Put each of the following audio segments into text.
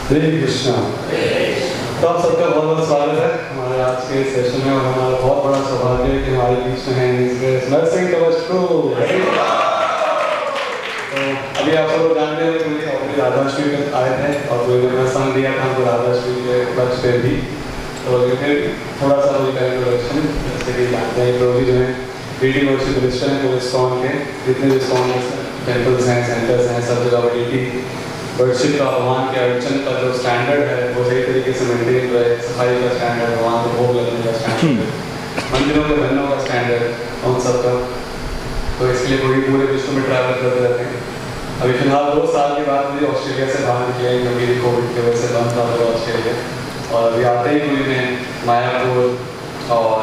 हरे कृष्णा। तो आप सबका बहुत बहुत स्वागत है हमारे आज के सेशन में और हमारा बहुत बड़ा सौभाग्य है कि हमारे बीच में है नरसिंह कवच प्रभु। तो अभी आप सब लोग जानते हैं कि ऑलरेडी राधाष्टमी में आए थे और कोई ने संग दिया था हमको राधाष्टमी के पक्ष पे भी। तो फिर थोड़ा सा वही करें इंट्रोडक्शन। जैसे कि जानते हैं प्रभु जो है डीटी वर्शिप मिनिस्टर हैं, वो ISKCON के जितने भी ISKCOन टेम्पल्स हैं, सेंटर्स हैं, सब जगह डीटी वर्शिप का भगवान के अर्चन का जो स्टैंडर्ड है वो सही तरीके से मेंटेन रहे। सफाई का स्टैंडर्ड, भगवान को भोग लगने का स्टैंडर्ड, मंदिरों के बनने का स्टैंडर्ड, उन सब का। तो इसके लिए पूरे विश्व में ट्रैवल करते रहते हैं। अभी फिलहाल 2 साल के बाद मुझे ऑस्ट्रेलिया से बाहर निकले क्योंकि कोविड की वजह से बंद था ऑस्ट्रेलिया। और अभी आते ही पूरी में मायापुर और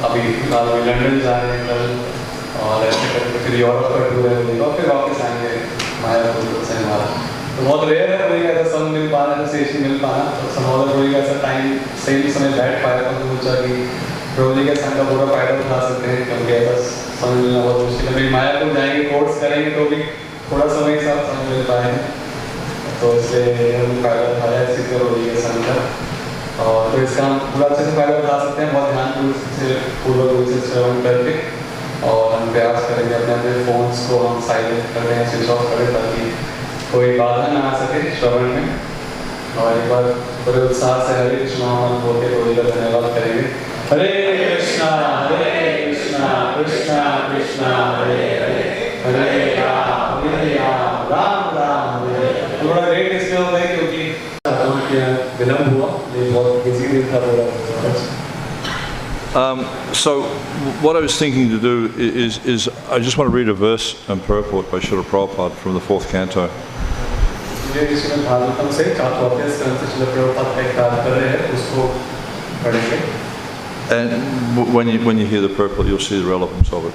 अभी फिलहाल लंदन जा रहे हैं कल और ऐसे करके फिर यूरोप का टूर है और फिर वापस आएंगे मायापुर से हमारा। तो बहुत रेयर है कोई ऐसा समय मिल पाना, सेशन मिल पाना। तो संभव कोई ऐसा टाइम सही समय बैठ पाया तो सोचा कि प्रभु जी के संग का पूरा फायदा उठा सकते हैं क्योंकि ऐसा समय मिलना बहुत मुश्किल है। अभी मायापुर जाएंगे, कोर्स करेंगे तो भी थोड़ा समय साथ समय मिल पाए। तो इसलिए हम फायदा उठाया इसी प्रभु जी के संग का। और तो इसका हम पूरा अच्छे से फायदा उठा सकते हैं बहुत ध्यानपूर्वक रूप से श्रवण करके। और हम प्रयास करेंगे अपने अपने फोन्स को हम साइलेंट कर दें, स्विच ऑफ करें ताकि कोई बाधा ना आ सके श्रवण में। और एक बार बड़े उत्साह से हरे कृष्णा बोल के कोई का धन्यवाद करेंगे। हरे कृष्णा कृष्णा कृष्णा हरे हरे, हरे राम राम राम हरे। थोड़ा लेट इसलिए हो गए क्योंकि विलम्ब हुआ, ये बहुत बिजी दिन था पूरा। So what I was thinking to do is I just want to read a verse and purport by Srila Prabhupada from the 4th canto. And when you hear the purport, you'll see the relevance of it.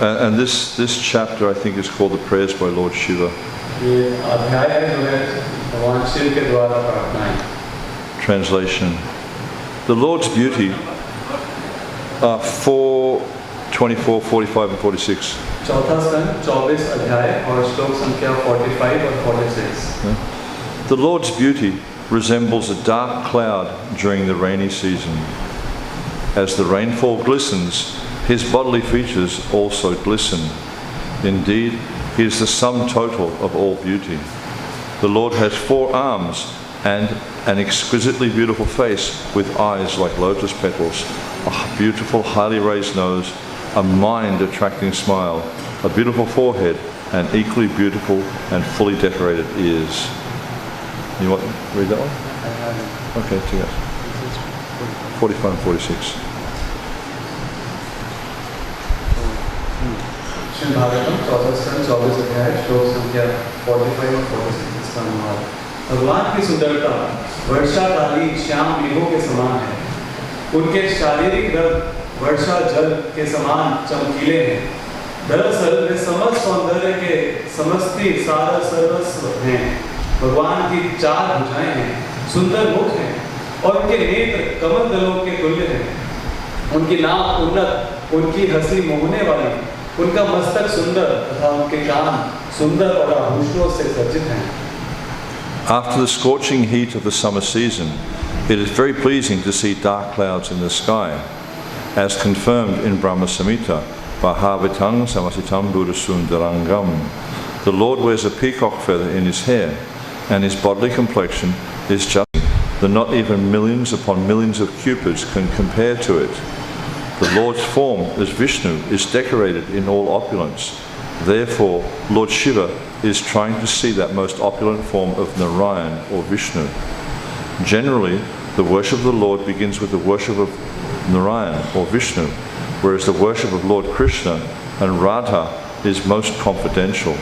And this chapter, I think, is called the Prayers by Lord Shiva. Translation. The Lord's beauty, 4, 24, 45 and 46. The Lord's beauty resembles a dark cloud during the rainy season. As the rainfall glistens, his bodily features also glisten. Indeed, he is the sum total of all beauty. The Lord has 4 arms and an exquisitely beautiful face with eyes like lotus petals, a beautiful highly raised nose, a mind-attracting smile, a beautiful forehead, and equally beautiful and fully decorated ears. You want to read that one? Okay, check it. 45 and 46. Bhagavatam 14 स्कंद 24 अध्याय श्लोक संख्या 45 और 46 इसका अनुवाद। भगवान की सुंदरता वर्षाकालीन श्याम मेघों के समान है। उनके शारीरिक रंग वर्षा जल के समान चमकीले हैं। दरअसल वे समस्त सौंदर्य के समस्ती सार सर्वस्व हैं। भगवान की 4 भुजाएं हैं, सुंदर मुख हैं और उनके नेत्र कमल दलों के तुल्य हैं। उनकी नाक उन्नत, उनकी हंसी मोहने वाली, उनका मस्तक सुंदर तथा उनके कान सुंदर और आभूषणों से सज्जित हैं। After the scorching heat of the summer season, it is very pleasing to see dark clouds in the sky, as confirmed in Brahma Samhita, Bhahavitang Samasitam Buddhasundarangam. The Lord wears a peacock feather in his hair, and his bodily complexion is just that not even millions upon millions of cupids can compare to it. The Lord's form as Vishnu is decorated in all opulence. Therefore, Lord Shiva is trying to see that most opulent form of Narayan or Vishnu. Generally, the worship of the Lord begins with the worship of Narayan or Vishnu, whereas the worship of Lord Krishna and Radha is most confidential.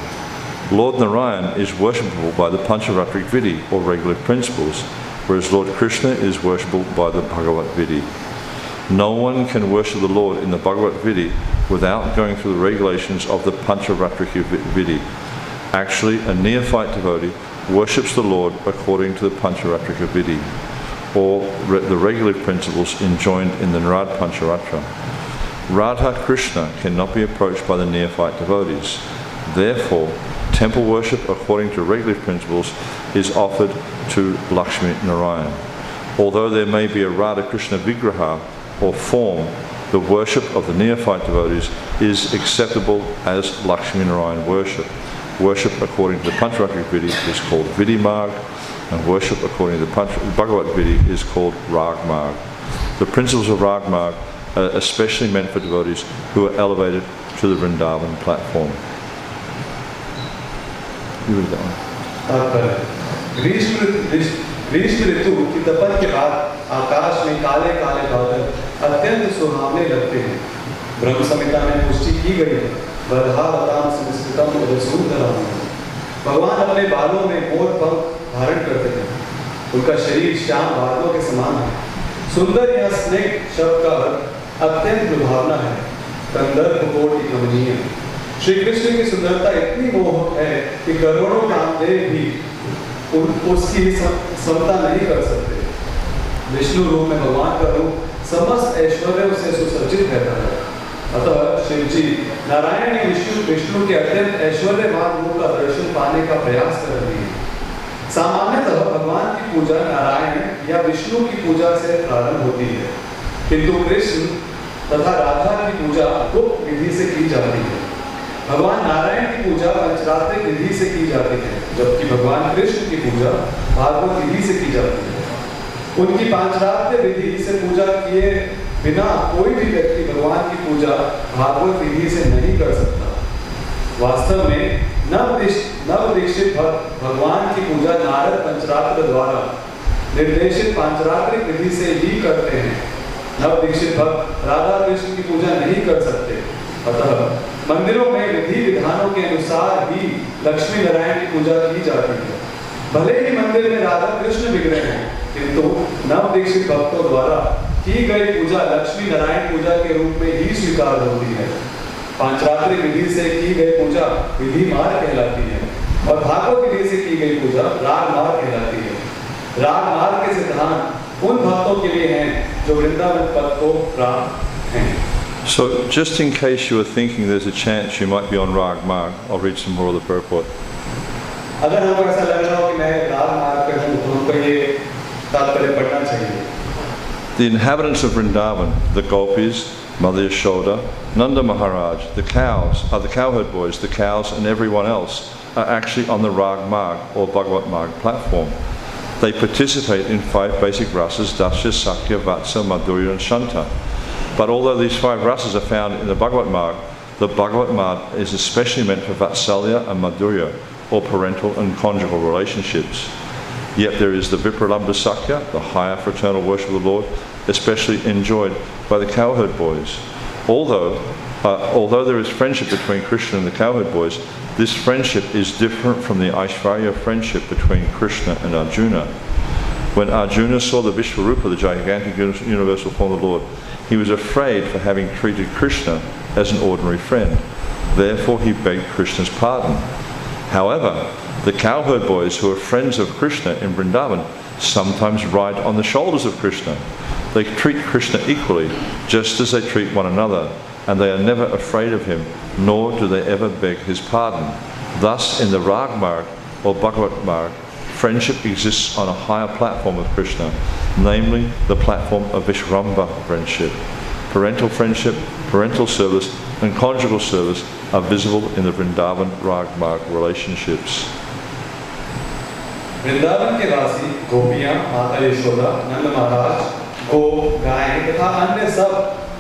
Lord Narayan is worshipable by the Pancharatric Vidhi or regular principles, whereas Lord Krishna is worshipable by the Bhagavad Vidhi. No one can worship the Lord in the Bhagavad Vidhi without going through the regulations of the Pancharatrika Vidhi. Actually, a neophyte devotee worships the Lord according to the Pancharatrika Vidhi, or the regular principles enjoined in the Narad Pancharatra. Radha Krishna cannot be approached by the neophyte devotees. Therefore, temple worship according to regulative principles is offered to Lakshmi Narayan. Although there may be a Radha Krishna Vigraha or form, the worship of the neophyte devotees is acceptable as Lakshmi Narayan worship. Worship according to the Pancharatrik Vidi is called Vidi Marg, and worship according to the Bhagavad Vidi is called Rag Marg. The principles of Rag Marg are especially meant for devotees who are elevated to the Vrindavan platform. You read that one. ग्रीष्म ऋतु की तपन के बाद आकाश में काले काले बादल अत्यंत सुहावने लगते हैं। ब्रह्म संहिता में पुष्टि की गई है, बरहावताम संस्कृतम रसूलधराम। भगवान अपने बालों में मोर पंख धारण करते हैं। उनका शरीर श्याम बादलों के समान है। सुंदर या स्नेह शब्द का अर्थ अत्यंत लुभावना है, कंदर्प कोटि कमनीय। श्री कृष्ण की सुंदरता इतनी मोहक है कि करोड़ों कामदेव भी उसकी समता नहीं कर सकते। विष्णु रूप में भगवान का रूप समस्त ऐश्वर्यों से सुसज्जित रहता है। अतः शिव जी नारायण ने विष्णु के अत्यंत ऐश्वर्यवान रूप का दर्शन पाने का प्रयास कर रहे हैं। सामान्यतः भगवान की पूजा नारायण या विष्णु की पूजा से प्रारंभ होती है, किंतु कृष्ण तथा राधा की पूजा गुप्त विधि से की जाती है। भगवान नारायण की पूजा पंचरात्रिक विधि से की जाती है, जबकि भगवान कृष्ण की पूजा भागवत विधि से की जाती है। उनकी पांचरात्य विधि से पूजा किए बिना कोई भी व्यक्ति भगवान की पूजा भागवत विधि से नहीं कर सकता। वास्तव में नवदीक्षित भक्त भगवान की पूजा नारद पंचरात्र द्वारा निर्देशित पांचरात्रिक विधि से ही करते हैं। नवदीक्षित भक्त राधा कृष्ण की पूजा नहीं कर सकते। अतः मंदिरों में विधि विधानों के अनुसार ही लक्ष्मी नारायण की पूजा की जाती है। भले ही मंदिर में राधा कृष्ण विग्रह हैं, किंतु नवदीक्षित भक्तों द्वारा की गई पूजा लक्ष्मी नारायण पूजा के रूप में ही स्वीकार होती है। पांचरात्रि विधि से की गई पूजा विधि मार्ग कहलाती है और भागवत विधि से की गई पूजा राग मार्ग कहलाती है। राग मार्ग के सिद्धांत उन भक्तों के लिए हैं जो वृंदावन पद को प्राप्त हैं। So, just in case you were thinking there's a chance you might be on Rag Marg, I'll read some more of the purport. अगर हमको ऐसा लग रहा हो कि मैं राग मार्ग पे हूँ, तो हमको ये तात्पर्य पढ़ना चाहिए। The inhabitants of Vrindavan, the Gopis, Mother Yashoda, Nanda Maharaj, the cows, the cowherd boys, the cows, and everyone else are actually on the Rag Marg or Bhagavad Marg platform. They participate in 5 basic rasas: Dasya, Sakya, Vatsa, Madhurya, and Shanta. But although these 5 rasas are found in the Bhagavad Marg, the Bhagavad Marg is especially meant for Vatsalya and Madhurya, or parental and conjugal relationships. Yet there is the Vipralambha Sakya, the higher fraternal worship of the Lord, especially enjoyed by the cowherd boys. Although there is friendship between Krishna and the cowherd boys, this friendship is different from the Aishvarya friendship between Krishna and Arjuna. When Arjuna saw the Vishvarupa, the gigantic universal form of the Lord, he was afraid for having treated Krishna as an ordinary friend. Therefore he begged Krishna's pardon. However, the cowherd boys who are friends of Krishna in Vrindavan sometimes ride on the shoulders of Krishna. They treat Krishna equally, just as they treat one another, and they are never afraid of him, nor do they ever beg his pardon. Thus, in the Rag Marg or Bhagavad Marg, friendship exists on a higher platform of Krishna, namely the platform of Vishrambha friendship. Parental friendship, parental service, and conjugal service are visible in the Vrindavan Rag Marg relationships. Vrindavan के वासी गोपियां, माता यशोदा, नंद महाराज, गो, गायें तथा अन्य सब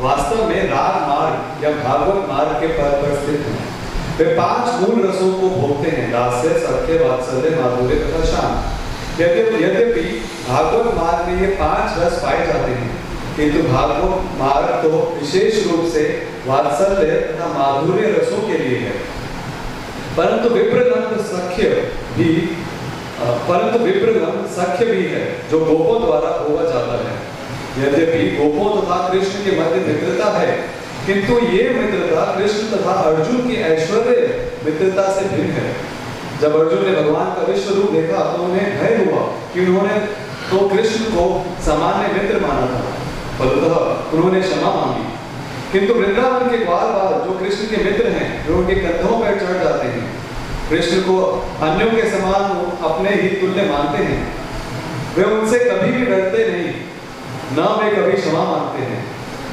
वास्तव में राग मार्ग या भागवत मार्ग के पद पर स्थित हैं। वे 5 मूल रसों को भोगते हैं: दास्य, सख्य, वात्सल्य, माधुर्य तथा शांत। यद्यपि भागवत मार्ग में ये 5 रस पाए जाते हैं, किंतु भागवत मार्ग तो विशेष रूप से वात्सल्य तथा माधुर्य रसों के लिए है। परंतु विप्रगम सख्य भी है, जो गोपों द्वारा भोगा जाता है। यद्यपि गोपों तथा कृष्ण के मध्य मित्रता है, किंतु ये मित्रता कृष्ण तथा अर्जुन की ऐश्वर्य मित्रता से भिन्न है। जब अर्जुन ने भगवान का विश्व रूप देखा तो उन्हें भय हुआ कि उन्होंने तो कृष्ण को सामान्य मित्र माना था, फलतः उन्होंने क्षमा मांगी। किंतु वृंदावन के ग्वाल बाल जो कृष्ण के मित्र हैं, वे उनके कंधों पर चढ़ जाते हैं। कृष्ण को अन्यों के समान अपने ही तुल्य मानते हैं। वे उनसे कभी भी डरते नहीं, न वे कभी क्षमा मांगते हैं।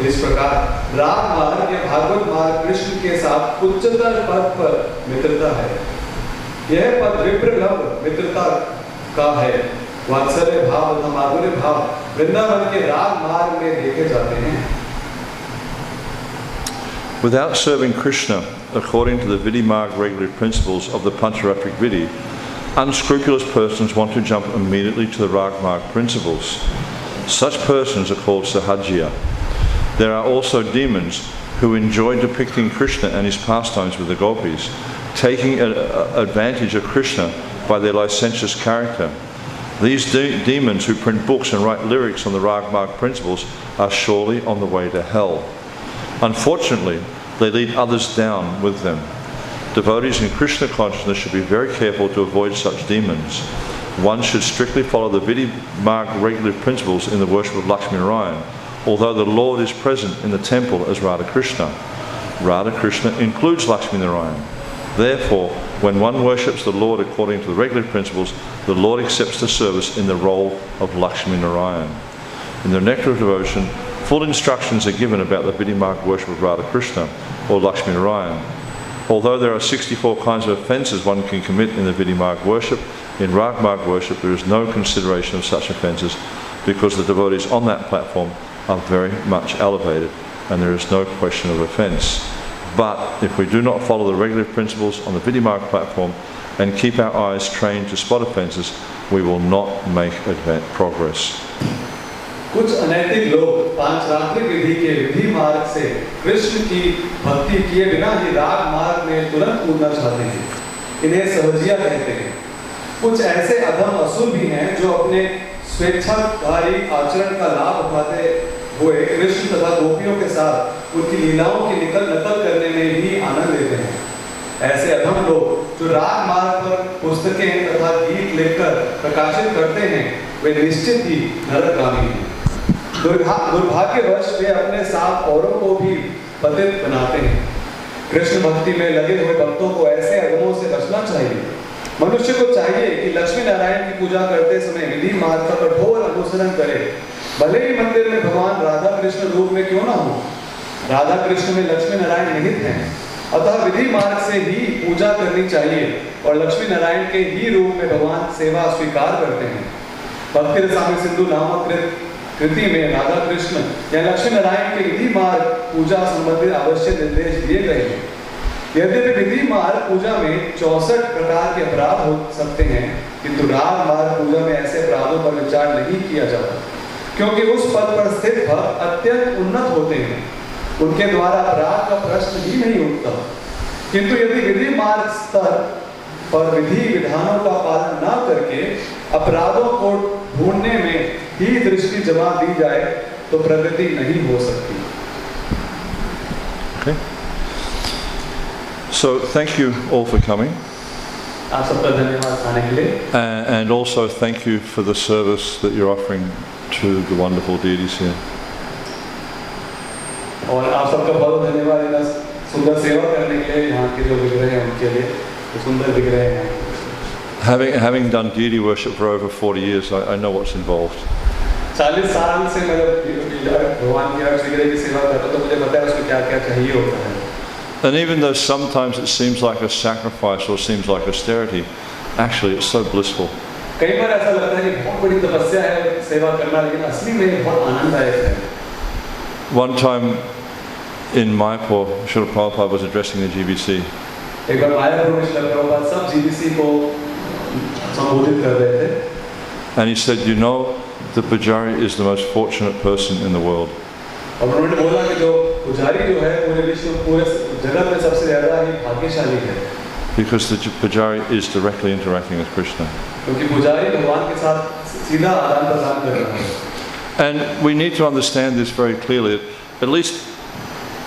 इस प्रकार राग मार्ग या भागवत मार्ग कृष्ण के साथ उच्चतर पद पर मित्रता है। यह पद विप्रलभ मित्रता का है। वात्सल्य भाव तथा माधुर्य भाव वृंदावन के राग मार्ग में देखे जाते हैं। Without serving Krishna according to the Vidhi Marg regulative principles of the Pancharatric Vidhi, unscrupulous persons want to jump immediately to the Rag Marg principles. Such persons are called Sahajya. There are also demons who enjoy depicting Krishna and his pastimes with the gopis, taking advantage of Krishna by their licentious character. These demons who print books and write lyrics on the Rag Marg principles are surely on the way to hell. Unfortunately, they lead others down with them. Devotees in Krishna consciousness should be very careful to avoid such demons. One should strictly follow the Vidhi Marg regulative principles in the worship of Lakshmi Narayan, although the Lord is present in the temple as Radha Krishna. Radha Krishna includes Lakshmi Narayan. Therefore, when one worships the Lord according to the regulative principles, the Lord accepts the service in the role of Lakshmi Narayan. In the Nectar of Devotion, full instructions are given about the Vidhi Marg worship of Radha Krishna or Lakshmi Narayan. Although there are 64 kinds of offences one can commit in the Vidhi Marg worship, in Rag Marg worship there is no consideration of such offences because the devotees on that platform are very much elevated and there is no question of offence. But if we do not follow the regulative principles on the Vidhi Marg platform and keep our eyes trained to spot offences, we will not make progress. कुछ अनैतिक लोग पांचरात्रिक विधि के विधि मार्ग से कृष्ण की भक्ति किए बिना ही राग मार्ग में तुरंत कूदना चाहते हैं। इन्हें सहजिया कहते हैं। कुछ ऐसे अधम असुर भी हैं जो अपने स्वेच्छाधारी आचरण का लाभ उठाते हुए कृष्ण तथा गोपियों के साथ उनकी लीलाओं की नकल करने में भी आनंद लेते हैं। ऐसे अधम लोग जो राग मार्ग पर पुस्तकें तथा गीत लिखकर प्रकाशित करते हैं, वे निश्चित ही नरकगामी हैं। दुर्भाग्यवश वे अपने साथ औरों को भी पतित बनाते हैं। कृष्ण भक्ति में लगे हुए भक्तों को ऐसे अधमों से बचना चाहिए। मनुष्य को चाहिए कि लक्ष्मी नारायण की पूजा करते समय विधि मार्ग का कठोर अनुसरण करे, भले ही मंदिर में भगवान राधा कृष्ण रूप में क्यों ना हो। राधा कृष्ण में लक्ष्मी नारायण निहित हैं, अतः विधि मार्ग से ही पूजा करनी चाहिए और लक्ष्मी नारायण के ही रूप में भगवान सेवा स्वीकार करते हैं। भक्ति रसामृत सिंधु नामक कृति में राधा कृष्ण या लक्ष्मी नारायण के विधि मार्ग पूजा संबंधित आवश्यक निर्देश दिए गए हैं। यद्यपि विधि मार्ग पूजा में 64 प्रकार के अपराध हो सकते हैं, किंतु राग मार्ग पूजा में ऐसे अपराधों पर विचार नहीं किया जाता, क्योंकि उस पद पर स्थित भक्त अत्यंत उन्नत होते हैं। उनके द्वारा अपराध का प्रश्न ही नहीं उठता। किंतु यदि विधि मार्ग स्तर पर विधि विधानों का पालन न करके अपराधों को ढूंढने में ही दृष्टि जमा दी जाए तो प्रगति नहीं हो सकती। Okay. So thank you all for coming. आप सबका धन्यवाद आने के लिए। And also thank you for the service that you're offering to the wonderful deities here. और आप सबका बहुत धन्यवाद इतना सुंदर सेवा करने के लिए। यहाँ के जो विग्रह हैं उनके लिए सुंदर विग्रह हैं। Having done deity worship for over 40 years, I know what's involved. 40 साल से मैं भगवान की अर्च विग्रह की सेवा करता हूँ, तो मुझे पता है उसमें क्या-क्या चाहिए होता है। And even though sometimes it seems like a sacrifice or seems like austerity, actually it's so blissful. कई बार ऐसा लगता है कि बहुत बड़ी तपस्या है सेवा करना, लेकिन असली में बहुत आनंददायक है। One time in Mayapur, Srila Prabhupada was addressing the GBC. एक बार मायापुर में श्रील प्रभुपाद सब GBC को संबोधित कर रहे थे। And he said, you know, the Pujari is the most fortunate person in the world. और उन्होंने बोला कि जो पुजारी जो है पूरे विश्व पूरे जगत में सबसे ज़्यादा ही भाग्यशाली है। Because the Pujari is directly interacting with Krishna. क्योंकि पुजारी भगवान के साथ सीधा आदान प्रदान कर रहा है। And we need to understand this very clearly. At least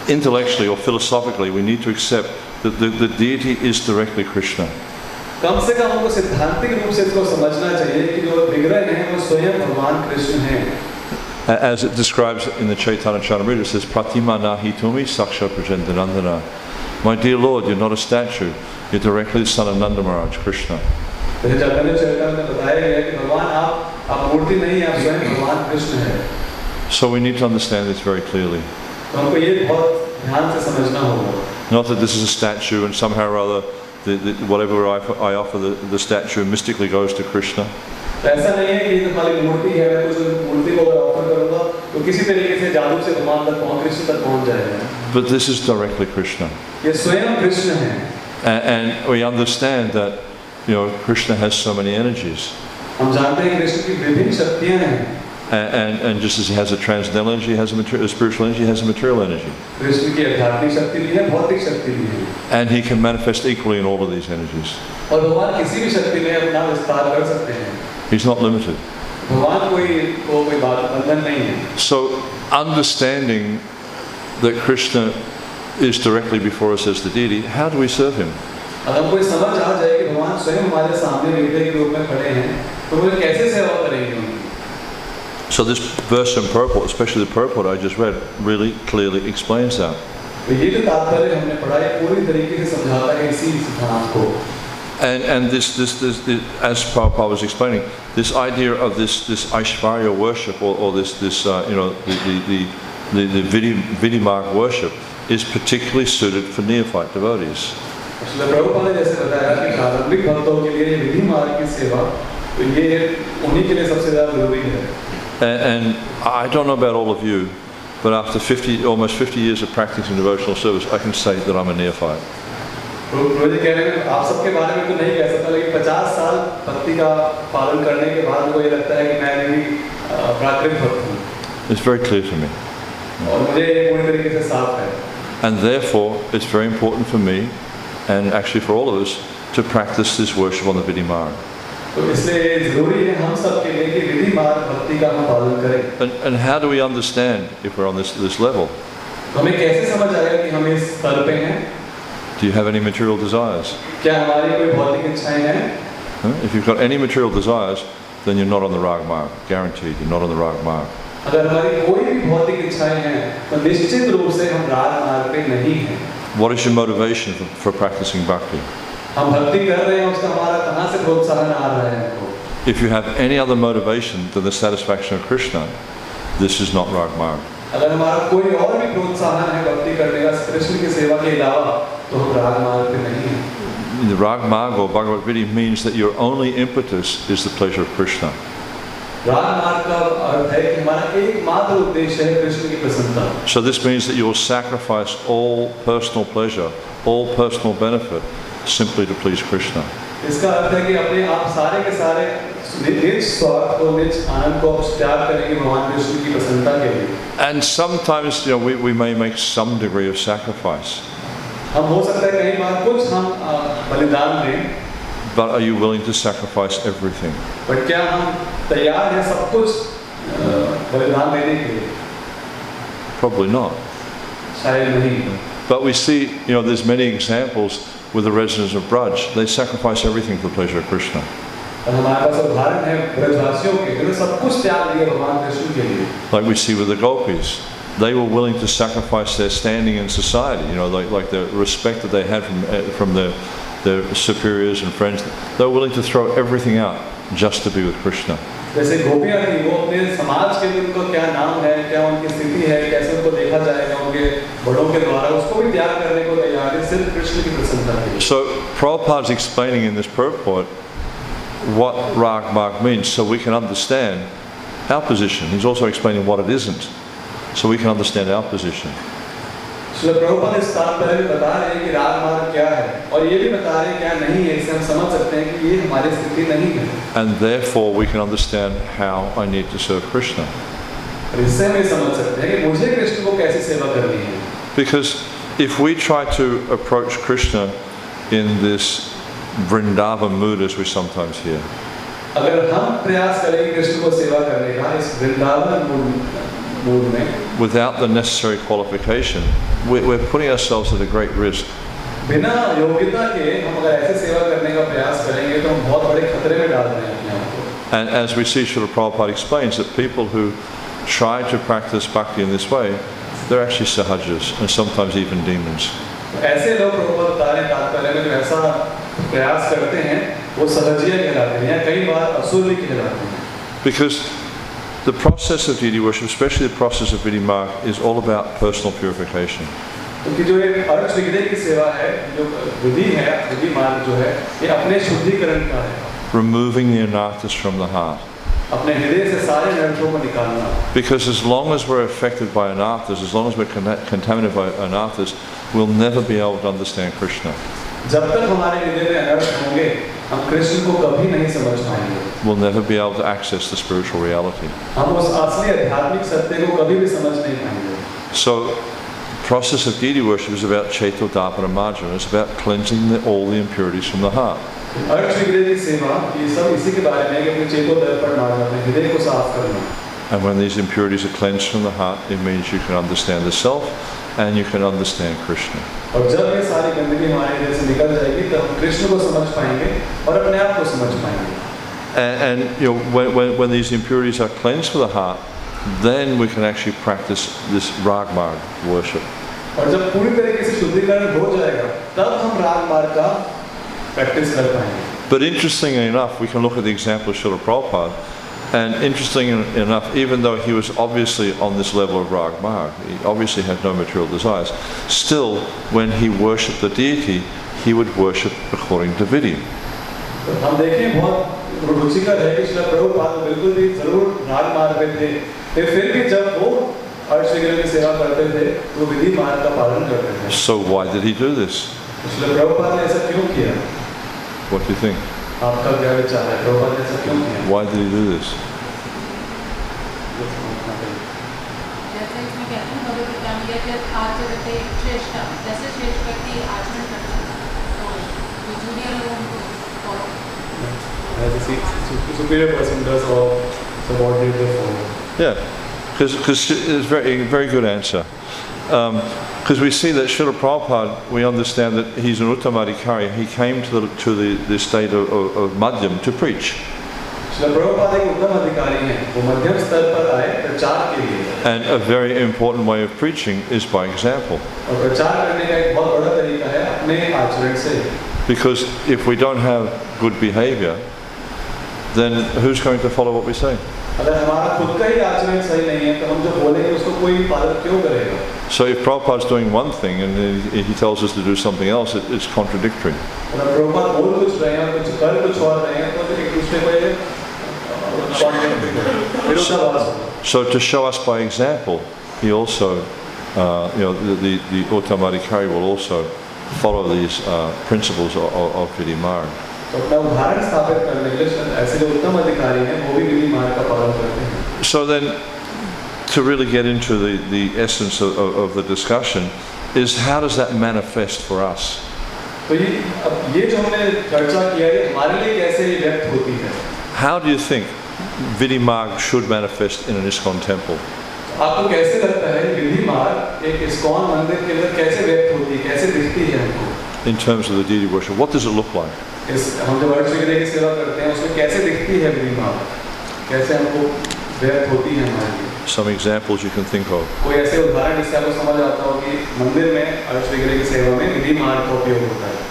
intellectually or philosophically, we need to accept that the deity is directly Krishna. कम से कम हमको सिद्धांतिक रूप से इसको समझना चाहिए कि जो विग्रह हैं वो स्वयं भगवान कृष्ण हैं। As it describes in the Chaitanya Charitamrita, it says, Pratima nahi tumi saksha prajantanandana. My dear Lord, you're not a statue, you're directly the son of Nanda Maharaj, Krishna. So we need to understand this very clearly. Not that this is a statue and somehow or other, whatever I offer the situation mystically goes to Krishna. ऐसा नहीं है कि ये तो खाली मूर्ति है, मैं कुछ मूर्ति को अगर ऑफर करूंगा तो किसी तरीके से जादू से भगवान तक कृष्ण तक पहुंच जाएगा. But this is directly Krishna. ये स्वयं कृष्ण है. And we understand that, you know, Krishna has so many energies. हम जानते हैं कृष्ण की विभिन्न शक्तियां हैं. And just as he has a transcendental energy, he has a spiritual energy, he has a material energy. Krishna की आध्यात्मिक शक्ति भी है, भौतिक शक्ति भी है. And he can manifest equally in all of these energies. और भगवान किसी भी शक्ति में अपना विस्तार कर सकते हैं. He's not limited. भगवान कोई बात बंधन नहीं है. So understanding that Krishna is directly before us as the deity, how do we serve him? अगर कोई समझ आ जाए कि भगवान स्वयं हमारे सामने देवता के रूप में खड़े हैं, तो वो कैसे सेवा करेंगे उनकी? So this verse in purport, especially the purport I just read, really clearly explains that. तो ये जो तात्पर्य हमने पढ़ा है पूरी तरीके से समझाता है इसी सिद्धांत को. And this, as Prabhupada was explaining, this idea of this Aishvarya worship or this you know, the Vidhi Marg worship is particularly suited for neophyte devotees. Prabhupada ने जैसे बताया कि प्रारंभिक भक्तों के लिए विधि मार्ग की सेवा तो ये उन्हीं के लिए सबसे ज़्यादा जरूरी है. And I don't know about all of you, but after almost 50 years of practicing devotional service, I can say that I'm a neophyte. मुझे कह रहे हैं आप सबके बारे में तो नहीं कह सकता, लेकिन 50 साल भक्ति का पालन करने के बाद मुझे लगता है कि मैं भी प्राकृतिक भक्त हूँ. It's very clear to me. और मुझे पूरी तरीके से साफ है. And therefore, it's very important for me, and actually for all of us, to practice this worship on the Vidhi Marg. तो इसलिए जरूरी है हम सब के लिए कि विधि मार्ग भक्ति का हम पालन करें. And how do we understand if we're on this level? हमें कैसे समझ आएगा कि हम इस स्तर पे हैं? Do you have any material desires? क्या हमारी कोई भौतिक इच्छाएं हैं? If you've got any material desires, then you're not on the Rag Marg. Guaranteed, you're not on the Rag Marg. अगर हमारी कोई भी भौतिक इच्छाएं हैं, तो निश्चित रूप से हम राग मार्ग पे नहीं हैं. What is your motivation for practicing bhakti? हम भक्ति कर रहे हैं, उसका हमारा कहाँ से प्रोत्साहन आ रहा है हमको? If you have any other motivation than the satisfaction of Krishna, this is not Rag Marg. अगर हमारा कोई और भी प्रोत्साहन है भक्ति करने का कृष्ण की सेवा के अलावा, तो हम राग मार्ग पे नहीं हैं. The Rag Marg or Bhagavad Vidhi means that your only impetus is the pleasure of Krishna. राग मार्ग का अर्थ है कि हमारा एकमात्र उद्देश्य है कृष्ण की प्रसन्नता. So this means that you will sacrifice all personal pleasure, all personal benefit, simply to please Krishna. इसका अर्थ है कि अपने आप सारे के सारे निज स्वार्थ को, निज आनंद को त्याग करेंगे भगवान कृष्ण की प्रसन्नता के लिए. And sometimes, you know, we may make some degree of sacrifice. हम हो सकता है कई बार कुछ हम बलिदान दें. But are you willing to sacrifice everything? पर क्या हम तैयार हैं सब कुछ बलिदान देने के लिए? Probably not. शायद नहीं. But we see, you know, there's many examples with the residents of Braj. They sacrifice everything for the pleasure of Krishna. हमारे पास उदाहरण है ब्रजवासियों के, जिन्होंने सब कुछ त्याग दिया भगवान कृष्ण के लिए. Like we see with the gopis. They were willing to sacrifice their standing in society, you know, like the respect that they had from their superiors and friends. They were willing to throw everything out just to be with Krishna. जैसे गोपियाँ थी, वो अपने समाज के लिए उनको क्या नाम है, क्या उनकी स्थिति है, कैसे उनको देखा जाएगा उनके बड़ों के द्वारा, उसको भी त्याग करने को तैयार है सिर्फ कृष्ण की प्रसन्नता के लिए. So Prabhupada is explaining in this purport what Rag Marg means, so we can understand our position. He's also explaining what it isn't, so we can understand our position. Srila Prabhupada इस तात्पर्य में बता रहे हैं कि राग मार्ग क्या है, और ये भी बता रहे हैं क्या नहीं है, इससे हम समझ सकते हैं कि ये हमारी स्थिति नहीं है. And therefore we can understand how I need to serve Krishna. इससे हम समझ सकते हैं कि मुझे कृष्ण को कैसे सेवा करनी है. Because if we try to approach Krishna in this Vrindavan mood as we sometimes hear, अगर हम प्रयास करें कृष्ण को सेवा करने का इस वृंदावन मूड में, without the necessary qualification, we're putting ourselves at a great risk. बिना योग्यता के हम अगर ऐसे सेवा करने का प्रयास करेंगे तो हम बहुत बड़े खतरे में डाल रहे हैं अपने आप को. And as we see, Srila Prabhupada explains that people who try to practice bhakti in this way, they're actually sahajas and sometimes even demons. ऐसे लोग प्रभुपाद बता रहे हैं तात्पर्य में जो ऐसा प्रयास करते हैं वो सहजिया कहलाते हैं या कई बार असुर भी कहलाते हैं. Because the process of deity worship, especially the process of Vidhi Marg, is all about personal purification. क्योंकि जो एक अर्च विग्रह की सेवा है, जो विधि है, विधि मार्ग जो है, ये अपने शुद्धिकरण का है. Removing the anarthas from the heart. अपने हृदय से सारे नरकों को निकालना. Because as long as we're affected by anarthas, as long as we're contaminated by anarthas, we'll never be able to understand Krishna. जब तक हमारे हृदय में अनर्थ होंगे, हम कृष्ण को कभी नहीं समझ पाएंगे. We'll never be able to access the spiritual reality. हम उस असली आध्यात्मिक सत्य को कभी भी समझ नहीं पाएंगे. So, the process of deity worship is about Chaito Dapana Marjana. It's about cleansing all the impurities from the heart. Urge विग्रह की सेवा ये सब इसी के बारे में है कि अपने चेतो दर्पण मार्ग अपने हृदय को साफ करना. And when these impurities are cleansed from the heart, it means you can understand the self and you can understand Krishna. और जब ये सारी गंदगी हमारे हृदय से निकल जाएगी तो हम कृष्ण को समझ पाएंगे और अपने आप को समझ पाएंगे. And you know, when these impurities are cleansed for the heart, then we can actually practice this rag marg worship. और जब पूरी तरीके से शुद्धिकरण हो जाएगा, तब हम राग मार्ग का प्रैक्टिस कर पाएंगे. But interestingly enough, we can look at the example of Srila Prabhupada, and interestingly enough, even though he was obviously on this level of rag marg, he obviously had no material desires, still, when he worshipped the deity, he would worship according to vidhi. तो हम देखें बहुत रुचिकर है कि श्रील प्रभुपाद बिल्कुल भी जरूर राग मार्ग पे थे, फिर भी जब वो अर्च विग्रह की सेवा करते थे तो विधि मार्ग का पालन करते थे. So why did he do this? Srila Prabhupada ने ऐसा क्यों किया? What do you think? आपका क्या विचार है? प्रभुपाद ने ऐसा क्यों किया? Why did he do this? जैसे इसमें कहते हैं भगवद्गीता में यत् आचरते श्रेष्ठ, जैसे श्रेष्ठ व्यक्ति आचरण करता है तो जो जूनियर लोगों को As a superior person does all, so what did they follow? Yeah, because it's a very good answer. Because we see that Srila Prabhupada, we understand that he's an Uttamadhikari. He came to the state of Madhyam to preach. Srila Prabhupada एक उत्तम अधिकारी हैं, वो मध्यम स्तर पर आए प्रचार के लिए. And a very important way of preaching is by example. और प्रचार करने का एक बहुत बड़ा तरीका है अपने आचरण से. Because if we don't have good behavior, then who's going to follow what we say? अगर हमारा खुद का ही आचरण सही नहीं है तो हम जो बोलेंगे उसको कोई पालन क्यों करेगा? So if Prabhupada's doing one thing and he tells us to do something else, it's contradictory. अगर प्रभुपाद बोल कुछ रहे हैं और कुछ कर कुछ और रहे हैं तो फिर एक दूसरे को ये So to show us by example, he also, the Uttamadhikari will also follow these principles of Vidhi Marg. तो अपना उदाहरण स्थापित करने के लिए ऐसे जो उत्तम अधिकारी हैं वो भी विधि मार्ग का पालन करते हैं. So then, to really get into the essence of the discussion, is how does that manifest for us? तो ये जो हमने चर्चा किया है हमारे लिए कैसे ये व्यक्त होती है? How do you think Vidhi Marg should manifest in an ISKCON temple? आपको कैसे लगता है विधि मार्ग एक इस्कॉन मंदिर के अंदर कैसे व्यक्त होती है, कैसे दिखती है हमको? In terms of the deity worship, what does it look like? हम जब अर्च विग्रह की सेवा करते हैं उसमें कैसे दिखती है विधि मार्ग, कैसे हमको व्यक्त होती है हमारे लिए? Some examples you can think of. कोई ऐसे उदाहरण जिससे आपको समझ आता हो कि मंदिर में अर्च विग्रह की सेवा में विधि मार्ग का उपयोग होता है.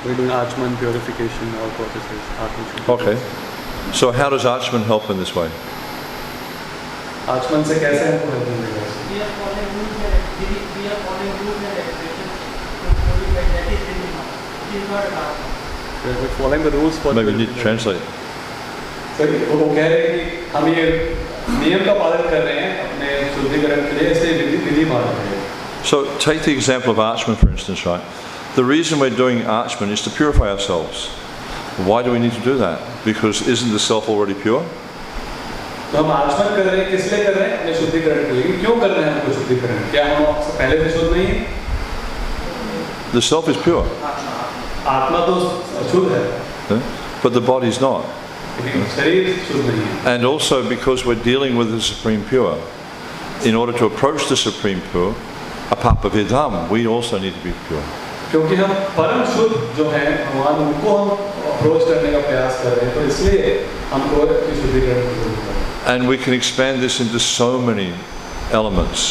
We do Achman purification, all processes. Okay. So how does Achman help in this way? Achman से कैसे हमको हेल्प मिलेगा? We are following rules and regulations to purify, that is Vidhi Marg. It is not a Achman. We are following the rules for. Maybe we need to translate. So वो कह रहे हैं कि हम ये नियम का पालन कर रहे हैं अपने शुद्धिकरण के लिए, इसलिए विधि मार्ग है. So take the example of Achman, for instance, right? The reason we're doing Achman is to purify ourselves. Why do we need to do that? Because isn't the self already pure? तो हम आचमन कर रहे हैं, किस लिए कर रहे हैं? अपने शुद्धिकरण के लिए. क्यों कर रहे हैं हमको शुद्धिकरण? क्या हम पहले से शुद्ध नहीं हैं? The self is pure. आत्मा तो शुद्ध है. But the body is not. लेकिन शरीर शुद्ध नहीं है. And also because we're dealing with the Supreme Pure, in order to approach the Supreme Pure, apart from Vidham, we also need to be pure. क्योंकि हम परम शुद्ध जो हैं भगवान उनको हम अप्रोच करने का प्रयास कर रहे हैं, तो इसलिए हमको शुद्धिकरण की जरूरत है. And we can expand this into so many elements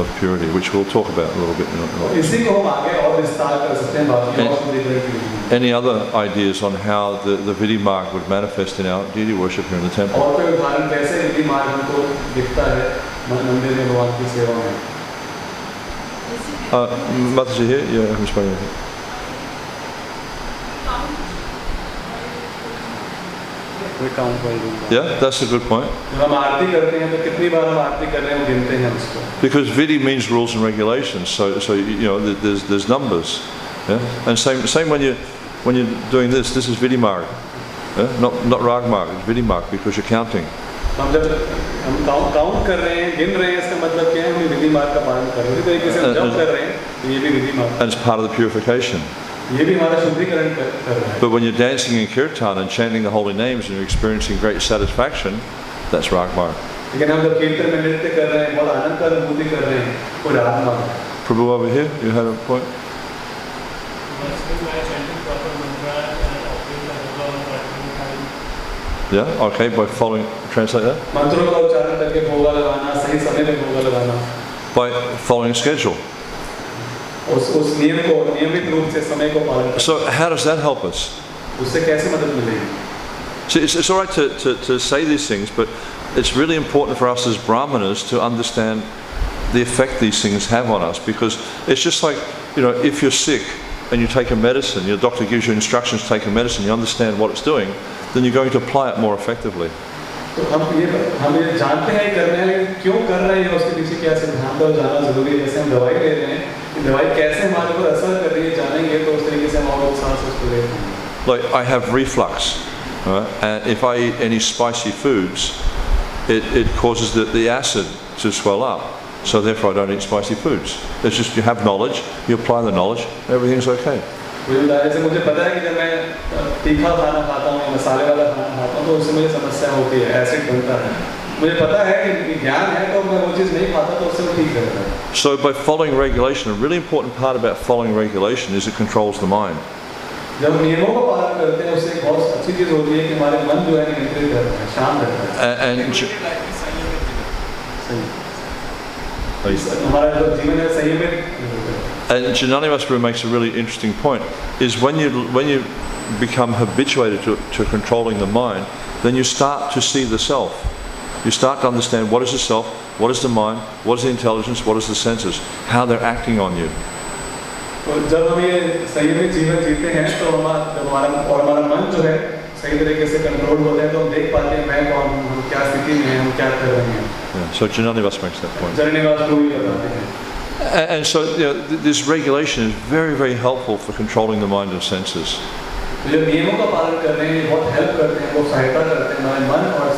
of purity, which we'll talk about a little bit. इसी को हम आगे और विस्तार कर सकते हैं बाकी और शुद्धिकरण की. Any other ideas on how the Vidhi mark would manifest in our deity worship here in the temple? और कोई उदाहरण कैसे विधि मार्ग हमको दिखता है मंदिर में भगवान की सेवा में? Mataji here? Yeah, who's speaking here? Yeah, that's a good point. हम आरती करते हैं तो कितनी बार हम आरती कर रहे हैं गिनते हैं उसको. Because Vidhi means rules and regulations, so you know there's numbers. Yeah? And same when you're doing this is Vidhi marg. Yeah? Not rag marg, it's Vidhi marg because you're counting. हम जब हम count कर रहे हैं, गिन रहे हैं, इसका मतलब क्या है? हम विधि मार्ग का पालन कर रहे हैं. इसी तरीके से हम जप कर रहे हैं, तो ये भी विधि मार्ग. And it's part of the purification. ये भी हमारा शुद्धिकरण कर रहा है. But when you're dancing in kirtan and chanting the holy names and you're experiencing great satisfaction, that's rag marg. लेकिन हम जब कीर्तन में नृत्य कर रहे हैं, बहुत आनंद का अनुभूति कर रहे हैं, वो राग मार्ग है. Prabhu over here, you had a point? Yeah, okay, by following, translate that? मंत्रों का उच्चारण करके भोगा लगाना, सही समय पे भोगा लगाना. By following schedule. उस नियम को नियमित रूप से समय को पालन करना. So how does that help us? उससे कैसे मदद मिलेगी? See, it's all right to say these things, but it's really important for us as brahmanas to understand the effect these things have on us, because it's just like, you know, if you're sick and you take a medicine, your doctor gives you instructions to take a medicine, you understand what it's doing, then you're going to apply it more effectively. तो हम ये जानते हैं कर रहे हैं, क्यों कर रहे हैं, उसके पीछे क्या सिद्धांत है जानना जरूरी है. जैसे हम दवाई ले रहे हैं, दवाई कैसे हमारे ऊपर असर कर रही है जानेंगे तो उस तरीके से हम और उत्साह से उसको लेते हैं. Like I have reflux, right? And if I eat any spicy foods, it causes the acid to swell up. So therefore I don't eat spicy foods. It's just you have knowledge, you apply the knowledge, everything's okay. जैसे मुझे पता है कि जब मैं तीखा खाना खाता हूँ, मसाले वाला खाना खाता हूँ, तो उससे मुझे समस्या होती है, एसिड बनता है. मुझे पता है कि ज्ञान है तो मैं वो चीज़ नहीं खाता तो उससे वो ठीक रहता है. So by following regulation, a really important part about following regulation is it controls the mind. जब नियमों का पालन करते हैं उससे एक बहुत अच्छी चीज़ होती है कि हमारे मन जो है नियंत्रित रहता है, शांत रहता है. हमारा जो जीवन है संयमित. And Janani Prabhu makes a really interesting point, is when you become habituated to controlling the mind, then you start to see the self. You start to understand what is the self, what is the mind, what is the intelligence, what is the senses, how they're acting on you. तो जब हम ये संयमित जीवन जीते हैं तो हमारा मन जो है सही तरीके से कंट्रोल होता है, तो हम देख पाते हैं मैं कौन हूँ, हम क्या स्थिति में हैं, हम क्या कर रहे हैं. Yeah, so Janani makes that point. Janani Prabhu भी बताते हैं. And so you know, this regulation is very, very helpful for controlling the mind and senses. जो नियमों का पालन कर रहे हैं बहुत हेल्प करते हैं, वो सहायता करते हैं हमारे मन और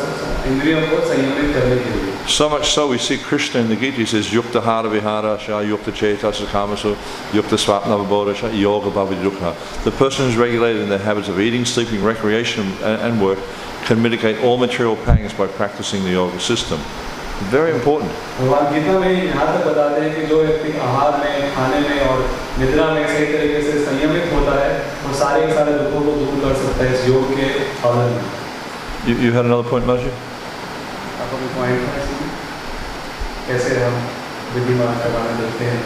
इंद्रियों को संयमित करने के लिए. So much so we see Krishna in the Gita says Yukta Hara Vihara Sha Yukta Cheta Sakamasu Yukta Swapna Vibodha Sha Yoga Bhavadukha. The person who's regulated in their habits of eating, sleeping, recreation and work can mitigate all material pangs by practicing the yoga system. Very important. भगवान गीता में यहाँ तक बताते हैं कि जो व्यक्ति आहार में, खाने में और निद्रा में सही तरीके से संयमित होता है, वो सारे के सारे दुखों को दूर कर सकता है इस योग के पालन में. You had another point, Maji? आपका कोई पॉइंट है इसमें? कैसे हम विधि मार्ग का पालन करते हैं?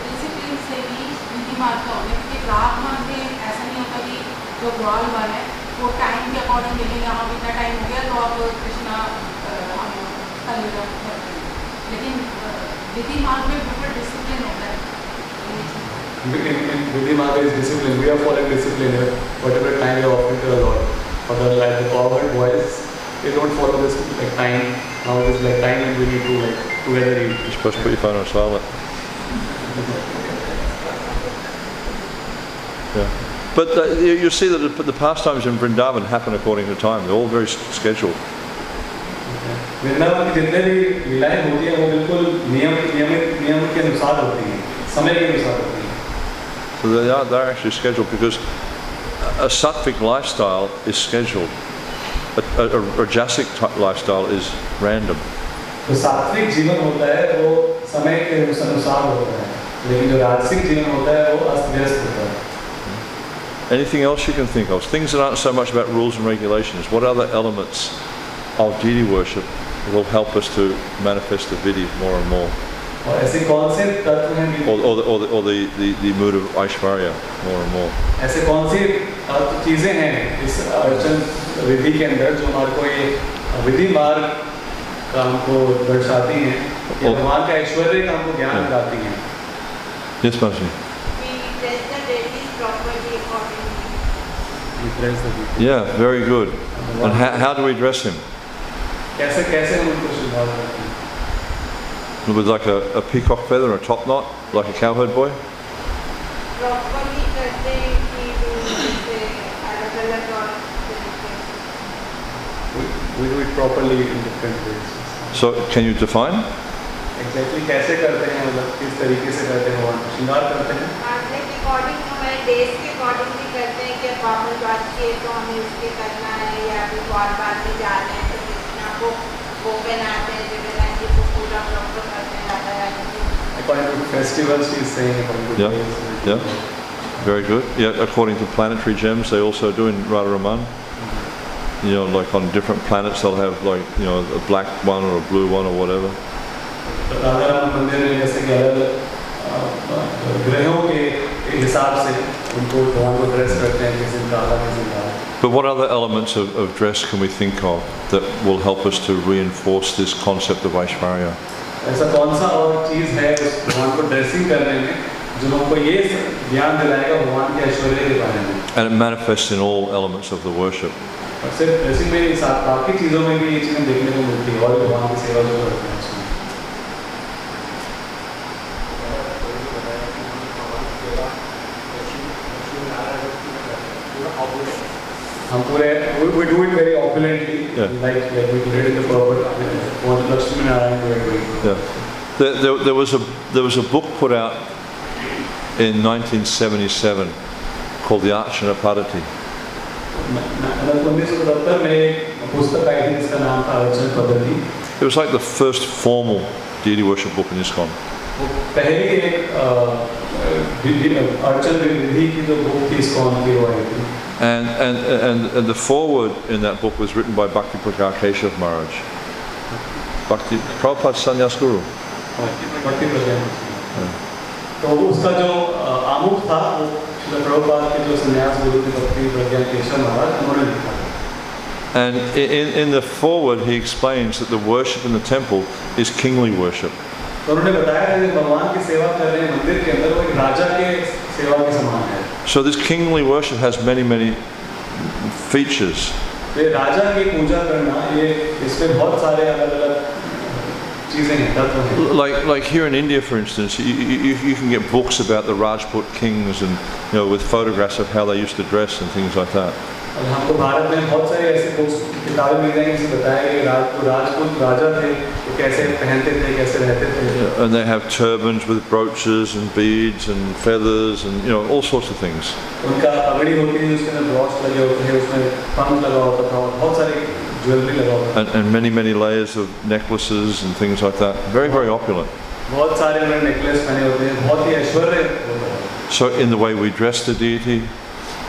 डिसिप्लिन से ही विधि मार्ग का होने के राग मार्ग में ऐसा नहीं होता कि जो ग्रॉल वन है वो टाइम के अकॉर्डिंग मिलेंगे. हम इतना टाइम हो गया तो आप कृष्णा हम कल करते हैं, लेकिन विधि मार्ग में बिल्कुल डिसिप्लिन होता है. Vidhi Marg is discipline. We are following discipline. Whatever time you are offering to the Lord. For the forward boys, they don't follow this like time. Now it is like time and we need to like together eat. You're supposed to put your phone on silent. Yeah. But you see that the pastimes in Vrindavan happen according to time. They're all very scheduled. Vrindavan की जितने भी लीलाएं होती हैं वो बिल्कुल नियम के अनुसार होती हैं, समय के अनुसार होती हैं. So they're actually scheduled because a sattvic lifestyle is scheduled. A rajasic lifestyle is random. तो सात्विक जीवन होता है वो समय के अनुसार होता है, लेकिन जो राजसिक जीवन होता है वो अस्त व्यस्त होता है। Anything else you can think of? Things that aren't so much about rules and regulations. What other elements of deity worship will help us to manifest the Vidhi more and more? और ऐसे कौन से तत्व हैं or the mood of Aishwarya more and more? ऐसे कौन सी चीजें हैं इस अर्चन विधि के अंदर जो हमारे को ये विधि मार्ग का हमको दर्शाती हैं, या भगवान का ऐश्वर्य का हमको ज्ञान दिलाती हैं? Yes, Maharaj. Yeah, very good. And how do we dress him? कैसे कैसे हम उनको श्रृंगार करते हैं? With like a peacock feather and a top knot, like a cowherd boy? Properly करते हैं कि जैसे अलग-अलग और We do it properly in different ways. So, can you define? Exactly कैसे करते हैं, मतलब किस तरीके से करते हैं भगवान को श्रृंगार करते हैं? आपने अकॉर्डिंग हमारे डेज के अकॉर्डिंग भी करते हैं कि पावन बात के तो हमें इसके करना है, या फिर और बात में जा रहे हैं तो कृष्णा को वो पहनाते हैं, जगन्नाथ जी को पूरा प्रॉपर करते हैं, राधा रानी को। According to festivals, she's saying according to days. Yeah. Very good. Yeah, according to planetary gems, they also do in Radha Raman. You know, like on different planets, they'll have like, you know, a black one or a blue one or whatever. Radha Ram मंदिर में जैसे कि अलग ग्रहों के हिसाब से उनको भगवान को ड्रेस करते हैं, किसी दिन काला किसी दिन काला। But what other elements of dress can we think of that will help us to reinforce this concept of Aishwarya? ऐसा कौन सा और चीज है उस भगवान को ड्रेसिंग करने में जो हमको ये ज्ञान दिलाएगा भगवान के ऐश्वर्य के बारे में? And it manifests in all elements of the worship. और सिर्फ ड्रेसिंग में ही साथ बाकी चीजों में भी ये चीजें देखने को मिलती है, और भगवान की सेवा जो करते हैं उसमें। हम पूरे we do it very opulently, like we did in the purport, what Lakshmi Narayana were doing. Yeah. There was a book put out in 1977 called the Archana Padati. 1977 में एक पुस्तक आई थी जिसका नाम था अर्चन पद्धति। It was like the first formal deity worship book in ISKCON. वो पहली एक अर्चन विधि की जो बुक थी ISKCON की वो आई थी। And the foreword in that book was written by Bhakti Prakash Keshav Maharaj. Bhakti Prabhupada Sannyas Guru. भक्ति प्रज्ञा। तो उसका जो आमुख था वो प्रभुपाद के जो संन्यास गुरु थे भक्ति प्रज्ञा केशव महाराज उन्होंने लिखा। And in the foreword he explains that the worship in the temple is kingly worship. तो उन्होंने बताया कि भगवान की सेवा कर रहे हैं मंदिर के अंदर, वो एक राजा के सेवा के समान है। So this kingly worship has many features. ये राजा की पूजा करना, ये इसमें बहुत सारे अलग-अलग चीजें हैं, तत्व हैं। Like here in India, for instance, you can get books about the Rajput kings and, you know, with photographs of how they used to dress and things like that. और हमको भारत में बहुत सारे ऐसे बुक्स किताबें मिल जाएंगी जिसमें बताया कि राजपूत राजा थे वो कैसे पहनते थे, कैसे रहते थे। And they have turbans with brooches and beads and feathers and, you know, all sorts of things. उनका पगड़ी होती है जिसके अंदर ब्रॉच लगे होते हैं, उसमें पंख लगा होता था, बहुत सारी ज्वेलरी लगा होता था। And many layers of necklaces and things like that. Very opulent. बहुत सारे उन्होंने नेकलेस पहने होते हैं, बहुत ही ऐश्वर्य होता है। So in the way we dress the deity,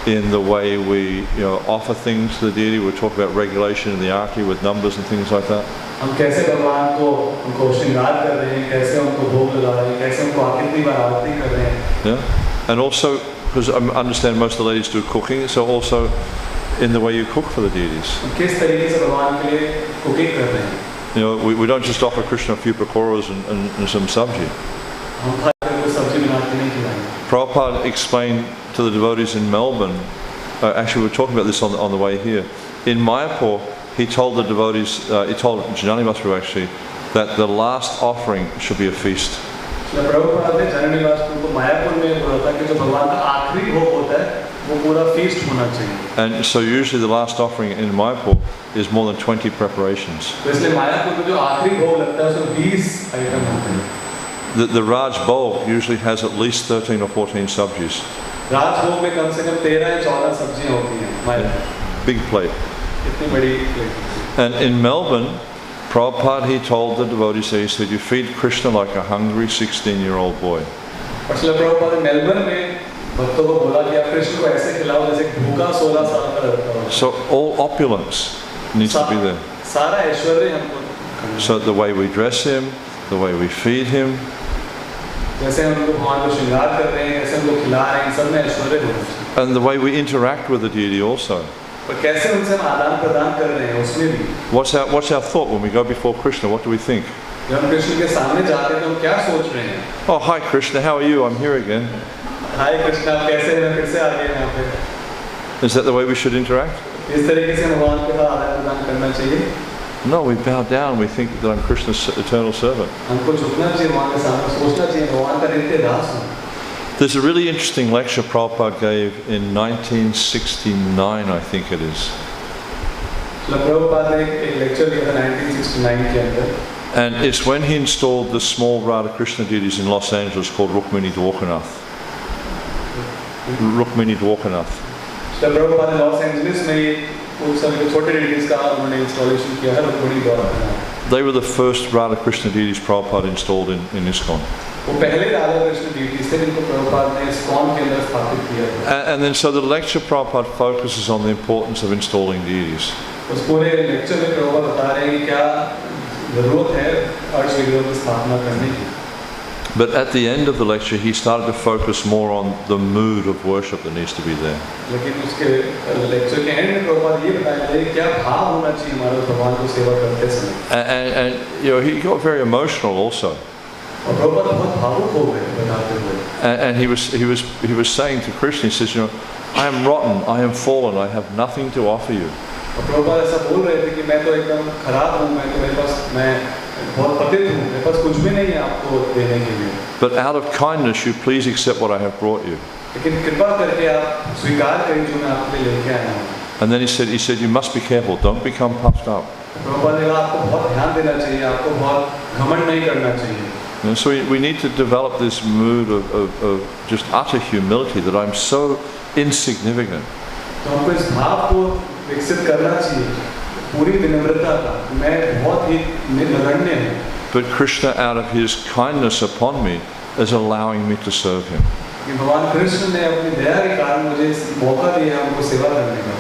in the way we, you know, offer things to the deity, we talk about regulation in the arti with numbers and things like that. हम कैसे भगवान को उनको श्रृंगार कर रहे हैं, कैसे उनको भोग लगा रहे हैं, कैसे उनको कितनी बार आरती कर रहे हैं। Yeah, and also because I understand most of the ladies do cooking, so also in the way you cook for the deities. किस तरीके से भगवान के लिए कुकिंग कर रहे हैं? You know, we don't just offer Krishna a few pakoras and some sabji. हम कोई सब्जी बनाते नहीं खिलाएंगे। Prabhupada explained to the devotees in Melbourne, actually we were talking about this on the way here, in Mayapur he told the devotees, he told Janani Prabhu actually, that the last offering should be a feast. Prabhupada ने जननी वास्तु को मायापुर में बोला था कि जो भगवान का आखिरी भोग होता है वो पूरा फीस्ट होना चाहिए। And so usually the last offering in Mayapur is more than 20 preparations. तो इसलिए मायापुर में जो आखिरी भोग लगता है उसमें 20 आइटम होते हैं। The Raj bowl usually has at least 13 or 14 sabjis. राज भोग में कम से कम 13 या 14 सब्जियां होती हैं मायापुर। Big plate. इतनी बड़ी plate. And in Melbourne, Prabhupada, he told the devotees, he said, you feed Krishna like a hungry 16-year-old boy. और श्रील प्रभुपाद ने मेलबर्न में भक्तों को बोला कि आप कृष्ण को ऐसे खिलाओ जैसे भूखा 16 साल का लड़का हो. So all opulence needs to be there. सारा ऐश्वर्य हमको. So the way we dress him, the way we feed him, जैसे हम उनको भगवान को श्रृंगार कर रहे हैं, जैसे उनको खिला रहे हैं, सब में ऐश्वर्य होना चाहिए. and the way we interact with the deity also. और कैसे उनसे हम आदान प्रदान कर रहे हैं उसमें भी. What's our thought when we go before Krishna? What do we think? जब हम कृष्ण के सामने जाते हैं तो हम क्या सोच रहे हैं? Oh, hi Krishna, how are you? I'm here again. हाय कृष्ण, आप कैसे हैं? मैं फिर से आ गया यहाँ पे. Is that the way we should interact? इस तरीके से भगवान के साथ आदान प्रदान करना चाहिए. No, we bow down. We think that I'm Krishna's eternal servant. हमको झुकना चाहिए भगवान के सामने, सोचना चाहिए भगवान का नित्य दास हूँ. There's a really interesting lecture Prabhupada gave in 1969, I think it is. Prabhupada ने एक लेक्चर दिया था 1969 के अंदर. And it's when he installed the small Radha Krishna deities in Los Angeles called Rukmini Dwarkanath. Rukmini Dwarkanath. Prabhupada ने Los Angeles में उन सभी छोटे डेटीज का उन्होंने इंस्टॉलेशन किया है Rukmini Dwarkanath. They were the first Radha Krishna deities Prabhupada installed in ISKCON. वो पहले राधा कृष्ण डेटीज थे जिनको प्रभुपाद ने ISKCON के अंदर स्थापित किया था. And then so the lecture Prabhupada focuses on the importance of installing deities. उस पूरे लेक्चर में प्रभुपाद बता रहे हैं कि क्या जरूरत है अर्च विग्रहों की स्थापना करने की. But at the end of the lecture, he started to focus more on the mood of worship that needs to be there. लेकिन उसके लेक्चर के एंड में प्रभुपाद ये बताया कि क्या भाव होना चाहिए हमारे भगवान को सेवा करते समय. And you know, he got very emotional also. और प्रभुपाद बहुत भावुक हो गए बताते हुए. And he was saying to Krishna, he says, you know, I am rotten, I am fallen, I have nothing to offer you. और प्रभुपाद ऐसा बोल रहे थे कि मैं तो एकदम खराब हूँ, मैं तो मैं बहुत पतित हूँ, मेरे पास कुछ भी नहीं है आपको देने के लिए. But out of kindness, you please accept what I have brought you. लेकिन कृपा करके आप स्वीकार करें जो मैं आपके लिए लेके आया हूँ. And then he said, you must be careful, don't become puffed up. Prabhupada ने कहा आपको बहुत ध्यान देना चाहिए, आपको बहुत घमंड नहीं करना चाहिए. And so we need to develop this mood of just utter humility that I'm so insignificant. तो हमको इस भाव को विकसित करना चाहिए, पूरी विनम्रता का, मैं बहुत ही नगण्य हूँ. But Krishna, out of his kindness upon me, is allowing me to serve him. कि भगवान कृष्ण ने अपनी दया के कारण मुझे मौका दिया हमको सेवा करने का.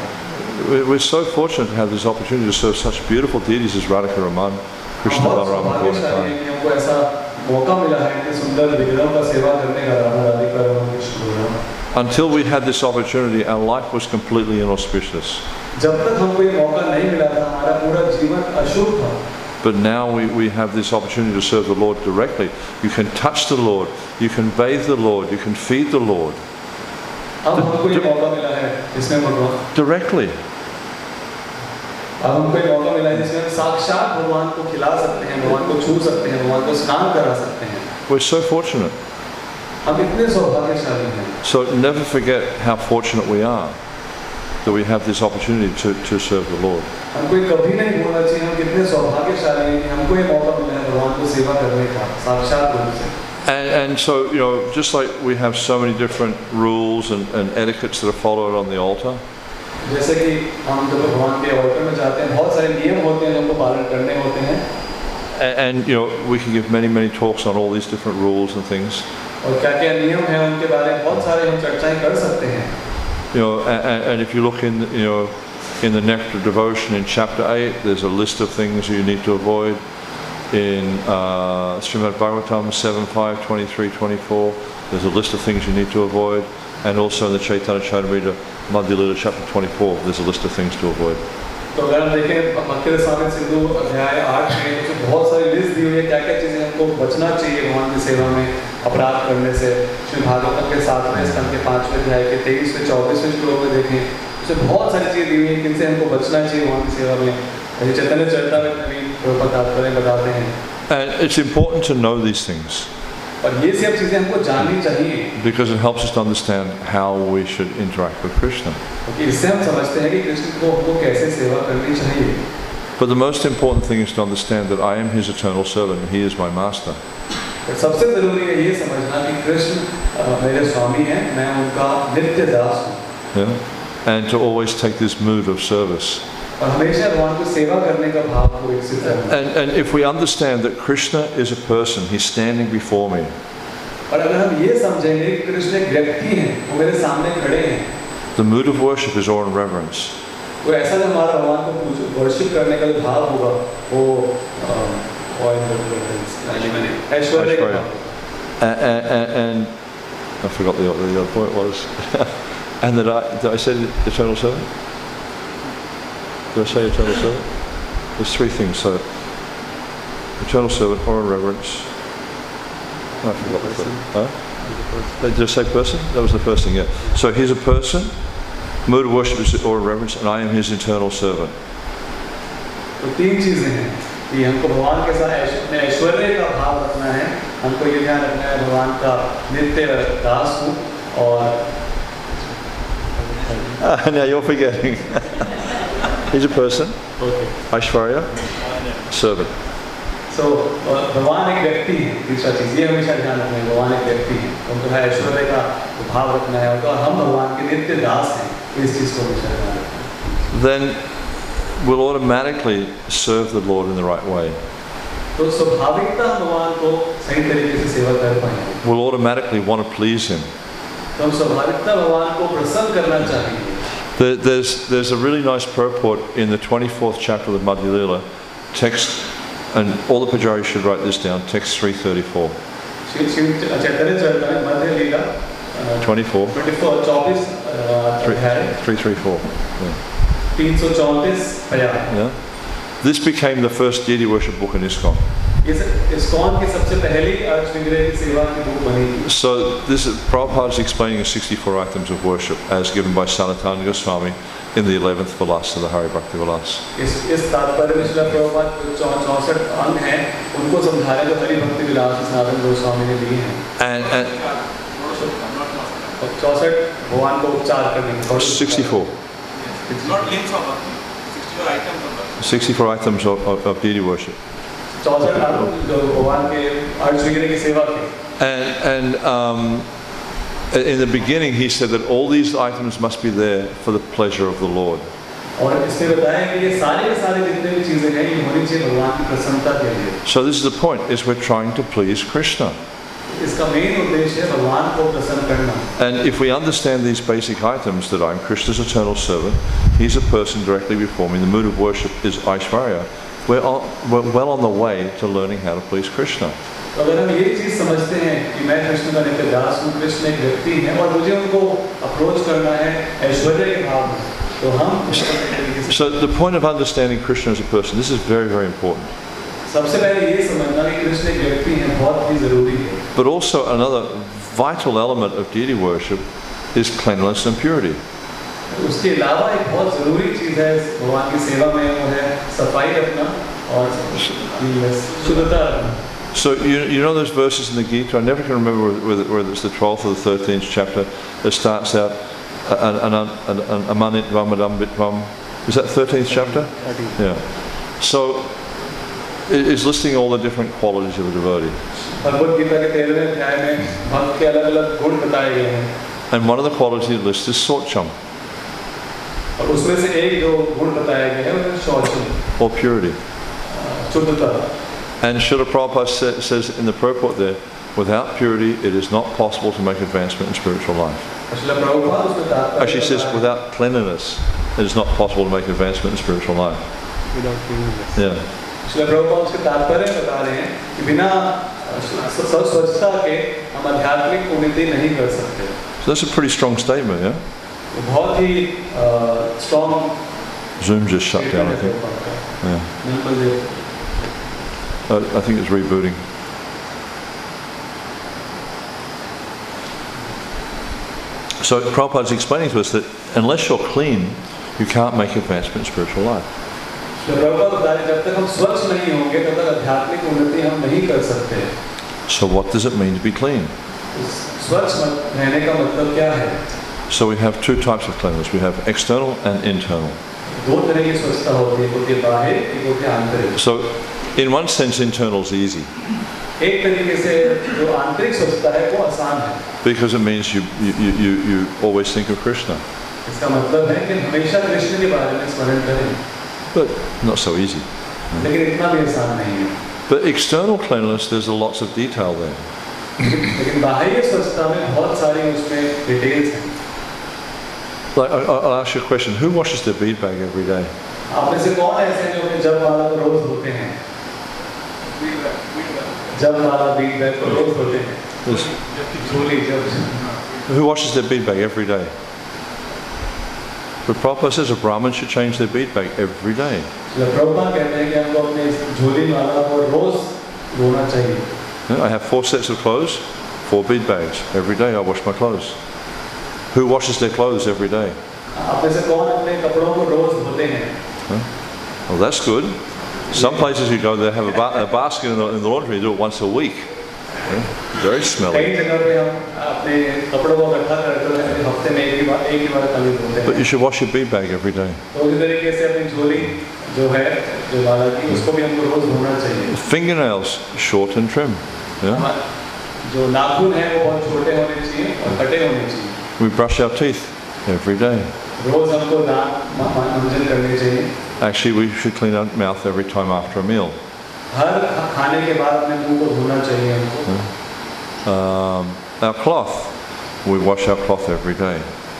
We're so fortunate to have this opportunity to serve such beautiful deities as Radhika Raman, Krishna Balaram, and Gauranga. हमको ऐसा मौका मिला है कि सुंदर विग्रहों का सेवा करने का, Radha Radhika Raman Krishna Balram. Until we had this opportunity, our life was completely inauspicious. जब तक हमको ये मौका नहीं मिला था, हमारा पूरा जीवन अशुभ था. But now we have this opportunity to serve the Lord directly. You can touch the Lord, you can bathe the Lord, you can feed the Lord. अब हमको ये मौका मिला है इसमें भगवान Directly. अब हमको ये मौका मिला है जिसमें हम साक्षात भगवान को खिला सकते हैं, भगवान को छू सकते हैं, भगवान को स्नान करा सकते हैं. We're so fortunate. हम इतने सौभाग्यशाली हैं. So never forget how fortunate we are that we have this opportunity to serve the Lord. हमको ये कभी नहीं भूलना चाहिए हम कितने सौभाग्यशाली हैं कि हमको ये मौका मिला है भगवान को सेवा करने का साक्षात रूप से. And so, you know, just like we have so many different rules and etiquettes that are followed on the altar, जैसे कि हम जब भगवान के ऑल्टर में जाते हैं बहुत सारे नियम होते हैं जिनको पालन करने होते हैं. and you know, we can give many talks on all these different rules and things. और क्या-क्या नियम हैं उनके बारे में बहुत सारे हम चर्चाएं कर सकते हैं. You know, and if you look in, you know, in the Nectar Devotion in chapter 8, there's a list of things you need to avoid. In Srimad Bhagavatam 7.5, 23, 24, there's a list of things you need to avoid. And also in the Chaitanya Charitamrita Madhya Lila chapter 24, there's a list of things to avoid. तो अगर हम देखें भक्तिरसामृत सिंधु अध्याय 8 में उसमें बहुत सारी list दी हुई है क्या-क्या चीजें हमको बचना चाहिए भगवान की सेवा में अपराध करने से. श्री भागवतम के 7वें स्कंद के 5वें अध्याय के 23वें 24वें श्लोक में देखें उसमें बहुत सारी चीजें दी हुई हैं किनसे हमको बचना चाहिए भगवान की सेवा में. चैतन्य चरितामृत में भी प्रभुपाद बताते हैं. And it's important to know these things. और ये सब चीजें हमको जाननी चाहिए. Because it helps us to understand how we should interact with Krishna. क्योंकि इससे हम समझते हैं कि कृष्ण को हमको कैसे सेवा करनी चाहिए. But the most important thing is to understand that I am his eternal servant and he is my master. सबसे जरूरी है ये समझना कि कृष्ण मेरे स्वामी हैं, मैं उनका नित्य दास हूँ. Yeah? And to always take this mood of service. और हमेशा भगवान को सेवा करने का भाव को विकसित करना। And if we understand that Krishna is a person, he's standing before me. और अगर हम ये समझेंगे कि कृष्ण एक व्यक्ति हैं, वो मेरे सामने खड़े हैं, The mood of worship is awe and reverence. वो ऐसा जब हमारा भगवान को वर्शिप करने का जो भाव होगा, वो ऐश्वर्य का भाव। And I forgot the other point was, and that I said eternal servant? Did I say eternal servant? There's three things. So, eternal servant, awe and reverence. I forgot the third. Huh? Did I say person? That was the first thing, yeah. So he's a person, mood of worship is awe and reverence, and I am his eternal servant. तो तीन चीजें हैं कि हमको भगवान के साथ ऐश्वर्य का भाव रखना है, हमको ये ध्यान रखना है भगवान का नित्य दास हूँ, और Now you're forgetting. He's a person. Okay. Aishwarya, servant. So भगवान एक व्यक्ति है, तीसरा चीज ये हमेशा ध्यान रखना है, भगवान एक व्यक्ति है, उनको ऐश्वर्य का भाव रखना है, और हम भगवान के नित्य दास हैं, इस चीज को हमेशा ध्यान रखना है। Then we'll automatically serve the Lord in the right way. तो स्वाभाविकता हम भगवान को सही तरीके से सेवा कर पाएंगे। We'll automatically want to please him. तो हम स्वाभाविकता भगवान को प्रसन्न करना चाहेंगे। There's a really nice purport in the 24th chapter of the Madhya Lila, text, and all the pujaris should write this down, text 334. Chaitanya Charitamrita Madhya Leela 24. 24 334. 334 Yeah. This became the first deity worship book in ISKCON. ISKCON की सबसे पहली विग्रह की सेवा की book बनी थी। So this is Prabhupada is explaining the 64 items of worship as given by Sanatana Goswami in the 11th Vilas of the Hari Bhakti Vilas. इस तात्पर्य में श्रील प्रभुपाद 64 अंग हैं, उनको समझाया जो हरि भक्ति विलास सनातन गोस्वामी ने दिए हैं। And 64 भगवान को उपचार करने के 64. It's not limbs of Bhakti, 64 items of Bhakti. 64 items of deity worship. 64 जो भगवान के विग्रह की सेवा की। And in the beginning he said that all these items must be there for the pleasure of the Lord. और इसमें बताया कि ये सारे के सारे जितने भी चीजें हैं, ये होनी चाहिए भगवान की प्रसन्नता के लिए। So this is the point, is we're trying to please Krishna. इसका मेन उद्देश्य है भगवान को प्रसन्न करना। And if we understand these basic items, that I'm Krishna's eternal servant, he's a person directly before me, the mood of worship is Aishwarya, we're well on the way to learning how to please Krishna. तो अगर हम ये चीज समझते हैं कि मैं कृष्ण का नित्य दास हूँ, कृष्ण एक व्यक्ति है और मुझे उनको अप्रोच करना है ऐश्वर्य के भाव में, तो हम So the point of understanding Krishna as a person, this is very, very important. सबसे पहले ये समझना कि कृष्ण एक व्यक्ति है, बहुत ही जरूरी है। But also another vital element of deity worship is cleanliness and purity. उसके अलावा एक बहुत जरूरी चीज है भगवान की सेवा में, वो है सफाई रखना और शुद्धता रखना। So you know those verses in the Gita, I never can remember whether it's the 12th or the 13th chapter, that starts out amanit vamadambitvam. Is that 13th chapter? Yeah. So it's listing all the different qualities of a devotee. Bhagavad Gita के 13वें अध्याय में भक्त के अलग-अलग गुण बताए गए हैं। And one of the qualities he lists is socham, और उसमें से एक जो गुण बताया गया है वो है शौचम, or purity. शुद्धता। And Srila Prabhupada says in the purport there, without purity it is not possible to make advancement in spiritual life. Srila Prabhupada उसमें तात्पर्य Actually he says without cleanliness it is not possible to make advancement in spiritual life. Without cleanliness. Yeah. Srila Prabhupada उसके तात्पर्य बता रहे हैं कि बिना स्वच्छता के हम आध्यात्मिक उन्नति नहीं कर सकते। So that's a pretty strong statement, yeah? बहुत ही strong। Zoom just shut down, I think. Yeah. I think it's rebooting. So Prabhupada's explaining to us that unless you're clean, you can't make advancement in spiritual life. So what does it mean to be clean? So we have two types of cleanliness. We have external and internal. So in one sense, internal is easy. Because it means you but not so easy. लेकिन इतना भी आसान नहीं है। But external cleanliness, there's lots of detail there. लेकिन बाहरी स्वच्छता में बहुत सारी उसमें डिटेल्स हैं। Like, I'll ask you a question. Who washes their bead bag every day? आप में से कौन ऐसे हैं जो अपने जब वाला को रोज धोते हैं? जब वाला बीड बैग को रोज धोते हैं। झोली जब। Who washes their bead bag every day? But Prabhupada says a Brahmin should change their bead bag every day. Prabhupada कहते हैं कि हमको अपने झोली वाला को रोज धोना चाहिए। I have 4 sets of clothes, 4 bead bags. Every day I wash my clothes. Who washes their clothes every day? आप में से कौन अपने कपड़ों को रोज धोते हैं? Well, that's good. Some places you go, they have a basket in the laundry. You do it once a week. Very smelly. कई जगह पे हम अपने कपड़ों को इकट्ठा करते हैं हफ्ते में एक ही बार खाली धोते हैं। But you should wash your bead bag every day. तो उसी तरीके से अपनी झोली जो है जो वाला की उसको भी हमको रोज धोना चाहिए। Fingernails short and trim. Yeah. जो नाखून है वो बहुत छोटे होने चाहिए और कटे होने चाहिए। We brush our teeth every day. रोज हमको दांत मंजन करने चाहिए। Actually, we should clean our mouth every time after a meal. हर खाने के बाद अपने मुंह को धोना चाहिए हमको। Our cloth, we wash our cloth every day.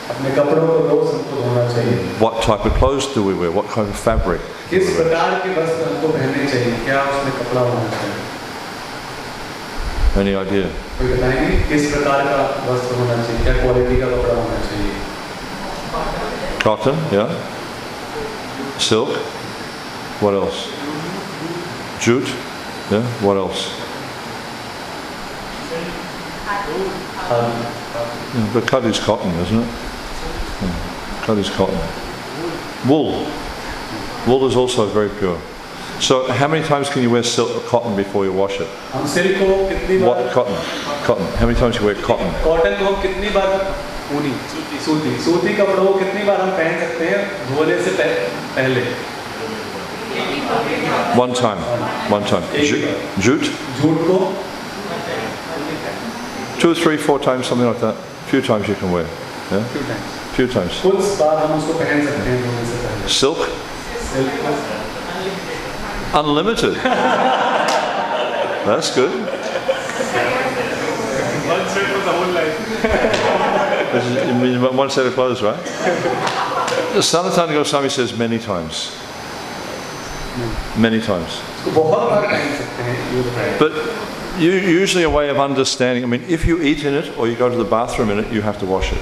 अपने कपड़ों को रोज हमको धोना चाहिए। What type of clothes do we wear? What kind of fabric? किस प्रकार के वस्त्र हमको पहनने चाहिए? क्या उसमें कपड़ा होना चाहिए? Any idea? कोई बताएंगे किस प्रकार का वस्त्र होना चाहिए? क्या क्वालिटी का कपड़ा होना चाहिए? Cotton, yeah. Silk. What else? Jute, yeah. What else? Yeah, but cut is cotton, isn't it? Yeah. Cut is cotton. Wool. Wool is also very pure. So, how many times can you wear cotton before you wash it? हम silk को कितनी बार? What cotton? Cotton. How many times you wear cotton? Cotton को हम कितनी बार? सूती कपड़ों को कितनी बार हम पहन सकते हैं धोने से पहले? One time. Jute? जूट को 2, 3, 4 times, something like that. Few times you can wear. Yeah? Few times. कुछ बार हम उसको पहन सकते हैं धोने से पहले। Silk? सिल्क को Unlimited. That's good. One set for the whole life. You mean one set of clothes, right? Sanatana Goswami says many times. Many times. बहुत बार पहन सकते हैं ये बताएं। But usually a way of understanding, I mean, if you eat in it or you go to the bathroom in it, you have to wash it.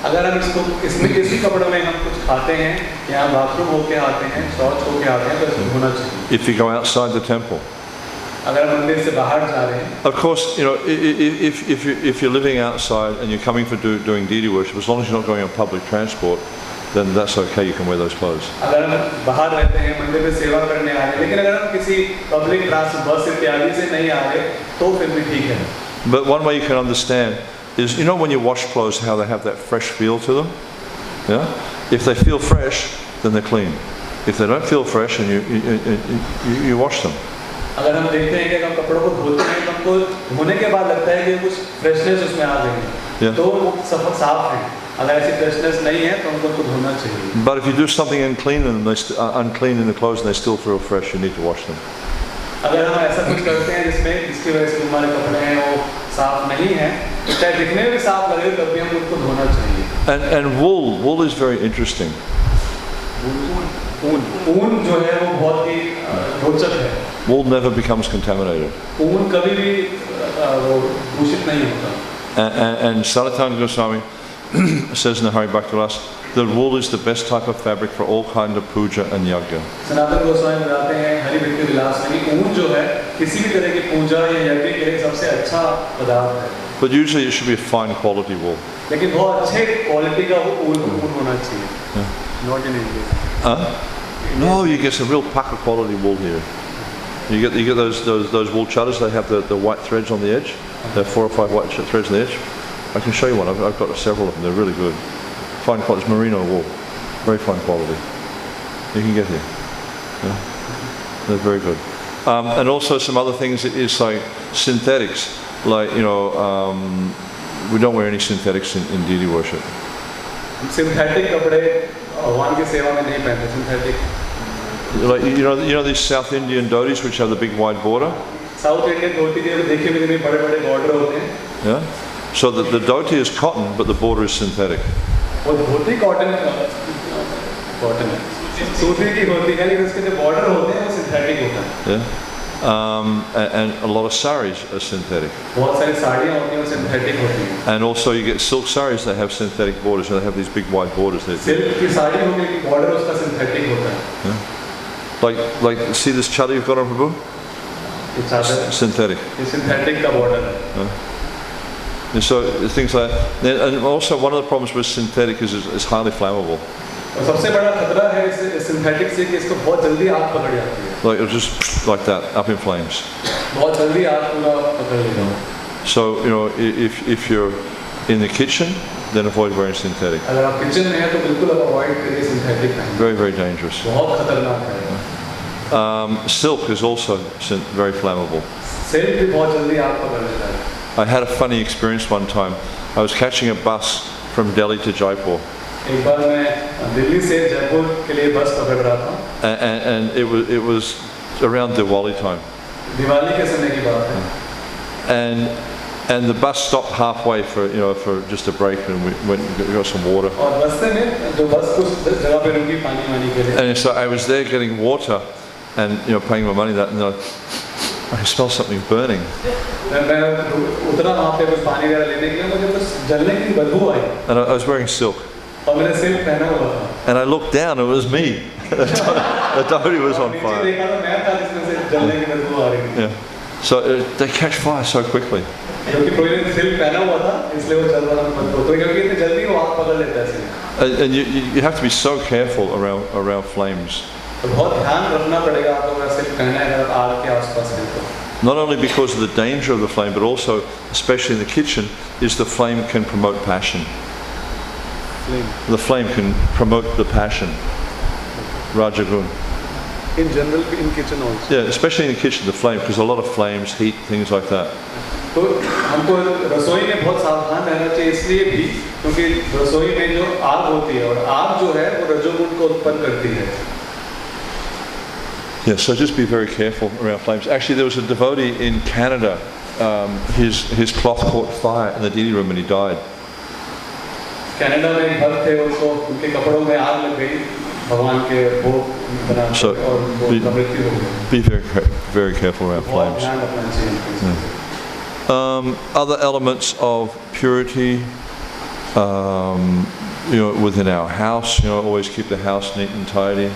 अगर हम इसको इसमें इसी कपड़े में हम कुछ खाते हैं या बाथरूम होके आते हैं शौच होके आते हैं तो इसको धोना चाहिए। If you go outside the temple. अगर हम मंदिर से बाहर जा रहे हैं। Of course, you know, if you're living outside and you're coming for doing deity worship, as long as you're not going on public transport, then that's okay. You can wear those clothes. अगर हम बाहर रहते हैं मंदिर में सेवा करने आ रहे हैं लेकिन अगर हम किसी पब्लिक ट्रांसपोर्ट बस इत्यादि से नहीं आ रहे तो फिर भी ठीक है। But one way you can understand is, you know, when you wash clothes, how they have that fresh feel to them. Yeah. If they feel fresh, then they're clean. If they don't feel fresh, and you wash them. अगर हम देखते हैं कि हम कपड़ों को धोते हैं तो हमको धोने के बाद लगता है कि कुछ फ्रेशनेस उसमें आ गई है तो वो साफ है। अगर ऐसी फ्रेशनेस नहीं है तो हमको धोना चाहिए। But if you do something unclean in the clothes and they still feel fresh, you need to wash them. अगर हम ऐसा कुछ करते हैं जिसमें जिसकी वजह से हमारे कपड़े हैं वो साफ नहीं है तो चाहे दिखने में भी साफ लगे तब भी हम उनको धोना चाहिए। And wool is very interesting. ऊन जो है वो बहुत ही रोचक है। Wool never becomes contaminated. ऊन कभी भी वो दूषित नहीं होता। And Sanatana Goswami says in the Hari Bhakti Vilas that wool is the best type of fabric for all kind of puja and yajna. Sanatan Goswami बताते हैं हरि भक्ति विलास में कि ऊन जो है किसी भी तरह की पूजा या यज्ञ के लिए सबसे अच्छा पदार्थ है। But usually it should be a fine quality wool. लेकिन बहुत अच्छे क्वालिटी का ऊन होना चाहिए। Not in India. No, you get some real pucker quality wool here. You get those wool chudders. They have the white threads on the edge. There are 4 or 5 white threads on the edge. I can show you one. I've got several of them. They're really good. Fine quality. It's merino wool. Very fine quality. You can get here. Yeah. They're very good. And also some other things is like synthetics. Like, you know, we don't wear any synthetics in deity worship. Synthetic कपड़े भगवान की सेवा में नहीं पहनते। Synthetic Like you know these South Indian deities which have the big wide border. South Indian dhoti जो देखे भी नहीं बड़े-बड़े बॉर्डर होते हैं. Yeah. So the dhoti is cotton, but the border is synthetic. वो धोती कॉटन है. सूती की होती है लेकिन उसके जो बॉर्डर होते हैं वो सिंथेटिक होता है. Yeah. And a lot of saris are synthetic. बहुत सारी साड़ियाँ होती हैं वो सिंथेटिक होती हैं. And also you get silk saris that have synthetic borders. So they have these big wide borders. Silk की साड़ी होगी कि बॉर्डर उसका सिंथेटिक होता है. Yeah. Like see this chador you've got on, Prabhu? It's synthetic. ये synthetic का border है. Yeah. And so things like that. And also one of the problems with synthetic is it's highly flammable. और सबसे बड़ा खतरा है इस synthetic से कि इसको बहुत जल्दी आग पकड़ जाती है. Like it'll just like that, up in flames. बहुत जल्दी आग पूरा पकड़ लेगा. So if you're in the kitchen, then avoid wearing synthetic. अगर आप किचन में हैं तो बिल्कुल आप अवॉइड करिए सिंथेटिक पहनना. Very, very dangerous. बहुत खतरनाक है. Silk is also very flammable. Silk भी बहुत जल्दी आग पकड़ लेता है. I had a funny experience one time. I was catching a bus from Delhi to Jaipur. एक बार मैं दिल्ली से जयपुर के लिए बस पकड़ रहा था. And it was around Diwali time. Diwali के समय की बात है. And the bus stopped halfway for just a break, and we went and got some water. और रास्ते में जो बस कुछ जगह पे रुकी पानी वानी के लिए. And so I was there getting water, and paying my money that, and I smell something burning. मैं उतरा वहाँ पे कुछ पानी वगैरह लेने के लिए मुझे कुछ जलने की बदबू आई. And I was wearing silk. और मैंने सिल्क पहना हुआ था. And I looked down, it was me. The dhoti was on नीचे fire. देखा तो मैं था जिसमें से जलने की बदबू आ रही थी. Yeah. So they catch fire so quickly. क्योंकि कोई ने सिल्क पहना हुआ था इसलिए वो जल रहा था. तो क्योंकि इतनी जल्दी वो आग पकड़ लेता है silk. And you have to be so careful around flames. तो बहुत ध्यान रखना पड़ेगा आपको अगर सिल्क पहना है अगर आप आग के आसपास हैं तो. Not only because of the danger of the flame, but also, especially in the kitchen, is the flame can promote passion. The flame can promote the passion. Rajagun. In general, in kitchen also. Yeah, especially in the kitchen, the flame, because a lot of flames, heat, things like that. तो हमको रसोई में बहुत सावधान रहना चाहिए इसलिए भी क्योंकि रसोई में जो आग होती है और आग जो है वो रजोगुण को उत्पन्न करती है. Yeah, so just be very careful around flames. Actually, there was a devotee in Canada. His cloth caught fire in the deity room and he died. Canada में एक भक्त थे उनको उनके कपड़ों में आग लग गई भगवान के भोग बनाने So और उनकी मृत्यु हो गई. be very careful around बहुत flames. ध्यान रखना चाहिए. Other elements of purity, within our house. Always keep the house neat and tidy.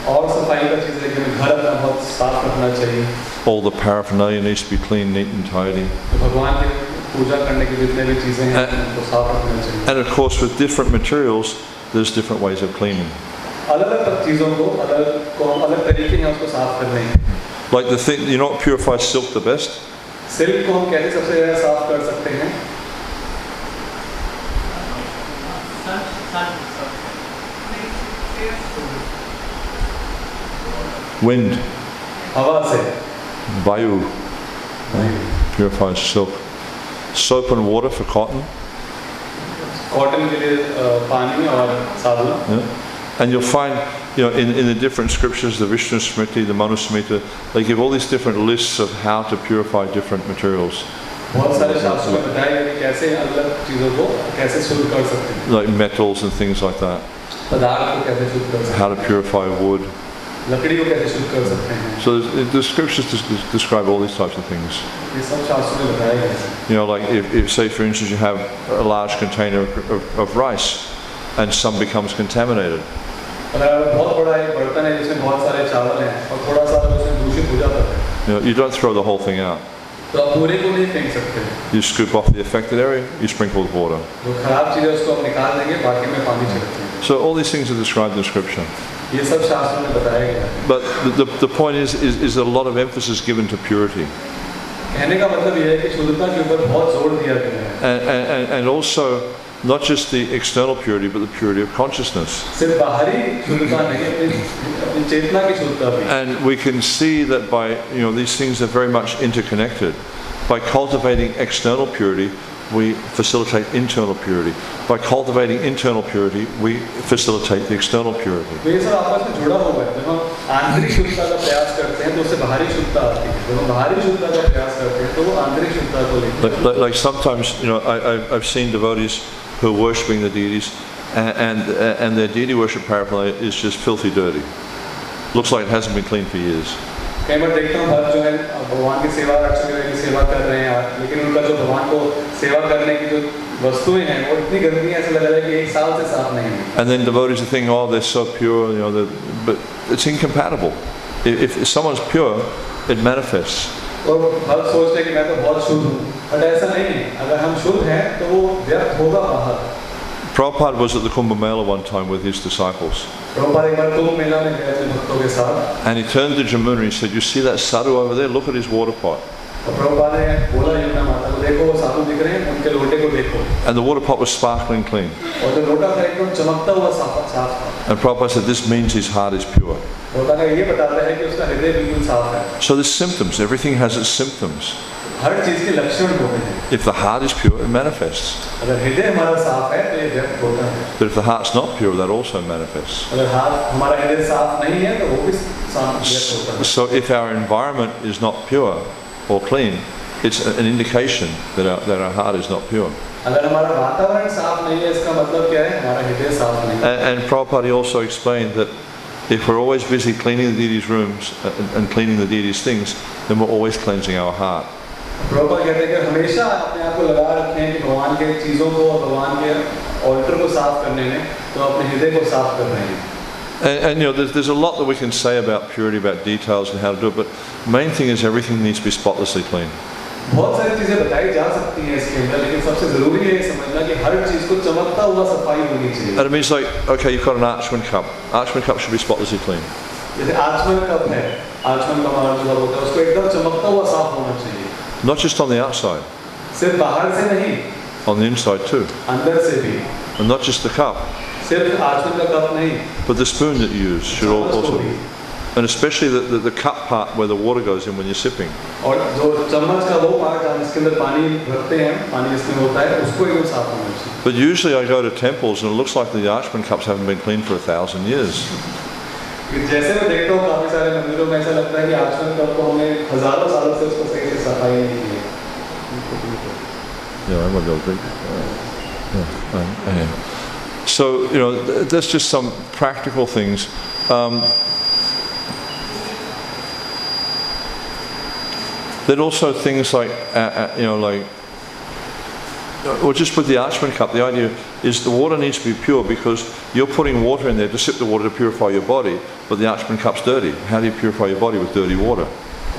और सफाई का चीज़ है कि घर अपना बहुत साफ रखना चाहिए. All the paraphernalia needs to be clean, neat and tidy. भगवान की पूजा करने की जितने भी चीज़ें हैं उनको साफ रखना चाहिए. And of course, with different materials, there's different ways of cleaning. अलग-अलग चीज़ों को अलग तरीके हैं उसको साफ करने हैं. Like the thing, what purifies silk the best? Silk को हम कैसे सबसे ज़्यादा साफ कर सकते हैं? Wind. हवा से. Vayu. Purifies silk. Soap and water for cotton. Cotton के लिए पानी और साबुन. Yeah. And you'll find, in the different scriptures, the Vishnu Smriti, the Manu Samhita, they give all these different lists of how to purify different materials. बहुत सारे शास्त्रों में बताया गया कि कैसे अलग चीज़ों को कैसे शुद्ध कर सकते हैं. Like metals and things like that. पदार्थ को कैसे शुद्ध कर सकते हैं. How to purify wood. लकड़ी को कैसे शुद्ध कर सकते हैं. So the scriptures describe all these types of things. ये सब शास्त्रों में बताया गया है. Like if say for instance you have a large container of rice and some becomes contaminated. अगर बहुत बड़ा एक बर्तन है जिसमें बहुत सारे चावल हैं और थोड़ा सा उसमें दूषित हो जाता है. You don't throw the whole thing out. तो आप पूरे को नहीं फेंक सकते. You scoop off the affected area, you sprinkle with water. जो खराब चीज़ है उसको आप निकाल देंगे बाकी में पानी छिड़कते हैं. So all these things are described in scripture. ये सब शास्त्रों में बताया गया है. But the point is a lot of emphasis given to purity. कहने का मतलब ये है कि शुद्धता के ऊपर बहुत जोर दिया गया है. And also not just the external purity, but the purity of consciousness. सिर्फ बाहरी शुद्धता नहीं अपनी चेतना की शुद्धता भी. And we can see that by these things are very much interconnected. By cultivating external purity, we facilitate internal purity. By cultivating internal purity, we facilitate the external purity. तो ये सब आपस में जुड़ा हुआ है. जब हम आंतरिक शुद्धता का प्रयास करते हैं तो उससे बाहरी शुद्धता आती है। जब हम बाहरी शुद्धता का प्रयास करते हैं तो वो आंतरिक शुद्धता को लेकर Like sometimes, I've seen devotees who are worshipping the deities, and their deity worship paraphernalia is just filthy dirty. Looks like it hasn't been cleaned for years. कई बार देखता हूँ भक्त जो है भगवान की सेवा की सेवा कर रहे हैं, लेकिन उनका जो भगवान को सेवा करने की जो वस्तुएं हैं वो इतनी गंदी ऐसा लग रहा है कि एक साल से साफ नहीं है। And then devotees are thinking, oh, they're so pure, but it's incompatible. If someone's pure, it manifests. और भक्त सोचते हैं कि मैं तो बहुत शुद्ध हूँ, बट ऐसा नहीं है। अगर हम शुद्ध हैं तो वो व्यक्त होगा बाहर। Prabhupada was at the Kumbh Mela one time with his disciples. Prabhupada एक बार कुंभ मेला में गए थे भक्तों के साथ। And he turned to Jamuna and he said, you see that sadhu over there? Look at his water pot. और प्रभुपाद ने बोला यमुना माता को, देखो वो साधु दिख रहे हैं, उनके लोटे को देखो। And the water pot was sparkling clean. और जो लोटा था एकदम चमकता हुआ साफ था। And Prabhupada said, this means his heart is pure. Prabhupada ने ये बताता है कि उसका हृदय बिल्कुल साफ है। So there's symptoms. Everything has its symptoms. हर चीज के लक्षण होते हैं। If the heart is pure, it manifests. अगर हृदय हमारा साफ है तो ये व्यक्त होता है। But if the heart's not pure, that also manifests. अगर हमारा हृदय साफ नहीं है तो वो भी व्यक्त होता है। So if our environment is not pure or clean, it's an indication that our heart is not pure. अगर हमारा वातावरण साफ नहीं है, इसका मतलब क्या है? हमारा हृदय साफ नहीं है। And Prabhupada also explained that if we're always busy cleaning the deities' rooms and cleaning the deities' things, then we're always cleansing our heart. Prabhupada कहते हैं कि हमेशा अपने आप को लगा रखें कि भगवान के चीज़ों को और भगवान के ऑल्टर को साफ करने में, तो अपने हृदय को साफ कर रहे हैं। And there's a lot that we can say about purity, about details and how to do it, but the main thing is everything needs to be spotlessly clean. बहुत सारी चीज़ें बताई जा सकती हैं इसके अंदर, लेकिन सबसे ज़रूरी है ये समझना कि हर चीज़ को चमकता हुआ सफाई होनी चाहिए। And it means like, okay, you've got an Archman cup. Archman cup should be spotlessly clean. जैसे आचमन कप है, आचमन का हमारा जो होता है उसको एकदम चमकता हुआ साफ होना चाहिए। Not just on the outside, सिर्फ बाहर से नहीं, on the inside too. अंदर से भी। And not just the cup, सिर्फ आचमन का कप नहीं, but the spoon that you use should also be. And especially the cup part where the water goes in when you're sipping. और जो चम्मच का वो पार्ट है जिसके अंदर पानी भरते हैं, पानी इसमें होता है, उसको एकदम साफ होना चाहिए। But usually I go to temples and it looks like the Archman cups haven't been cleaned for 1,000 years. जैसे मैं देखता हूँ काफी सारे मंदिरों में ऐसा लगता है कि आचमन कप को हमने हजारों सालों से उसको सही से सफाई नहीं की है। Yeah, I might be able to drink. So, that's just some practical things. Then also things like, or just with the Archman cup, the idea is the water needs to be pure because you're putting water in there to sip the water to purify your body, but the Archman cup's dirty. How do you purify your body with dirty water?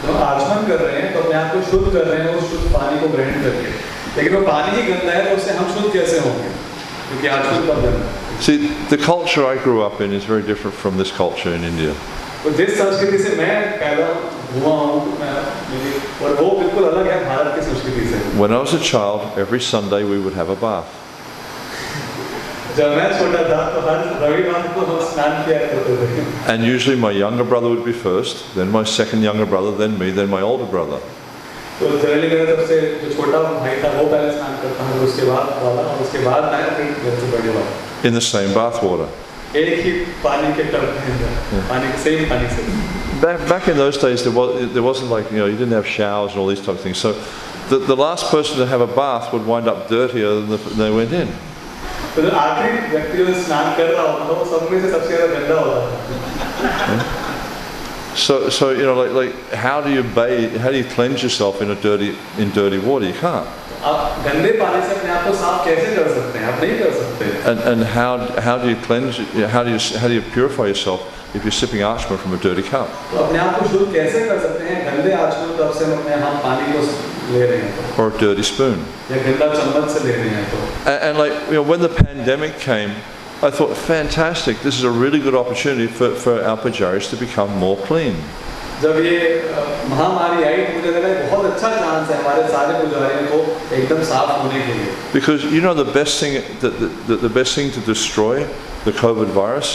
तो आचमन कर रहे हैं तो अपने आप को शुद्ध कर रहे हैं उस शुद्ध पानी को ग्रहण करके, लेकिन वो पानी ही गंदा है तो उससे हम शुद्ध कैसे होंगे? क्योंकि आचमन कब गंदा है? See, the culture I grew up in is very different from this culture in India. तो जिस संस्कृति से मैं पैदा हुआ हूँ और वो बिल्कुल अलग है भारत की संस्कृति से। When I was a child, every Sunday we would have a bath. जब मैं छोटा था तो हर रविवार को हम स्नान किया करते थे। And usually my younger brother would be first, then my second younger brother, then me, then my older brother. तो जनरली मेरा सबसे जो छोटा भाई था वो पहले स्नान करता है, उसके बाद वाला और उसके बाद मैं अपने घर से बड़े वाला। In the same bath water. एक ही पानी के टब के अंदर, पानी के सेम पानी से। Back in those days, there wasn't like, you didn't have showers and all these type of things. So the last person to have a bath would wind up dirtier than they went in. तो जो आखिरी व्यक्ति जो स्नान कर रहा होता था वो सब में से सबसे ज़्यादा गंदा होता था। So like how do you bathe? How do you cleanse yourself in dirty water? You can't. आप गंदे पानी से अपने आप को साफ कैसे कर सकते हैं? आप नहीं कर सकते। And how do you cleanse? How do you purify yourself if you're sipping Archman from a dirty cup? तो अपने आप को शुद्ध कैसे कर सकते हैं? गंदे आचमन कप से हम अपने हम पानी को ले रहे हैं तो। Or a dirty spoon. या गंदा चम्मच से ले रहे हैं तो। And like when the pandemic came, I thought, fantastic, this is a really good opportunity for our pujaris to become more clean. जब ये महामारी आई तो मुझे लगा बहुत अच्छा चांस है हमारे सारे पुजारियों को एकदम साफ होने के लिए। Because the best thing to destroy the COVID virus.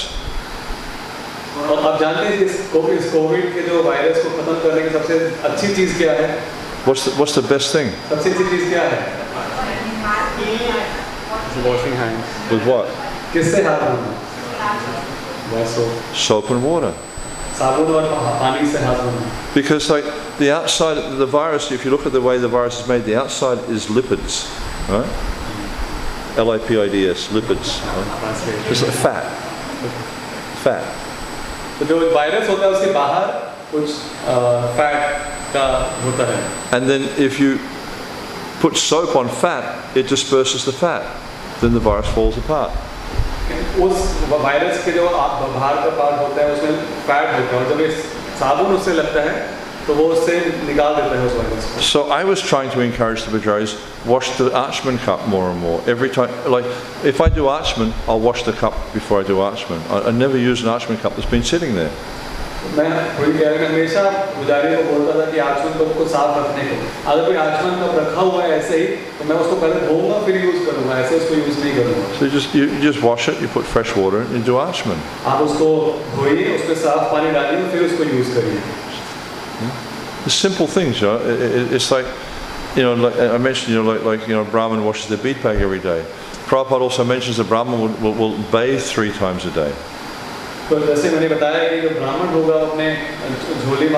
और आप जानते हैं इस कोविड के जो वायरस को खत्म करने की सबसे अच्छी चीज क्या है? What's the best thing? सबसे अच्छी चीज क्या है? Washing hands. With what? किससे हाथ धोना? Soap and water. साबुन और पानी से हाथ धोना. Because like the outside, the virus, if you look at the way the virus is made, the outside is lipids, right? Lipids, lipids. Right? It's like fat. तो जो वायरस होता है उसके बाहर कुछ फैट का होता है. And then if you put soap on fat, it disperses the fat. Then the virus falls apart. उस वायरस के जो बाहर का पार्ट होता है उसमें फैट होता है और जब ये साबुन उससे लगता है तो वो उससे निकाल देता है उस वायरस को. So I was trying to encourage the Bajaris, wash the Archman cup more and more. Every time, like if I do Archman, I'll wash the cup before I do Archman. I never use an Archman cup that's been sitting there. मैं पूरी कह रहा हमेशा पुजारी को बोलता था कि आचमन कप को साफ रखने को. अगर कोई आचमन कप रखा हुआ है ऐसे ही तो मैं उसको पहले धोऊंगा फिर यूज करूंगा, ऐसे उसको यूज नहीं करूंगा. So you just wash it, you put fresh water in, and do Archman. आप उसको धोइए, उसमें साफ पानी डालिए फिर उसको यूज करिए. The simple things, you know. It's like, you know, like I mentioned, you know, like you know, Brahman washes their bead bag every day. Prabhupada also mentions that Brahman will bathe 3 times a day. तो जैसे मैंने बताया कि जो ब्राह्मण होगा अपने झोली को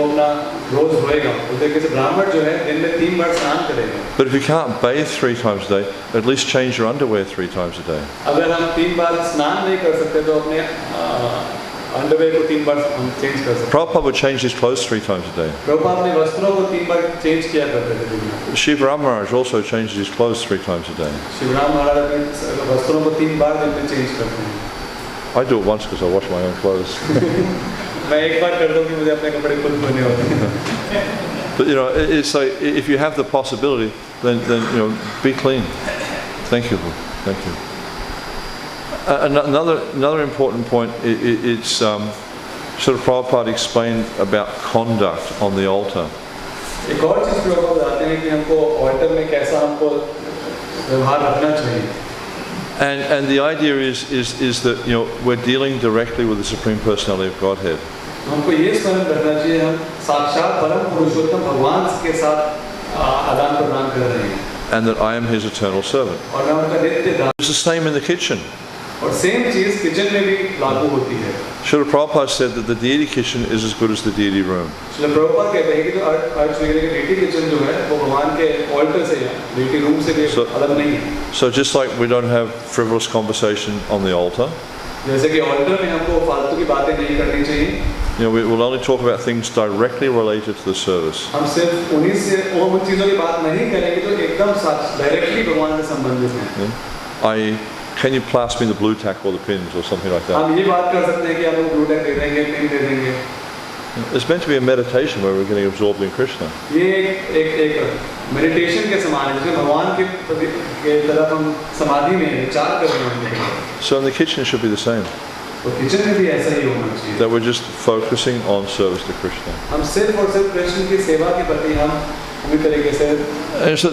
अपना रोज धोएगा, उस तरीके से ब्राह्मण जो है दिन में 3 बार स्नान करेगा. But if you can't bathe 3 times a day, at least change your underwear 3 times a day. अगर हम 3 बार स्नान नहीं कर सकते तो अपने अंडरवेयर को 3 बार हम चेंज कर सकते हैं. Prabhupada would change his clothes 3 times a day. Prabhupada अपने वस्त्रों को 3 बार चेंज किया करते थे दिन में. Shivaram Maharaj also changes his clothes 3 times a day. Shivram महाराज अपने वस्त्रों को 3 बार दिन में चेंज करते हैं. I do it once because I wash my own clothes. मैं एक बार कर दूं कि मुझे अपने कपड़े खुद धोने होते हैं. But you know, it's like if you have the possibility, then you know, be clean. Thank you. Another important point. It's sort of Prabhupada explained about conduct on the altar. एक और चीज प्रभुपाद बताते हैं कि हमको ऑल्टर में कैसा हमको व्यवहार रखना चाहिए. And the idea is that you know we're dealing directly with the Supreme Personality of Godhead. हमको ये स्मरण करना चाहिए हम साक्षात परम पुरुषोत्तम भगवान के साथ आदान प्रदान कर रहे हैं. And that I am His eternal servant. और मैं उनका नित्य दास. It's the same in the kitchen. और सेम चीज किचन में भी लागू होती है. Srila Prabhupada said that the deity kitchen is as good as the deity room. Srila Prabhupada कहते हैं कि जो अर्थ वगैरह के deity kitchen जो है वो भगवान के ऑल्टर से है, deity room से भी अलग नहीं है. So just like we don't have frivolous conversation on the altar. जैसे कि ऑल्टर में हमको फालतू की बातें नहीं करनी चाहिए. You know, we will only talk about things directly related to the service. हम सिर्फ उन्हीं से उन चीजों की बात नहीं करेंगे जो एकदम डायरेक्टली भगवान से संबंधित हैं. Can you pass me the blue tack or the pins or something like that? हम ये बात कर सकते हैं कि हम ब्लू टैग दे देंगे, पिन दे देंगे. It's meant to be a meditation where we're getting absorbed in Krishna. ये एक मेडिटेशन के समान है जिसमें भगवान के तरफ हम समाधि में विचार कर रहे हैं. So in the kitchen it should be the same. तो किचन में भी ऐसा ही होना चाहिए. That we're just focusing on service to Krishna. हम सिर्फ और सिर्फ कृष्ण की सेवा के प्रति हम पूरी तरीके से. And so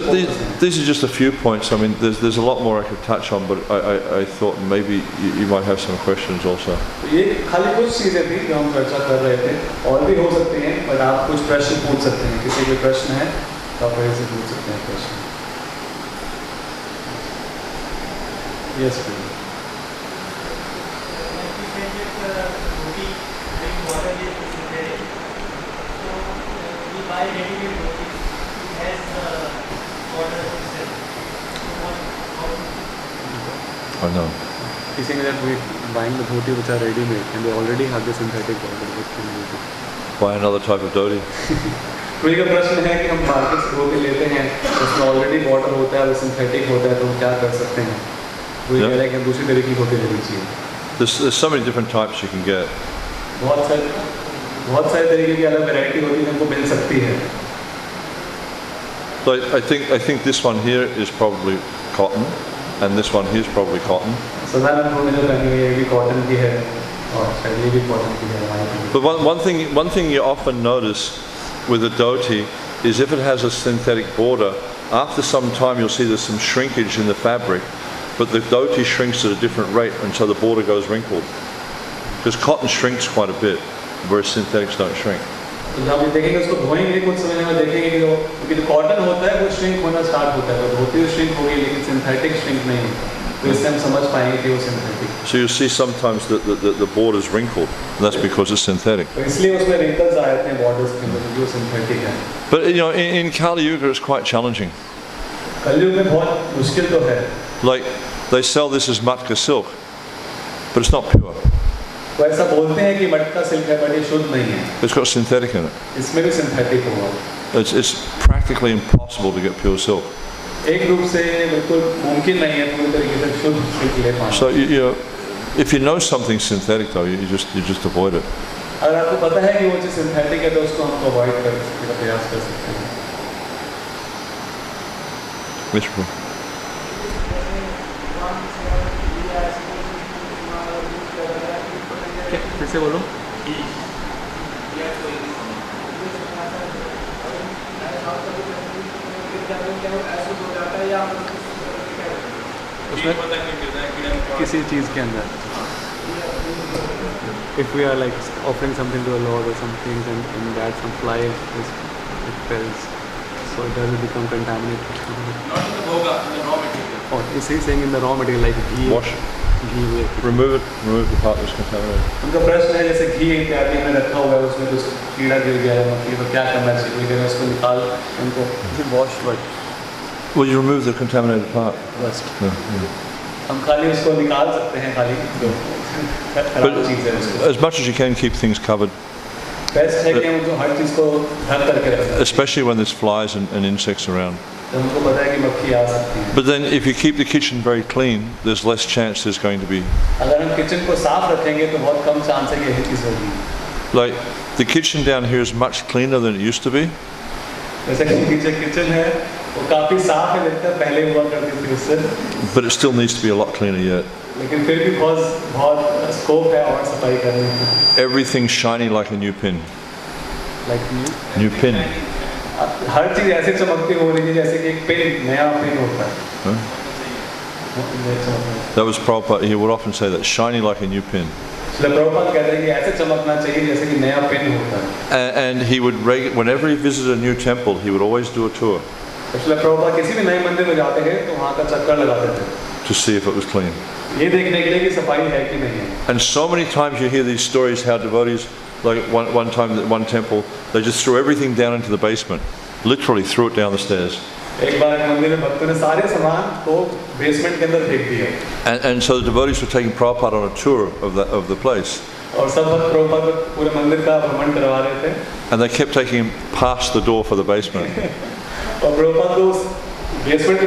these are just a few points. I mean, there's a lot more I could touch on, but I thought maybe you might have some questions also. तो ये खाली कुछ चीजें थी जो हम चर्चा कर रहे थे. और भी हो सकती हैं, पर आप कुछ प्रश्न पूछ सकते हैं. किसी भी प्रश्न है तो आप ऐसे पूछ सकते हैं प्रश्न. Yes, please. I know. He's saying that we're buying the dhoti which are ready-made and they already have the synthetic border. What can we do? Buy another type of dhoti. कोई का प्रश्न है कि हम मार्केट से धोती लेते हैं उसमें ऑलरेडी बॉर्डर होता है और सिंथेटिक होता है तो हम क्या कर सकते हैं. वही कह रहे हैं कि दूसरी तरीके की धोती लेनी चाहिए. There's so many different types you can get. बहुत सारे तरीके की अलग वैरायटी होती है हमको मिल सकती है. So I think this one here is probably cotton, and this one here is probably cotton. साधारण धोने जो पहनी हुई है ये भी कॉटन की है और शायद ये भी कॉटन की है. But one thing you often notice with a dhoti is if it has a synthetic border, after some time you'll see there's some shrinkage in the fabric, but the dhoti shrinks at a different rate and so the border goes wrinkled. Because cotton shrinks quite a bit, whereas synthetics don't shrink. तो जब आप देखेंगे उसको धोएंगे कुछ समय में देखेंगे कि जो कॉटन होता है वो श्रिंक होना स्टार्ट होता है. तो धोती श्रिंक होगी लेकिन सिंथेटिक श्रिंक नहीं होता. तो इससे हम समझ पाएंगे कि वो synthetic. So you see sometimes the border's wrinkled, and that's because it's synthetic. तो इसलिए उसमें wrinkles आ जाते हैं borders के अंदर जो सिंथेटिक है। But you know, in Kali Yuga it's quite challenging. कलयुग में बहुत मुश्किल तो है। Like they sell this as matka silk, but it's not pure. वो ऐसा बोलते हैं कि मटका सिल्क है बट ये शुद्ध नहीं है। It's got synthetic in it. इसमें भी सिंथेटिक होगा। It's practically impossible to get pure silk. एक रूप से बिल्कुल मुमकिन नहीं है पूरी तरीके से शुद्ध सिल्क ले पाना। So you know, if you know something synthetic though, you just avoid it. अगर आपको पता है कि वो चीज़ सिंथेटिक है तो उसको हम अवॉइड करने का प्रयास कर सकते हैं। Which one? फिर से बोलो। उसमें किसी चीज़ के अंदर if we are like offering something to the Lord or something and in that some fly it falls, so it doesn't become contaminated. Not in the bhoga, in the raw material. Oh, is he saying in the raw material like ghee? Wash it. Ghee Remove it. Remove the part that's contaminated. उनका प्रश्न है जैसे घी इत्यादि में रखा हुआ है उसमें कुछ कीड़ा गिर गया है मक्खी तो क्या करना चाहिए? लेकिन उसको निकाल उनको wash but Well, you remove the contaminated part. बस Yeah. हम खाली उसको निकाल सकते हैं खाली जो खराब चीज़ है उसको। As much as you can, keep things covered, best है कि हम जो हर चीज़ को ढक करके रखें। especially when there's flies and insects around. तो हमको पता है कि मक्खी आ सकती है। But then, if you keep the kitchen very clean, there's less chance there's going to be. अगर हम किचन को साफ रखेंगे तो बहुत कम चांस है कि यही चीज़ होगी। Like the kitchen down here is much cleaner than it used to be. जैसे कि नीचे किचन है वो काफ़ी साफ है जितना पहले हुआ करती थी उससे। But it still needs to be a lot cleaner yet. लेकिन फिर भी बहुत स्कोप है और सफाई करने की। Everything's shiny like a new pin. Like New pin. हर चीज़ ऐसे चमकती हो रही है जैसे कि एक पेन नया पेन होता है। Huh? That was Prabhupada. He would often say that, shiny like a new pin. Prabhupada कहते हैं कि ऐसे चमकना चाहिए जैसे कि नया पेन होता है। And he would, whenever he visited a new temple, he would always do a tour इसलिए प्रभुपाद किसी भी नए मंदिर में जाते हैं तो वहाँ का चक्कर लगाते थे to see if it was clean. ये देखने के लिए कि सफाई है कि नहीं है। And so many times you hear these stories how devotees, like one time at one temple, they just threw everything down into the basement. Literally threw it down the stairs. एक बार एक मंदिर में भक्तों ने सारे सामान को बेसमेंट के अंदर फेंक दिया। And so the devotees were taking Prabhupada on a tour of the place. और सब भक्त प्रभुपाद को पूरे मंदिर का भ्रमण करवा रहे थे। And they kept taking him past the door for the basement. और प्रभुपाद को उस बेसमेंट के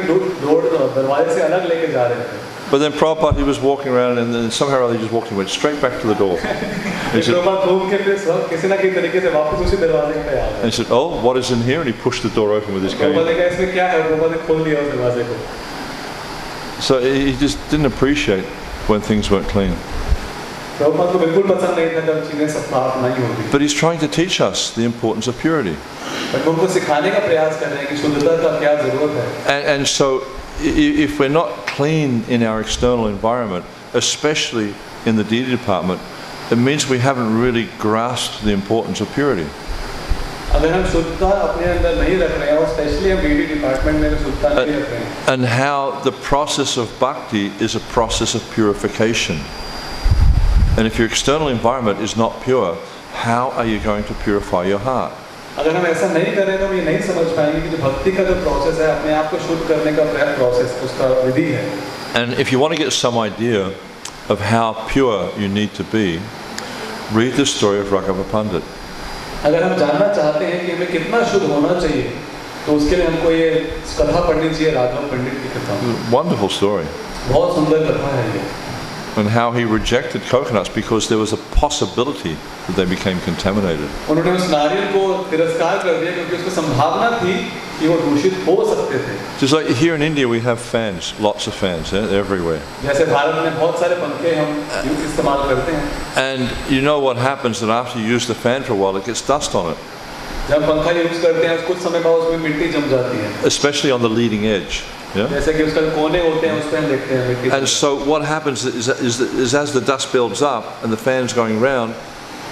दरवाजे से अलग लेके जा रहे थे। But then Prabhupada, he was walking around and then somehow or other he just walked and went straight back to the door. He said, Prabhupada घूम के फिर सब किसी ना किसी तरीके से वापस उसी दरवाजे पे आ गए। and he said, oh, what is in here? And he pushed the door open with his Prabhupada ने cane. कहा इसमें क्या है? प्रभुपाद ने खोल दिया उस दरवाजे को। So he just didn't appreciate when things weren't clean. Prabhupada को बिल्कुल पसंद नहीं था जब चीजें साफ नहीं होती। But he's trying to teach us the importance of purity. But उनको सिखाने का प्रयास कर रहे हैं कि शुद्धता का क्या जरूरत है। And so if we're not clean in our external environment, especially in the deity department, it means we haven't really grasped the importance of purity. अगर हम शुद्धता अपने अंदर नहीं रख रहे हैं और स्पेशली हम डीटी डिपार्टमेंट में शुद्धता नहीं रख रहे हैं। And how the process of bhakti is a process of purification. And if your external environment is not pure, how are you going to purify your heart? अगर हम ऐसा नहीं करें तो हम ये नहीं समझ पाएंगे कि जो भक्ति का जो प्रोसेस है अपने आप को शुद्ध करने का प्रोसेस उसका विधि है। And if you want to get some idea of how pure you need to be, read the story of Raghava Pandit. अगर हम जानना चाहते हैं कि हमें कितना शुद्ध होना चाहिए तो उसके लिए हमको ये कथा पढ़नी चाहिए राघव पंडित की कथा। Wonderful story. बहुत सुंदर कथा है ये। And how he rejected coconuts because there was a possibility that they became contaminated. उन्होंने उस नारियल को तिरस्कार कर दिया क्योंकि उसको संभावना थी कि वो दूषित हो सकते थे। Just like here in India we have fans, lots of fans, they're everywhere. जैसे भारत में बहुत सारे पंखे हम इस्तेमाल करते हैं। And you know what happens that after you use the fan for a while it gets dust on it. जब पंखा यूज करते हैं कुछ समय बाद उसमें मिट्टी जम जाती है। Especially on the leading edge. Yeah? जैसे कि उसका कोने होते हैं उस पर हम देखते हैं मिट्टी। And so what happens is as the dust builds up and the fan's going round,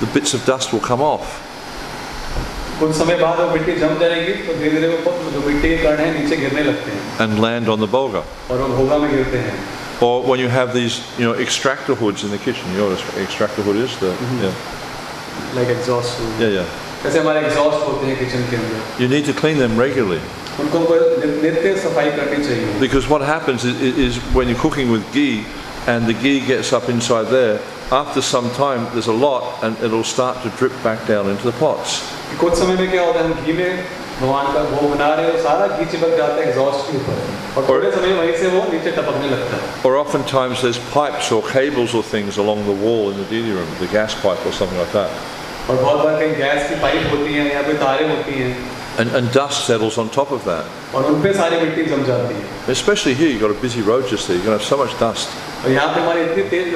the bits of dust will come off. कुछ समय बाद वो मिट्टी जम जाएगी तो धीरे-धीरे वो जो मिट्टी के कण हैं नीचे गिरने लगते हैं। And land on the Bagh. और वो भोगा में गिरते हैं। Or when you have these, extractor hoods in the kitchen. You know what an extractor hood is? Like exhaust. Yeah. जैसे हमारे exhaust होते हैं kitchen के अंदर. You need to clean them regularly. उनको नित्य सफाई करनी चाहिए. Because what happens is when you're cooking with ghee and the ghee gets up inside there, after some time there's a lot and it'll start to drip back down into the pots. कुछ समय में क्या होता है, हम घी में भगवान का भोग बना रहे हैं, सारा घी चिपक जाता है एग्जॉस्ट के ऊपर, और थोड़े समय वहीं से वो नीचे टपकने लगता है. Or oftentimes there's pipes or cables or things along the wall in the deity room, the gas pipe or something like that. और बहुत बार कहीं गैस की पाइप होती है या कोई तारें होती हैं. And dust settles on top of that. और उन पे सारी मिट्टी जम जाती है. Especially here, you've got a busy road just there. You're going to have so much dust. और यहाँ पे हमारी इतनी तेज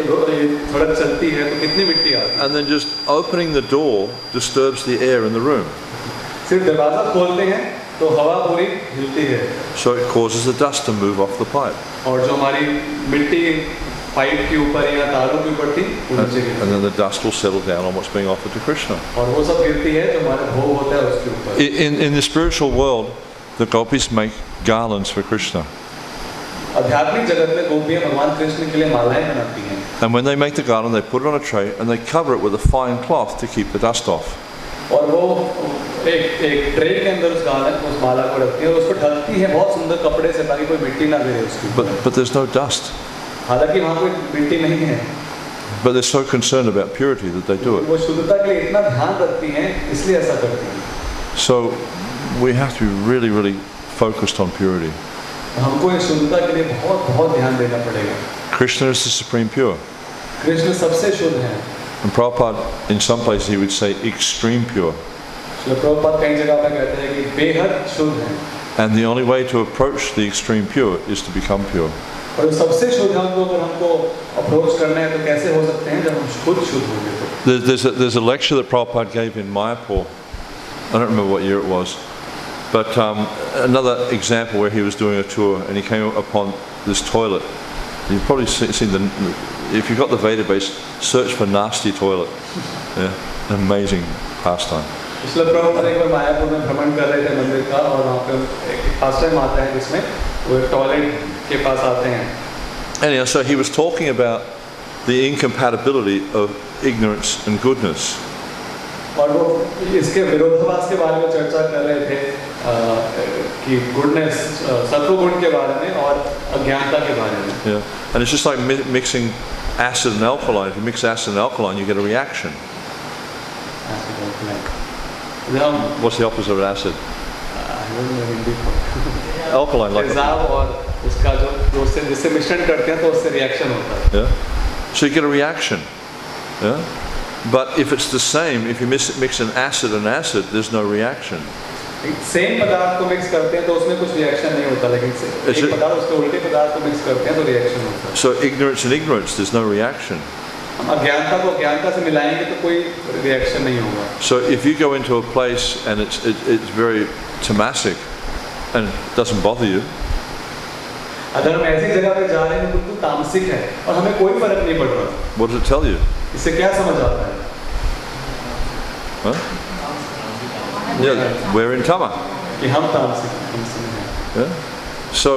सड़क चलती है तो कितनी मिट्टी आती है. And then just opening the door disturbs the air in the room. सिर्फ दरवाजा खोलते हैं तो हवा पूरी हिलती है. So it causes the dust to move off the pipe. और जो हमारी मिट्टी पाइप के ऊपर या तारों के ऊपर थी वो नीचे गिरती है. And then the dust will settle down on what's being offered to Krishna. और वो सब गिरती है जो हमारा भोग होता है उसके ऊपर. In the spiritual world, the gopis make garlands for Krishna. आध्यात्मिक जगत में गोपियां भगवान कृष्ण के लिए मालाएं बनाती हैं. And when they make the garland, they put it on a tray and they cover it with a fine cloth to keep the dust off. और वो एक ट्रे के अंदर उस माला को रखती है और उसको ढकती है बहुत सुंदर कपड़े से ताकि कोई मिट्टी ना गिरे उसके ऊपर. But there's no dust. हालांकि वहाँ कोई मिट्टी नहीं है. But they're so concerned about purity that they do it. वो शुद्धता के लिए इतना ध्यान रखती हैं इसलिए ऐसा करती हैं. So we have to be really, really focused on purity. हमको इस शुद्धता के लिए बहुत ध्यान देना पड़ेगा. Krishna is the supreme pure. Krishna सबसे शुद्ध है. And Prabhupada, in some places, he would say extreme pure. Prabhupada कई जगह पे कहते हैं कि बेहद शुद्ध है. And the only way to approach the extreme pure is to become pure. और सबसे शुद्ध हमको अप्रोच करना है तो कैसे हो सकते हैं जब हम खुद शुद्ध होंगे. There's a lecture that Prabhupada gave in Mayapur. I don't remember what year it was. But another example where he was doing a tour and he came upon this toilet. You've probably seen if you've got the database, search for nasty toilet. Yeah, amazing pastime. इसलिए प्रभुपाद एक बार मायापुर में भ्रमण कर रहे थे मंदिर का और वहाँ पे एक आश्रम आता है जिसमें वो टॉयलेट के पास आते हैं. Anyhow, so he was talking about the incompatibility of ignorance and goodness. और वो इसके विरोधाभास के बारे में चर्चा कर रहे थे कि गुडनेस सत्वगुण के बारे में और अज्ञानता के बारे में. Yeah, and it's just like mixing acid and alkaline. If you mix acid and alkaline, you get a reaction. What's the opposite of acid? Alkaline, like. तेजाब और उसका जो जिससे मिश्रण करते हैं तो उससे रिएक्शन होता है. Yeah, so you get a reaction. Yeah, but if it's the same, if you mix an acid and acid, there's no reaction. Same पदार्थ को मिक्स करते हैं तो उसमें कुछ रिएक्शन नहीं होता, लेकिन एक पदार्थ उसके उल्टे पदार्थ को मिक्स करते हैं तो रिएक्शन होता है. So ignorance and ignorance, there's no reaction. हम अज्ञानता को अज्ञानता से मिलाएंगे तो कोई रिएक्शन नहीं होगा. So if you go into a place and it's very tamasic and it doesn't bother you. अगर हम ऐसी जगह पे जा रहे हैं तो बिल्कुल तामसिक है और हमें कोई फर्क नहीं पड़ रहा. What does it tell you? इससे क्या समझ आता है? Huh? Yeah, we're in Tama. कि हम तामसिक हैं. Yeah. So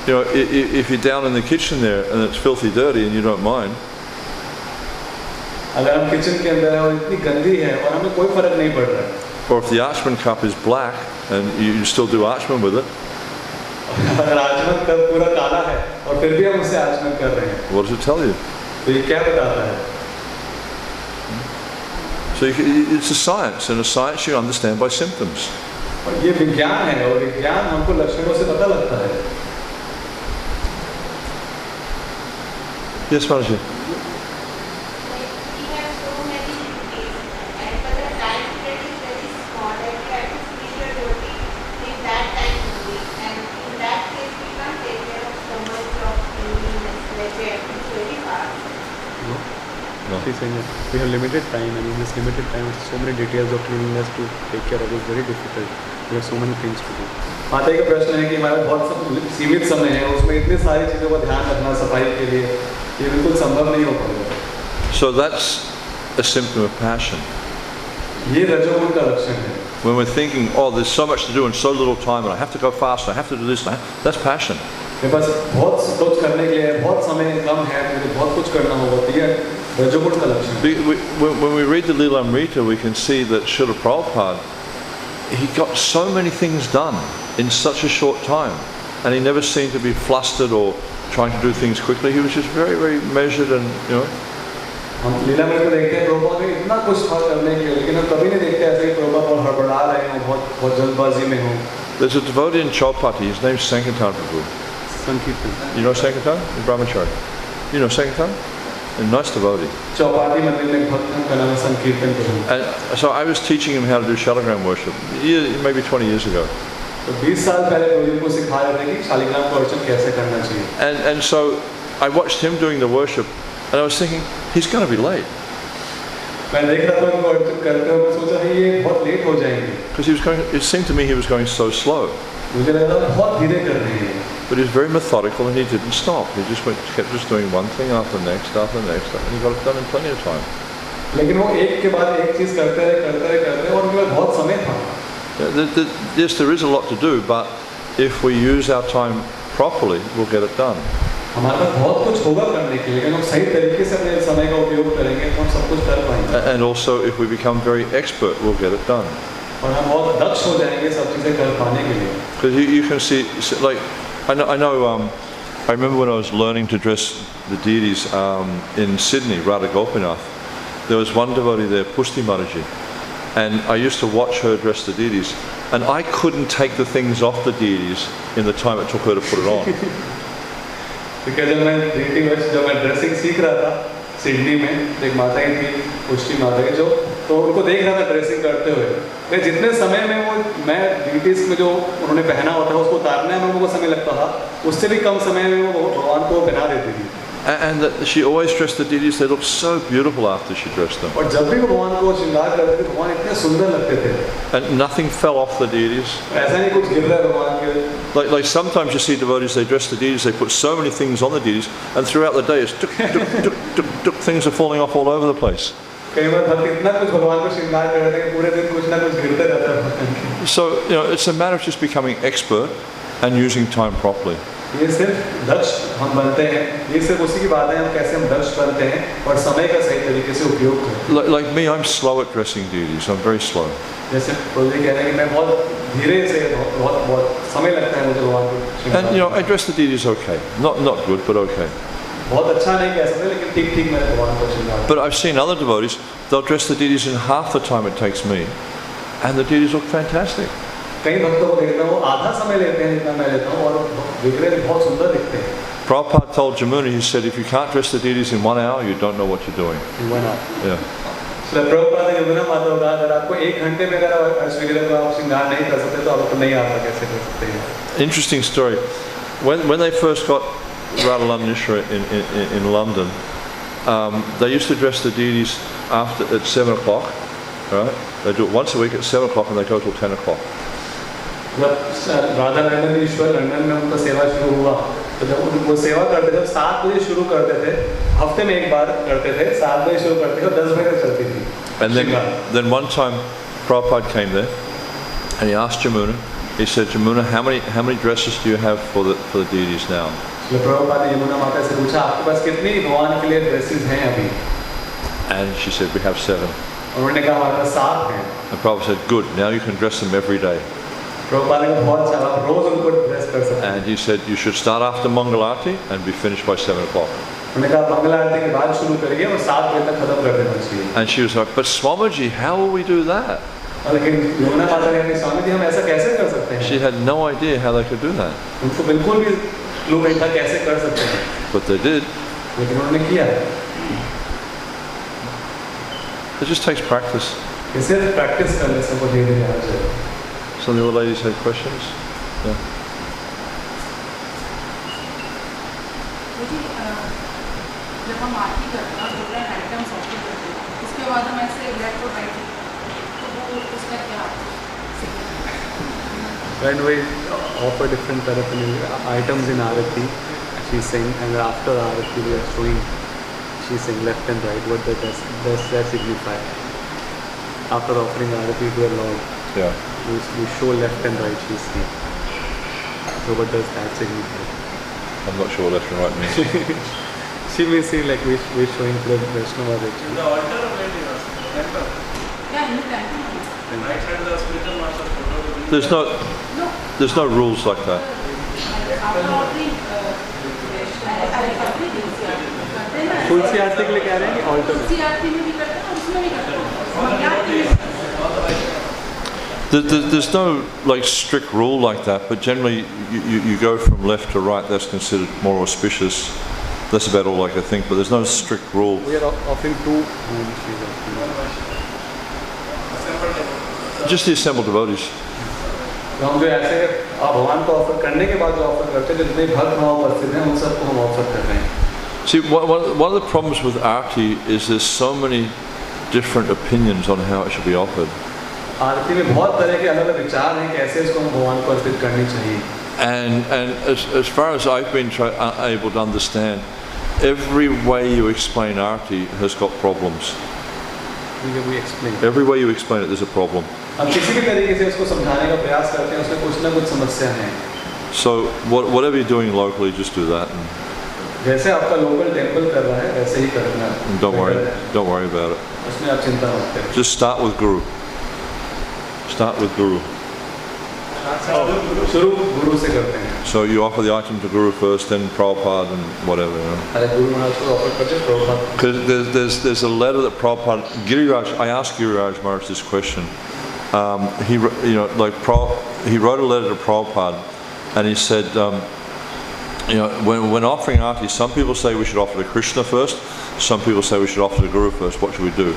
if you're down in the kitchen there and it's filthy dirty and you don't mind. अगर हम किचन के अंदर हैं और इतनी गंदी है और हमें कोई फर्क नहीं पड़ रहा है. Or if the Archman cup is black and you still do Archman with it. अगर आचमन कप पूरा काला है और फिर भी हम उसे आचमन कर रहे हैं. What does it tell you? तो ये क्या बताता है? So it's a science, and a science you understand by symptoms. और ये विज्ञान है और विज्ञान हमको लक्षणों से पता लगता है. Yes, Manaji. We have limited time, and in this limited time, so many details of cleanliness to take care of is very difficult. We have so many things to do. माता का प्रश्न है कि हमारा बहुत सीमित समय है, उसमें इतनी सारी चीज़ों का ध्यान रखना सफाई के लिए ये बिल्कुल संभव नहीं हो पाएगा. So that's a symptom of passion. ये रजोगुण का लक्षण है. When we're thinking, oh, there's so much to do in so little time, and I have to go fast, I have to do this, that's passion. मेरे पास बहुत कुछ करने के लिए बहुत समय कम है, मुझे बहुत कुछ करना होगा, तो ये रजोगुण का लक्षण। When we read the Lilamrita, we can see that Srila Prabhupada, he got so many things done in such a short time, and he never seemed to be flustered or trying to do things quickly. He was just very, very measured and, you know. हम लीला में तो देखते हैं प्रभुपाद में इतना कुछ था करने के लिए, लेकिन हम कभी नहीं देखते ऐसे कि प्रभुपाद बहुत हड़बड़ा रहे हैं, बहुत जल्दबाजी में हो। There's a devotee in Chaupati, his name's Sankirtan Prabhu. संकीर्तन। You know Sankirtan? In Brahmachari. You know Sankirtan? A nice devotee. Chowpatty मंदिर में भक्त का नाम संकीर्तन प्रभु। And so I was teaching him how to do Shalagram worship, maybe 20 years ago. तो 20 साल पहले प्रभु को सिखा रहे थे कि शालिग्राम का अर्चन कैसे करना चाहिए। And so I watched him doing the worship, and I was thinking, he's going to be late. मैं देख रहा था उनको अर्चन करते हुए, मैं सोचा है ये बहुत लेट हो जाएंगे। Because he was going, it seemed to me he was going so slow. मुझे लगा बहुत धीरे कर रहे हैं। But he was very methodical and he didn't stop. He just kept just doing one thing after the next, and he got it done in plenty of time. लेकिन वो एक के बाद एक चीज करते रहे और उनके पास बहुत समय था। Yes, there is a lot to do, but if we use our time properly, we'll get it done. हमारे पास बहुत कुछ होगा करने के लिए, लेकिन हम सही तरीके से अपने समय का उपयोग करेंगे तो हम सब कुछ कर पाएंगे। And also, if we become very expert, we'll get it done. और हम बहुत दक्ष हो जाएंगे सब चीजें कर पाने के लिए। Because you can see, like, I know. I remember when I was learning to dress the deities in Sydney, Radha Gopinath. There was one devotee there, Pushti Mataji, and I used to watch her dress the deities, and I couldn't take the things off the deities in the time it took her to put it on. क्योंकि जब मैं dressing सीख रहा था Sydney में, एक माता ही थी पुष्टि माता की, जो तो उनको देख रहा था ड्रेसिंग करते हुए। मैं जितने समय में वो मैं डीटीज में जो उन्होंने पहना होता था उसको उतारने में उनको समय लगता था, उससे भी कम समय में वो भगवान को पहना देती थी। And she always dressed the deities. They looked so beautiful after she dressed them. और जब भी वो भगवान को श्रृंगार करते थे, भगवान इतने सुंदर लगते थे। And nothing fell off the deities. ऐसा नहीं कुछ गिर रहा है भगवान के। Like sometimes you see devotees, they dress the deities, they put so many things on the deities, and throughout the day, it's things are falling off all over the place. कई बार भक्त इतना कुछ भगवान को श्रृंगार कर रहे थे कि पूरे दिन कुछ ना कुछ गिरते रहता है भगवान के। So it's a matter of just becoming expert and using time properly. ये सिर्फ दक्ष हम बनते हैं, ये सिर्फ उसी की बात है हम कैसे हम दक्ष बनते हैं और समय का सही तरीके से उपयोग करें। Like me, I'm slow at dressing deities. I'm very slow. जैसे प्रभु जी कह रहे हैं कि मैं बहुत धीरे से बहुत समय लगता है मुझे भगवान को। And I dress the deities okay, not good, but okay. बहुत अच्छा नहीं कह सकते, लेकिन ठीक मैं भगवान को श्रृंगार। But I've seen other devotees, they'll dress the deities in half the time it takes me, and the deities look fantastic. कई भक्तों को देखता हूँ आधा समय लेते हैं जितना मैं लेता हूँ और विग्रह बहुत सुंदर दिखते हैं। Prabhupada told Jamuna, he said, if you can't dress the deities in 1 hour, you don't know what you're doing. Yeah. So Prabhupada ने यमुना माता को कहा, अगर आपको 1 घंटे में अगर अर्च विग्रह को आप श्रृंगार नहीं कर सकते तो आपको नहीं आता कैसे कर सकते हैं। Interesting story. When they first got Radhalanishra in London, they used to dress the deities at 7 o'clock. Right? They do it once a week at 7 o'clock and they go till 10 o'clock. जब राधा ईश्वर London में उनका सेवा शुरू हुआ तो जब वो सेवा करते थे 7 बजे शुरू करते थे, हफ्ते में एक बार करते थे, 7 बजे शुरू करते थे और 10 बजे तक चलती थी। And then one time Prabhupada came there and he asked Jamuna, he said, Jamuna, how many dresses do you have for the deities now? Prabhupada ने यमुना माता से पूछा, आपके पास कितनी भगवान के लिए ड्रेसेस हैं अभी? And she said, we have 7. उन्होंने कहा हमारे पास 7 हैं। And Prabhupada said, good, now you can dress them every day. Prabhupada ने बहुत अच्छा, आप रोज उनको ड्रेस कर सकते हैं। And he said, you should start after Mangalarti and be finished by 7 o'clock. उन्होंने कहा मंगल आरती के बाद शुरू करिए और 7 बजे तक खत्म कर देना चाहिए। And she was like, but Swamiji, how will we do that? लेकिन यमुना माता ने कहा, स्वामी जी हम ऐसा कैसे कर सकते हैं? She had no idea how they could do that. उनको बिल्कुल भी लोग ऐसा कैसे कर सकते हैं? But they did. लेकिन उन्होंने किया। It just takes practice. इसे प्रैक्टिस करने से वो धीरे-धीरे आ जाएगा। Some of the other ladies had questions. Yeah. जब हम आरती करते हैं डिफरेंट आइटम्स ऑफर करते हैं, उसके बाद हम ऐसे इलेक्ट्रोलाइट तो वो उसका क्या? When we offer different paraphernalia items in Aarati, she's saying, and after Aarati we are showing, she's saying left and right. What does that signify? After offering Aarati to the Lord, Yeah. we show left and right. She's saying. So what does that signify? I'm not sure what left and right means. She means like we're showing the Vaishnavas In actually. the altar or where it was? Temple. Yeah, in the temple. Right side the spiritual master photo. There's no rules like that. After ordering, तुलसी आरती के लिए कह रहे हैं कि alter तुलसी आरती में भी करते हैं और उसमें भी करते हैं मंगल आरती में There's no like strict rule like that, but generally you go from left to right. That's considered more auspicious. That's about all I can think. But there's no strict rule. We are offering two Just the assembled devotees. हम जो ऐसे भगवान को offer करने के बाद जो offer करते हैं जितने भक्त वहाँ उपस्थित हैं उन सबको हम ऑफर कर रहे हैं. See, one of the problems with Arti is there's so many different opinions on how it should be offered. आरती में बहुत तरह के अलग अलग विचार हैं कैसे इसको हम भगवान को अर्पित करनी चाहिए. And as far as I've been able to understand, every way you explain Arti has got problems. We explain. Every way you explain it, there's a problem. हम किसी भी तरीके से उसको समझाने का प्रयास करते हैं उसमें कुछ ना कुछ समस्या है. So whatever you're doing locally, just do that. And जैसे आपका लोकल टेंपल कर रहा है वैसे ही करना है. don't worry about it. उसमें आप चिंता मत करें. Just start with Guru. Start with Guru. शुरू गुरु से करते हैं. So you offer the item to Guru first, then Prabhupada and whatever. You know. अरे गुरु महाराज को ऑफर करते हैं Prabhupada. Because there's a letter that Prabhupada Giriraj. I asked Giriraj Maharaj this question. He wrote a letter to Prabhupada, and he said, when offering Arti, some people say we should offer to Krishna first, some people say we should offer to Guru first. What should we do?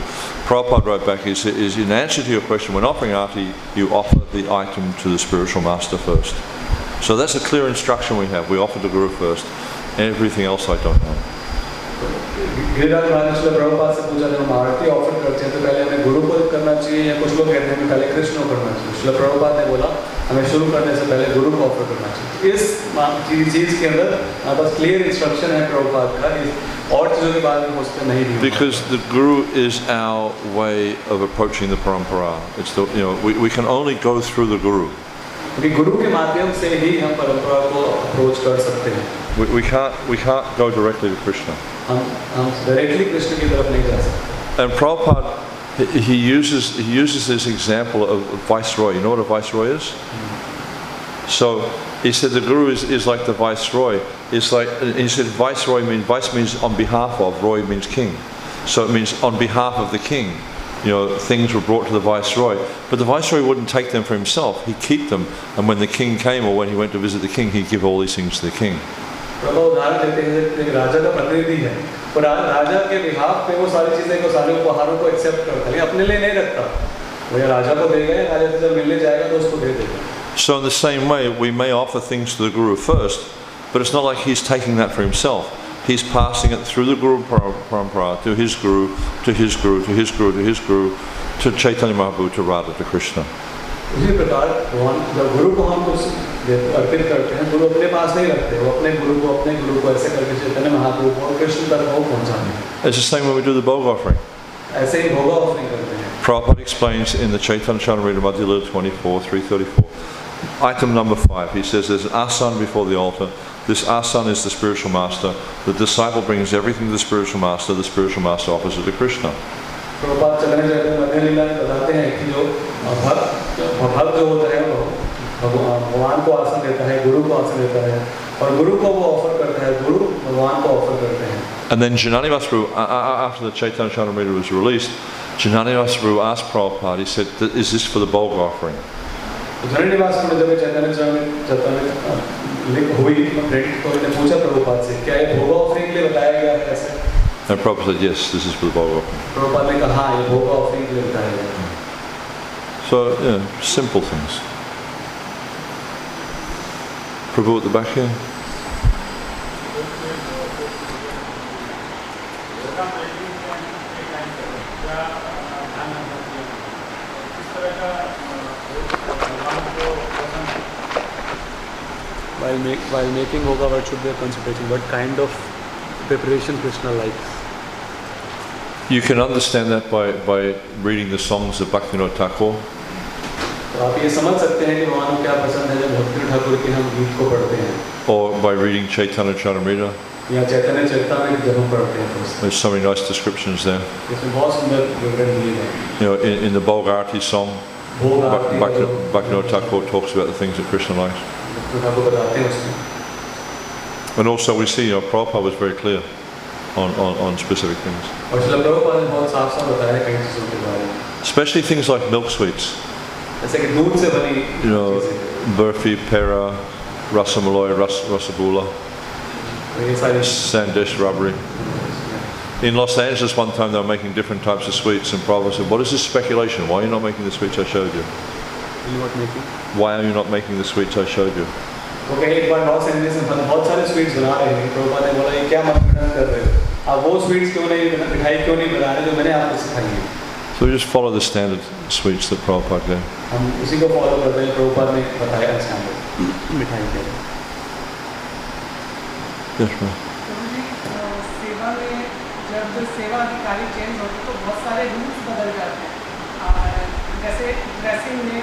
Prabhupada wrote back, is in answer to your question, when offering Arti, you offer the item to the spiritual master first. So that's a clear instruction we have. We offer to Guru first. Everything else I don't know. Giriraj महाराज ने प्रभुपाद से पूछा जब हम आरती offer करते हैं तो पहले हमें गुरु को करना चाहिए या कुछ लोग कहते हैं पहले कृष्ण को करना चाहिए. इसलिए प्रभुपाद ने बोला हमें शुरू करने से पहले गुरु को ऑफर करना चाहिए. इस चीज के अंदर हमारे पास क्लियर इंस्ट्रक्शन है प्रभुपाद का. और चीजों के बारे में मुझसे नहीं दी. Because the Guru is our way of approaching the parampara. It's the, we can only go through the Guru. क्योंकि गुरु के माध्यम से ही हम परंपरा को अप्रोच कर सकते हैं. We can't go directly to Krishna. हम डायरेक्टली कृष्ण की तरफ नहीं जा सकते. And Prabhupada, he uses this example of viceroy. You know what a viceroy is? So he said the Guru is like the viceroy. It's like he said viceroy vice means on behalf of, roy means king. So it means on behalf of the king. Things were brought to the viceroy, but the viceroy wouldn't take them for himself. He'd keep them, and when the king came or when he went to visit the king, he'd give all these things to the king. प्रभु उदाहरण देते हैं एक राजा का प्रतिनिधि है और राजा के behalf पे वो सारी चीजें को सारे उपहारों को एक्सेप्ट करता है. अपने लिए नहीं रखता. वो राजा को देगा, राजा से जब मिलने जाएगा तो उसको दे देगा. So in the same way, we may offer things to the Guru first, but it's not like he's taking that for himself. He's passing it through the Guru Parampara to his Guru, to his Guru, to his Guru, to his Guru, to Chaitanya Mahaprabhu, to Radha, to Krishna. उसी प्रकार जब गुरु को हम कुछ अर्पित करते हैं गुरु अपने पास नहीं रखते. वो अपने गुरु को ऐसे करके चैतन्य महाप्रभु को कृष्ण तक वो पहुंचाते हैं. It's the same when we do the Bagh offering. ऐसे ही भोग ऑफरिंग करते हैं. Prabhupada explains in the Chaitanya Charitamrita Madhya Lila 24, 334. Item number 5, he says there's an asan before the altar. This asan is the spiritual master. The disciple brings everything to the spiritual master offers it to Krishna. Prabhupada चलने जाते हैं मध्य लीला में बताते हैं कि जो भक्त जो होता है वो भगवान को आसन देता है, गुरु को आसन देता है और गुरु को वो ऑफर करता है, गुरु भगवान को ऑफर करते हैं. And then Janani Mahaprabhu, after the Chaitanya Charitamrita was released, Janani Mahaprabhu asked Prabhupada, he said, is this for the Bagh offering? जननी वास्तव में जब चैतन्य हुई तो उन्होंने पूछा प्रभुपाद से क्या ये भोग ऑफरिंग के लिए बताया गया है ऐसे. And Prabhupada said, yes, this is for the Bagh offering. Prabhupada ने कहा हाँ ये भोग ऑफरिंग के लिए बताया गया. So, simple things. Prabhu at the back here. While making Bhoga, what should be a consideration? What kind of preparation Krishna likes? You can understand that by reading the songs of Bhaktivinoda Thakur. तो आप ये समझ सकते हैं कि भगवान को क्या पसंद है जब भक्ति ठाकुर के हम गीत को पढ़ते हैं, or by reading Chaitanya Charitamrita. या चैतन्य चरितामृत जब हम पढ़ते हैं तो There's so many nice descriptions there. इसमें बहुत सुंदर विवरण दिए गए हैं। You know, in the Bagh Arati song, भोग आरती का जो Bhaktivinoda Thakur talks about the things that Krishna likes. भक्ति ठाकुर बताते हैं उसमें। And also we see, Prabhupada was very clear on specific things. और श्रील प्रभुपाद ने बहुत साफ साफ बताया कई चीज़ों के बारे में, Especially things like milk sweets. जैसे कि दूध से बनी You know, चीज़ें, burfi, pera, rasamalai, rasagula, तो ये सारी sandesh, rabri. In Los Angeles one time they were making different types of sweets and Prabhupada said, what is this speculation? Why are you not making the sweets I showed you? Why are you not making the sweets I showed you? वो कहीं एक बार Los Angeles में बहुत सारे sweets बना रहे हैं, प्रभुपाद ने बोला ये क्या मतभेद कर रहे हो, आप वो स्वीट्स क्यों नहीं, मिठाई क्यों नहीं बना रहे जो मैंने आपको सिखाई है। So we just follow the standard sweets that Prabhupada gave. हम उसी को फॉलो करते हैं, प्रभुपाद ने बताया स्टैंडर्ड मिठाई के। Yes, ma'am. सेवा में जब सेवा अधिकारी चेंज होते तो बहुत सारे रूल्स बदल जाते हैं। जैसे ड्रेसिंग में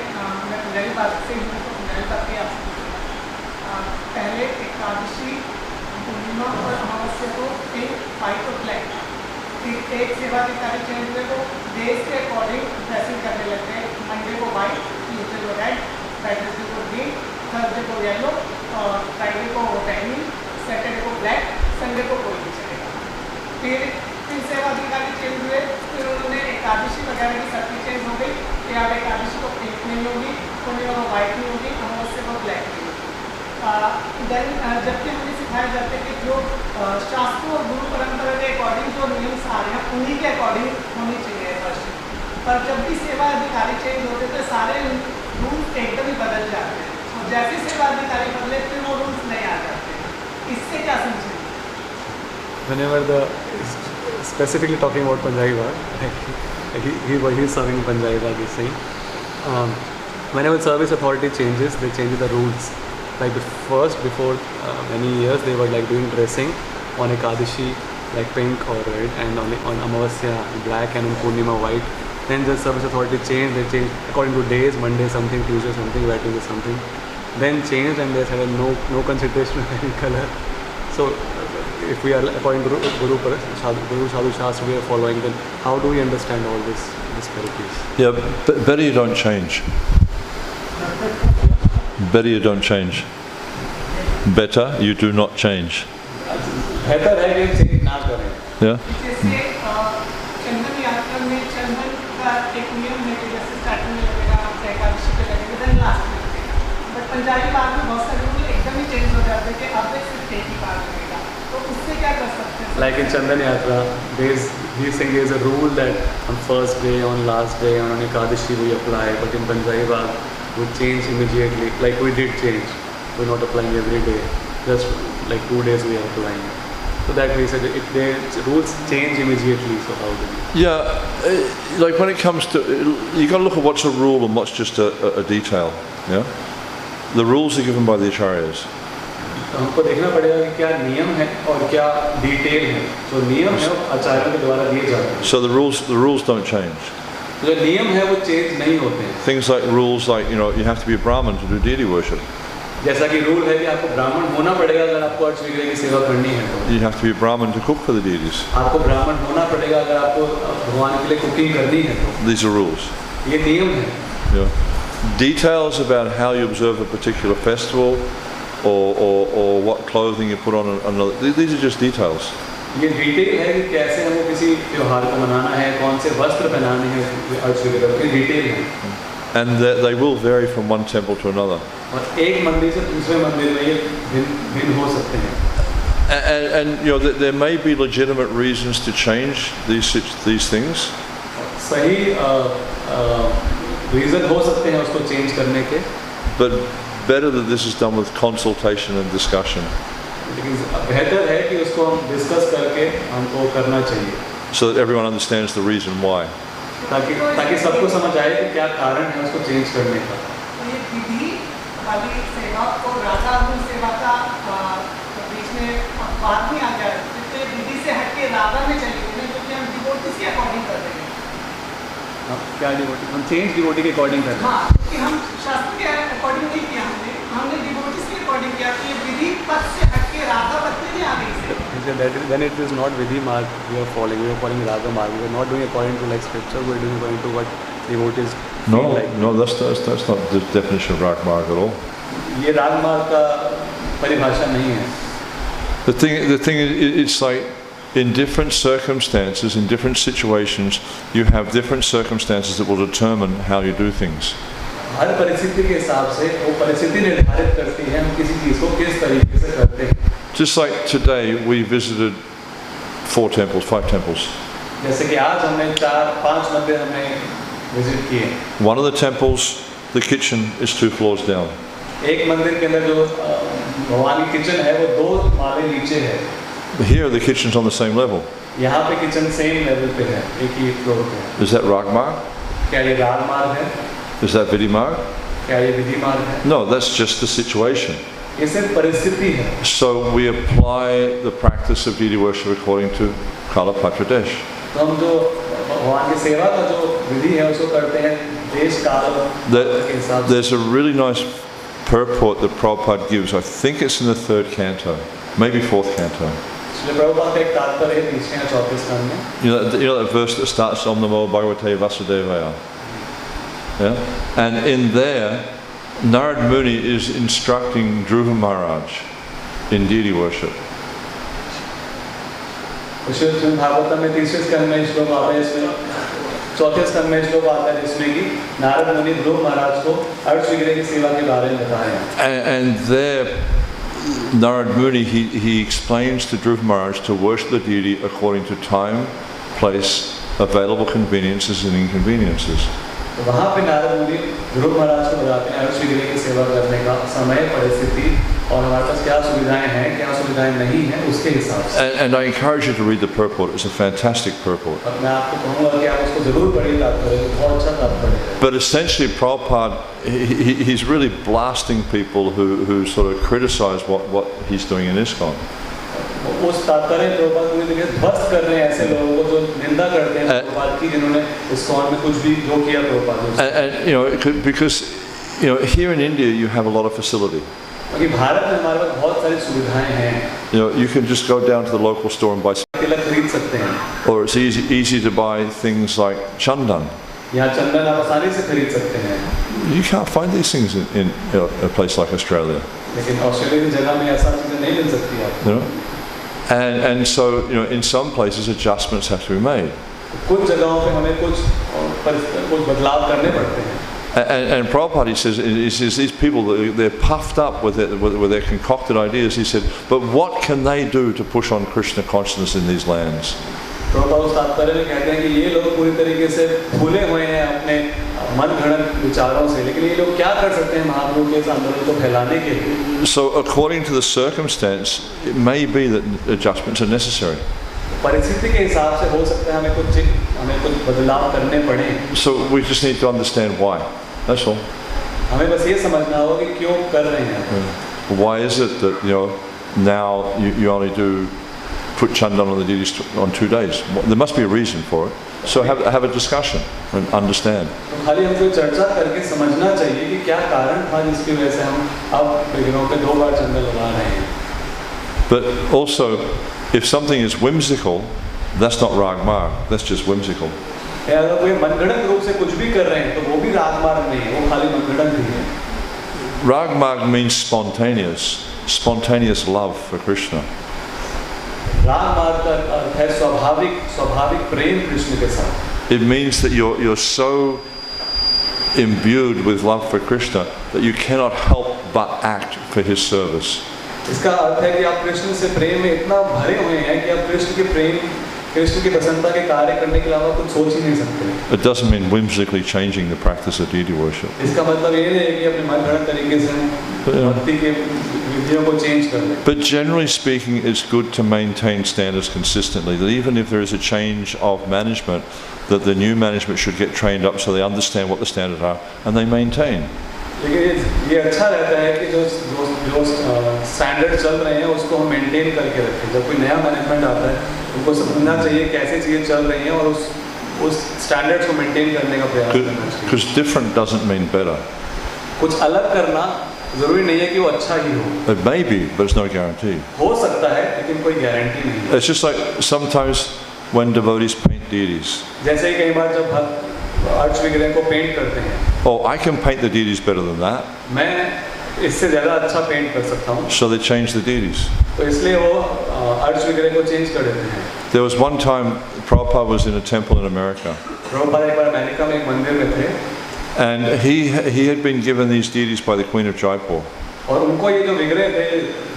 मैं पंजाबी बात से हूँ तो पंजाबी बात के आपसे पहले एकादशी, पूर्णिमा और अमावस्या को पिंक, व्हाइट और ब्लैक, फिर एक सेवा अधिकारी चेंज हुए तो डेज के अकॉर्डिंग ड्रेसिंग करने लगते हैं। मंडे को व्हाइट, ट्यूजडे को रेड, वेडनेसडे को ग्रीन, थर्सडे को येलो और फ्राइडे को बैगनी, सैटरडे को ब्लैक, संडे को कोई नहीं चलेगा। फिर सेवा अधिकारी चेंज हुए, फिर उन्होंने एकादशी वगैरह की शक्ति चेंज हो गई कि अब एकादशी को पिंक नहीं होगी, पूर्णिमा को व्हाइट नहीं होगी, अमावस्या को ब्लैक नहीं होगी। देन जबकि हमें सिखाया जाता है कि जो शास्त्रों और गुरु परंपरा के अकॉर्डिंग जो नियम्स आ रहे हैं उन्हीं के अकॉर्डिंग होनी चाहिए वर्षिप। पर जब भी सेवा अधिकारी चेंज होते तो सारे रूल्स एकदम ही बदल जाते हैं और जैसे सेवा अधिकारी बदले फिर वो रूल्स नहीं आ जाते। इससे क्या समझेंगे? Whenever specifically talking about Punjabi Bagh, he is serving Punjabi Bagh, he's saying, whenever service authority changes, they change the rules. Like before many years, they were like doing dressing on Ekadashi like pink or red, and on Amavasya black, and on Purnima white. Then the service authority changed. They changed according to days. Monday something, Tuesday something, Wednesday something. Then changed, and they said no consideration of any color. So if we are according to Guru Sadhu Shastra we are following, then how do we understand all this therapies? Yeah, better you don't change. Better you don't change. Better you do not change. बेहतर है कि change ना करें। Yeah. जैसे चंदन यात्रा में चंदन का एक नियम है कि जैसे स्टार्टिंग में लगेगा, एकादशी पे लगेगा, देन लास्ट में लगेगा। बट पंजाबी बाग में बहुत सारे रूल एकदम ही चेंज हो जाते हैं कि अब सिर्फ एक ही बार लगेगा, तो उससे क्या कर सकते हैं? Like in Chandan Yatra, he's saying there's a rule that on first day, on last day, on Ekadashi we apply, but in Punjabi Bagh we change immediately. Like we did change, we're not applying every day. Just like 2 days we are applying. So that we said if the rules change immediately, so how do we? Yeah, like when it comes to, you got to look at what's a rule and what's just a detail. Yeah, the rules are given by the acharyas. हमको देखना पड़ेगा कि क्या नियम है और क्या detail है। जो नियम है वो आचार्यों के द्वारा दिए जाते हैं। So the rules don't change. जो नियम है वो चेंज नहीं होते हैं। Things like rules like, you have to be a Brahmin to do deity worship. जैसा कि रूल है कि आपको ब्राह्मण होना पड़ेगा अगर आपको अर्च विग्रह की सेवा करनी है तो। You have to be a Brahmin to cook for the deities. आपको ब्राह्मण होना पड़ेगा अगर आपको भगवान के लिए कुकिंग करनी है तो। These are rules. ये नियम है। Yeah. Details about how you observe a particular festival or what clothing you put on another, these are just details. ये डिटेल है कि कैसे हमें किसी त्योहार को मनाना है, कौन से वस्त्र पहनाने हैं, अर्च विग्रह की डिटेल है। And they will vary from one temple to another. और एक मंदिर से दूसरे मंदिर में ये भिन्न हो सकते हैं। And there may be legitimate reasons to change these things. सही रीजन हो सकते हैं उसको चेंज करने के। But better that this is done with consultation and discussion. लेकिन बेहतर है कि उसको हम डिस्कस करके हमको करना चाहिए। So that everyone understands the reason why. ताकि सबको समझ आए कि क्या कारण है उसको चेंज करने का। ये विधि वाली सेवा को राजा और सेवा का बीच में बात नहीं आ गया, इसलिए विधि से हटके राधा में चली गई, क्योंकि हम डिवोटीज के अकॉर्डिंग कर रहे हैं। क्या डिवोटी, हम चेंज डिवोटी के अकॉर्डिंग कर रहे हैं। हाँ, क्योंकि हम शास्त्र के अकॉर्डिंग नहीं किया, हमने डिवोटीज के अकॉर्डिंग किया कि विधि पद से हटके राधा पद में नहीं आ गई से। Then it is not Vidhi Marg we are following Raga Marg. We are not doing according to like scripture, we are doing according to what devotees No, feel like. no, that's not the definition of Rag Marg at all. ये राग मार्ग का परिभाषा नहीं है। The thing is, it's like in different circumstances, in different situations, you have different circumstances that will determine how you do things. हर परिस्थिति के हिसाब से वो परिस्थिति निर्धारित करती है हम किसी चीज़ को किस तरीके से करते हैं। Just like today, we visited 5 temples. जैसे कि आज हमने 4-5 मंदिर हमने विजिट किए। One of the temples, the kitchen is 2 floors down. एक मंदिर के अंदर जो भगवान की किचन है वो 2 माले नीचे है। Here, the kitchen's on the same level. यहाँ पे किचन सेम लेवल पे है, एक ही फ्लोर पे है। Is that Rag Marg? क्या ये राग मार्ग है? Is that Vidhi Marg? क्या ये विधि मार्ग है? No, that's just the situation. ये सिर्फ परिस्थिति है। So we apply the practice of deity worship according to Kalapatra Desh. तो हम जो भगवान की सेवा का जो विधि है उसको करते हैं देश काल के हिसाब से। There's a really nice purport that Prabhupada gives. I think it's in the 3rd canto, maybe 4th canto. इसलिए प्रभुपाद का एक तात्पर्य है 3वें या 4वें स्कंद में। You know that verse that starts Om Namo Bhagavate Vasudevaya? Yeah? And in there, Narad Muni is instructing Dhruva Maharaj in deity worship. Shrimad Bhagavatam में 3वें स्कंद में श्लोक आता है, इसमें 4वें स्कंद में श्लोक आता है जिसमें कि नारद मुनि ध्रुव महाराज को अर्च विग्रह की सेवा के बारे में बताया। And there, Narad Muni, he explains to Dhruva Maharaj to worship the deity according to time, place, available conveniences and inconveniences. तो वहाँ पे नारद मुनि ध्रुव महाराज को बताते हैं अर्च विग्रह की सेवा करने का समय, परिस्थिति और हमारे पास क्या सुविधाएं हैं, क्या सुविधाएं नहीं हैं उसके हिसाब से। And I encourage you to read the purport. It's a fantastic purport. और मैं आपको कहूँगा कि आप उसको जरूर पढ़िए, तात्पर्य बहुत अच्छा तात्पर्य है। But essentially, Prabhupada, he's really blasting people who sort of criticize what he's doing in ISKCON. उस तात्पर्य प्रभुपाद पूरी तरह ध्वस्त कर रहे हैं ऐसे लोगों को जो निंदा करते हैं प्रभुपाद की, जिन्होंने ISKCON में कुछ भी जो किया Prabhupada. And you know, because you know, here in India you have a lot of facility. क्योंकि भारत में हमारे पास बहुत सारी सुविधाएं हैं। You know, you can just go down to the local store and buy. तिलक खरीद सकते हैं। Or it's easy to buy things like chandan. यहाँ चंदन आप आसानी से खरीद सकते हैं। You can't find these things in a place like Australia. लेकिन ऑस्ट्रेलिया की जगह में ऐसा चीजें नहीं मिल सकती आपको। You know? And so, you know, in some places adjustments have to be made. कुछ जगहों पे हमें कुछ बदलाव करने पड़ते हैं। And Prabhupada, he says these people, they're puffed up with their concocted ideas. He said, but what can they do to push on Krishna consciousness in these lands? Prabhupada उस तात्पर्य में कहते हैं कि ये लोग पूरी तरीके से फूले हुए हैं अपने मन घड़त विचारों से, लेकिन ये लोग क्या कर सकते हैं महाप्रभु के इस आंदोलन को फैलाने के लिए? So according to the circumstance, it may be that adjustments are necessary. परिस्थिति के हिसाब से हो सकता है हमें कुछ बदलाव करने पड़े। So we just need to understand why. That's all. हमें बस ये समझना होगा कि क्यों कर रहे हैं। Why is it that, you know, now you only do put chandan on the deities on 2 days? There must be a reason for it. So have a discussion and understand. तो खाली हमको चर्चा करके समझना चाहिए कि क्या कारण था जिसकी वजह से हम अब विग्रहों पे 2 बार चंदन लगा रहे हैं। But also, if something is whimsical, that's not Rag Marg. That's just whimsical. अगर कोई मनगढ़ंत रूप से कुछ भी कर रहे हैं तो वो भी राग मार्ग नहीं है, वो खाली मनगढ़ंत ही है। Rag Marg means spontaneous love for Krishna. राग मार्ग का अर्थ है स्वाभाविक प्रेम कृष्ण के साथ। It means that you're so imbued with love for Krishna that you cannot help but act for his service. इसका अर्थ है कि आप कृष्ण से प्रेम में इतना भरे हुए हैं कि आप कृष्ण की प्रसन्नता के कार्य करने के अलावा कुछ सोच ही नहीं सकते। It doesn't mean whimsically changing the practice of deity worship. इसका मतलब ये नहीं है कि अपने मनगढ़ंत तरीके से भक्ति के विधियों को चेंज कर लें। But generally speaking, it's good to maintain standards consistently. That even if there is a change of management, that the new management should get trained up so they understand what the standards are and they maintain. लेकिन ये अच्छा रहता है कि जो standard चल रहे हैं उसको हम मेंटेन करके रखें। जब कोई नया मैनेजमेंट आता है उनको समझना चाहिए कैसे चीज़ें चल रही हैं और उस स्टैंडर्ड्स को मेंटेन करने का प्रयास करना चाहिए। Because different doesn't mean better. कुछ अलग करना जरूरी नहीं है कि वो अच्छा ही हो। It may be, but it's no guarantee. हो सकता है लेकिन कोई गारंटी नहीं है। It's just like sometimes when devotees paint deities. जैसे कई बार जब भक्त आर्ट्स विग्रह को पेंट करते हैं, Oh, I can paint the deities better than that. मैं इससे ज़्यादा अच्छा पेंट कर सकता हूँ, So they change the deities. तो इसलिए वो आर्ट्स विग्रह को चेंज कर देते हैं। There was one time Prabhupada was in a temple in America, Prabhupada एक बार अमेरिका में एक मंदिर में थे and he had been given these deities by the Queen of Jaipur, और उनको ये जो विग्रह थे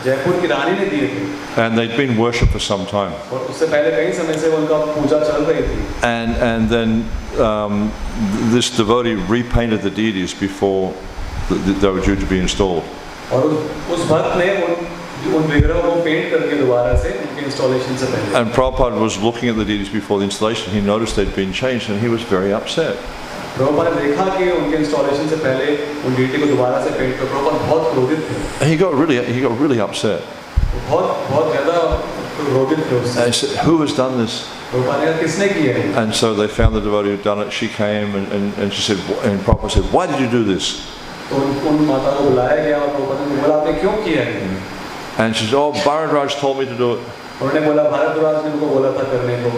जयपुर की रानी ने दिए थे, and they'd been worshipped for some time. और उससे पहले कई समय से उनका पूजा चल रही थी। And then this devotee repainted the deities before they were due to be installed. और उस भक्त ने उन विग्रहों को पेंट करके दोबारा से उनके इंस्टॉलेशन से पहले, And Prabhupada was looking at the deities before the installation. He noticed they'd been changed, and he was very upset. Prabhupada ने देखा कि उनके इंस्टॉलेशन से पहले उन डीटी को दोबारा से पेंट कर, प्रभुपाद बहुत क्रोधित थे। He got really upset. बहुत ज़्यादा क्रोधित थे And उससे। he said, "Who has done this?" Prabhupada ने कहा किसने किया है? And so they found the devotee who'd done it. She came and she said, and Prabhupada said, "Why did you do this?" तो उन माता को बुलाया गया और प्रभुपाद ने बोला आपने क्यों किया है? And she said, "Oh, Bharadwaj told me to do it." उन्होंने बोला भारद्वाज ने उनको बोला था करने को।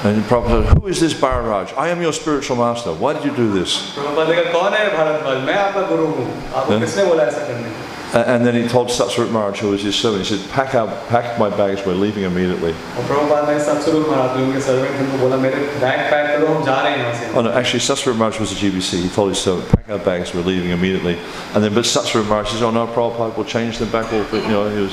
And Prabhupada said, "Who is this Bharadwaj? I am your spiritual master. Why did you do this?" Prabhupada ने कहा कौन है भारद्वाज? मैं आपका गुरु हूँ, आपको किसने बोला ऐसा करने को? And then he told Satsvarup Maharaj, who was his servant, he said, pack my bags, we're leaving immediately. और प्रभुपाद ने सत्स्वरूप महाराज उनके सर्वेंट उनको बोला मेरे बैग पैक करो हम जा रहे हैं यहाँ से। Oh no, actually Satsvarup Maharaj was a GBC. He told his servant, pack our bags, we're leaving immediately. And then, but Satsvarup Maharaj says, oh no, Prabhupada, we'll change them back. He was.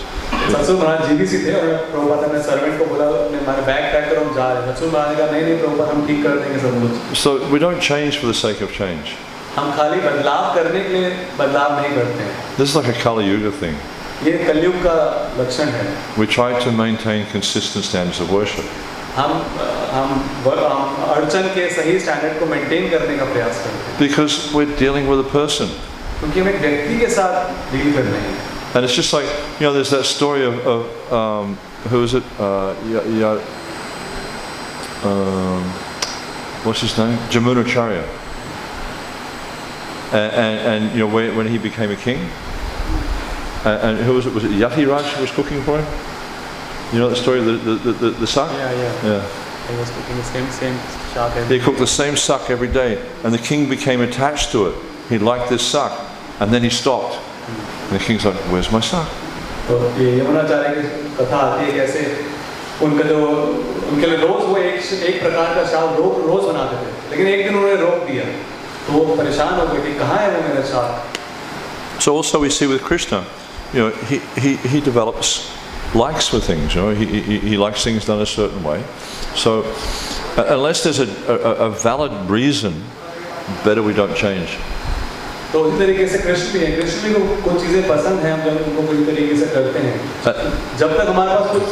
Satsvarupa Maharaj GBC थे और प्रभुपाद ने servant को बोला हमारे bag pack करो हम जा रहे हैं। सत्स्वरूप महाराज ने कहा नहीं प्रभुपाद हम ठीक कर देंगे सब कुछ। So we don't change for the sake of change. हम खाली बदलाव करने के लिए बदलाव नहीं करते हैं। This is like a Kali Yuga thing. ये कलयुग का लक्षण है। We try to maintain consistent standards of worship. हम अर्चन के सही स्टैंडर्ड को मेंटेन करने का प्रयास करते हैं। Because we're dealing with a person. क्योंकि हम एक व्यक्ति के साथ डील कर रहे हैं। And it's just like, there's that story of who is it? What's his name? Jamunacharya. And when he became a king, and who was it? Was it Yatiraj who was cooking for him? You know the story of the sak? Yeah. He was cooking the same sak. He cooked the same sak every day, and the king became attached to it. He liked this sak, and then he stopped. And the king's like, "Where's my sak?" तो ये यमुनाचार्य की कथा आती है कैसे उनके लिए रोज वो एक प्रकार का शाक रोज बनाते थे, लेकिन एक दिन उन्होंने रोक दिया तो वो परेशान हो गए कि कहाँ है वो मेरा शाक। So also we see with Krishna, he develops likes for things. He likes things done a certain way. So unless there's a valid reason, better we don't change. तो इसी तरीके से कृष्ण भी है, कृष्ण भी को कुछ चीजें पसंद हैं हम जब उनको पूरी तरीके से करते हैं, जब तक हमारे पास कुछ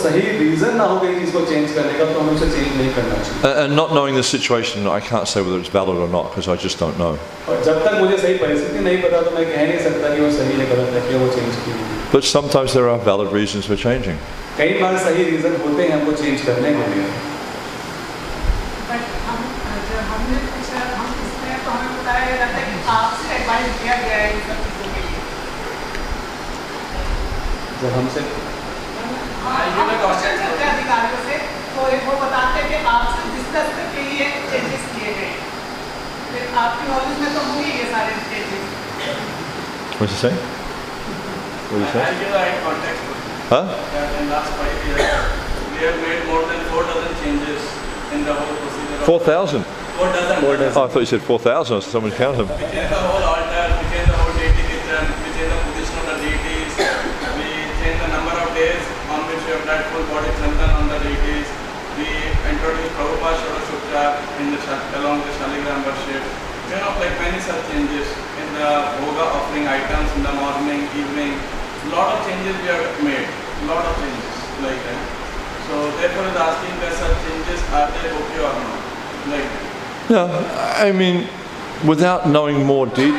सही रीजन ना हो गई चीज को चेंज करने का तो हमें उसे चेंज नहीं करना चाहिए। And not knowing the situation, I can't say whether it's valid or not because I just don't know. और जब तक मुझे सही परिस्थिति नहीं पता तो मैं कह नहीं सकता कि वो सही है गलत है कि वो चेंज की। But sometimes there are valid reasons for changing. कई बार सही रीजन होते हैं हमको चेंज करने के लिए। आपसे एडवाइस दिया गया है इन सब चीज़ों के लिए। जब हमसे क्वेश्चन करते हैं अधिकारियों से तो वो बताते हैं कि आपसे डिस्कस करके ये चेंजेस किए गए, फिर आपकी नॉलेज में तो होंगे ये सारे changes. What did you say? What did you say? I'll give the right context. Huh? In the last 5 years, we have made more than 4 dozen changes in the whole procedure. 4,000. 4 dozen. Oh, I thought you said 4,000. Someone counted them. We changed the whole altar, we changed the whole deity kitchen, we changed the position of the deities, we changed the number of days on which we applied full body chandan on the deities, we introduced Prabhupada Shodash along with the Shaligram worship. Like many such changes in the Bhoga offering items in the morning, evening. Lot of changes we have made, lot of changes like that. So therefore is asking that such changes are they okay or not, like that. Yeah, I mean, without knowing more deep.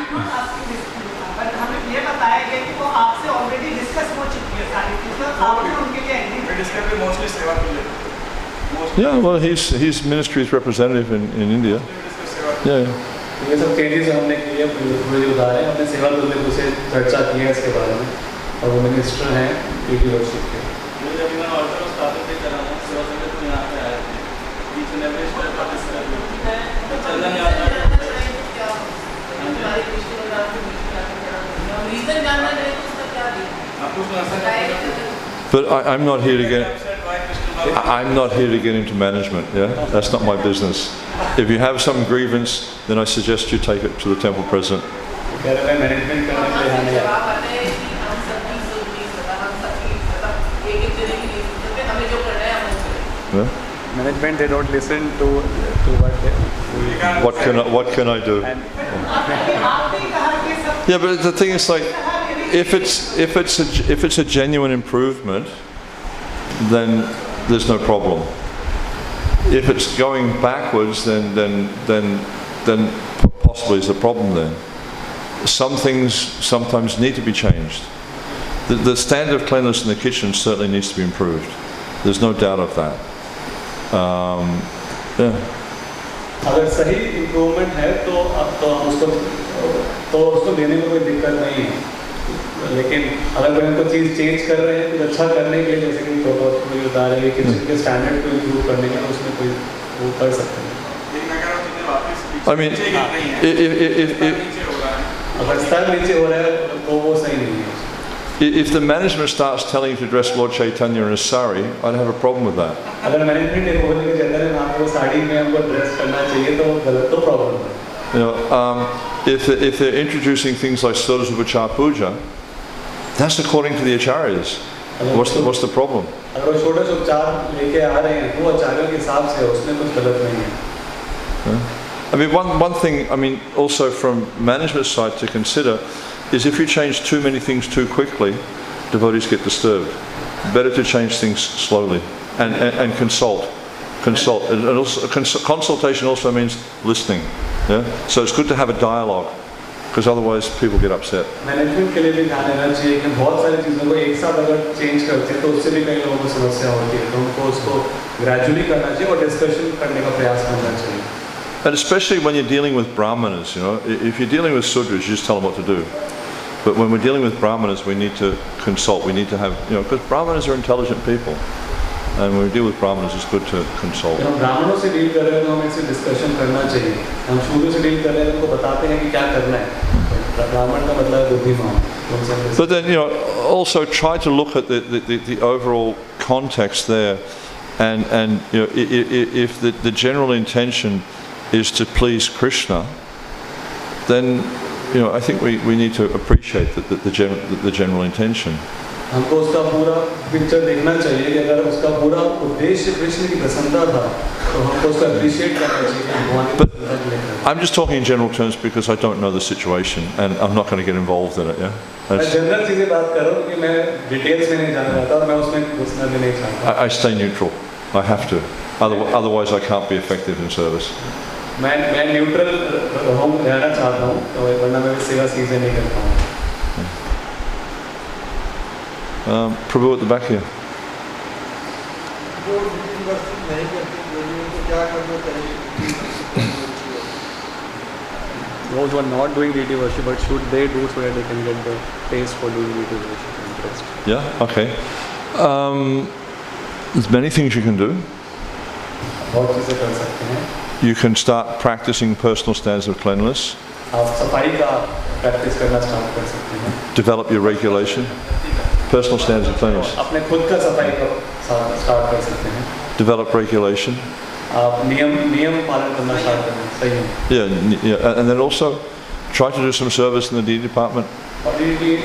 पर हमें ये बताया गया कि वो आपसे already discuss हो चुकी है सारी चीजें, आपने उनके लिए एग्री। We discuss mostly सेवा के लिए, most. Yeah, well, he's ministry's representative in India. Yeah. ये सब चेंजेस हमने किए पूरे जो बता रहे हैं अपने सेवा दल में उसे चर्चा की है इसके बारे में और वो मिनिस्टर हैं डीटी वर्शिप के जब मैं ऑर्डर स्थापित भी करा हूँ सेवा संगत में यहाँ पे आए थे बीच में एवरेज पर पाकिस्तान में चंदन याद आ But I'm not here to get into management. Yeah, that's not my business. If you have some grievance, then I suggest you take it to the temple president. Yeah? Management, they don't listen to what can I do? Yeah, but the thing is, like, if it's a genuine improvement, then there's no problem. If it's going backwards, then possibly is a problem. Then some things sometimes need to be changed. The standard of cleanliness in the kitchen certainly needs to be improved. There's no doubt of that. Yeah. अगर सही improvement है तो अब तो उसको देने में कोई दिक्कत नहीं है लेकिन अगर कोई हमको चीज़ चेंज कर रहे हैं कुछ अच्छा करने के लिए जैसे कि तो बता रहे हैं किचन के स्टैंडर्ड को इम्प्रूव करने के लिए उसमें कोई वो कर सकते हैं I mean, अगर स्तर नीचे हो रहा है तो वो सही नहीं है If the management starts telling you to dress Lord Chaitanya in a sari, I'd have a problem with that. अगर मैनेजमेंट ये बोलने के चक्कर में आपको साड़ी में हमको ड्रेस करना चाहिए तो गलत तो प्रॉब्लम है You know, if they're introducing things like Sodas Upachar Puja, that's according to the acharyas. What's the problem? अगर वो छोटे उपचार लेके आ रहे हैं वो आचार्यों के हिसाब से उसमें कुछ गलत नहीं है I mean, one thing, I mean, also from management side to consider is if you change too many things too quickly, devotees get disturbed. Better to change things slowly and consult. And also, consultation also means listening. Yeah? So it's good to have a dialogue because otherwise people get upset. Management के लिए भी ध्यान देना चाहिए कि बहुत सारी चीज़ों को एक साथ अगर चेंज करते हैं तो उससे भी कई लोगों को समस्या होती है तो उनको उसको ग्रेजुअली करना चाहिए और डिस्कशन करने का प्रयास करना चाहिए And especially when you're dealing with brahmanas, you know, if you're dealing with sudras, you just tell them what to do. But when we're dealing with brahmanas, we need to consult. We need to have, you know, because brahmanas are intelligent people, and when we deal with brahmanas, it's good to consult. ब्राह्मणों से deal कर रहे हैं तो हमें इससे discussion करना चाहिए हम शूद्र से डील कर रहे हैं उनको बताते हैं कि क्या करना है ब्राह्मण का मतलब है बुद्धिमान But then, you know, also try to look at the overall context there, and you know, if the general intention is to please Krishna, then you know I think we need to appreciate the general intention. हमको उसका पूरा picture देखना चाहिए कि अगर उसका पूरा उद्देश्य कृष्ण की प्रसन्नता था तो हमको उसका अप्रिशिएट करना चाहिए भगवान की प्रसन्नता लेकर I'm just talking in general terms because I don't know the situation and I'm not going to get involved in it. Yeah. मैं जनरल चीजें बात कर रहा हूँ कि मैं डिटेल्स में नहीं जाना चाहता और मैं उसमें घुसना भी नहीं चाहता I stay neutral. I have to. Otherwise I can't be effective in service. मैं न्यूट्रल रहना चाहता हूँ तो वरना मैं सेवा सही से नहीं करता हूँ Prabhu at the back here. Those who are not doing deity worship, but should they do so that they can get the taste for doing deity worship interest? Yeah. Okay. There's many things you can do. बहुत चीजें कर सकते हैं You can start practicing personal standards of cleanliness. आप सफाई का practice करना start कर सकते हैं Develop your regulation. Personal standards of cleanliness. अपने खुद का सफाई का स्टार्ट कर सकते हैं Develop regulation. आप नियम पालन करना स्टार्ट करें सही है Yeah, and then also try to do some service in the deity department. और ये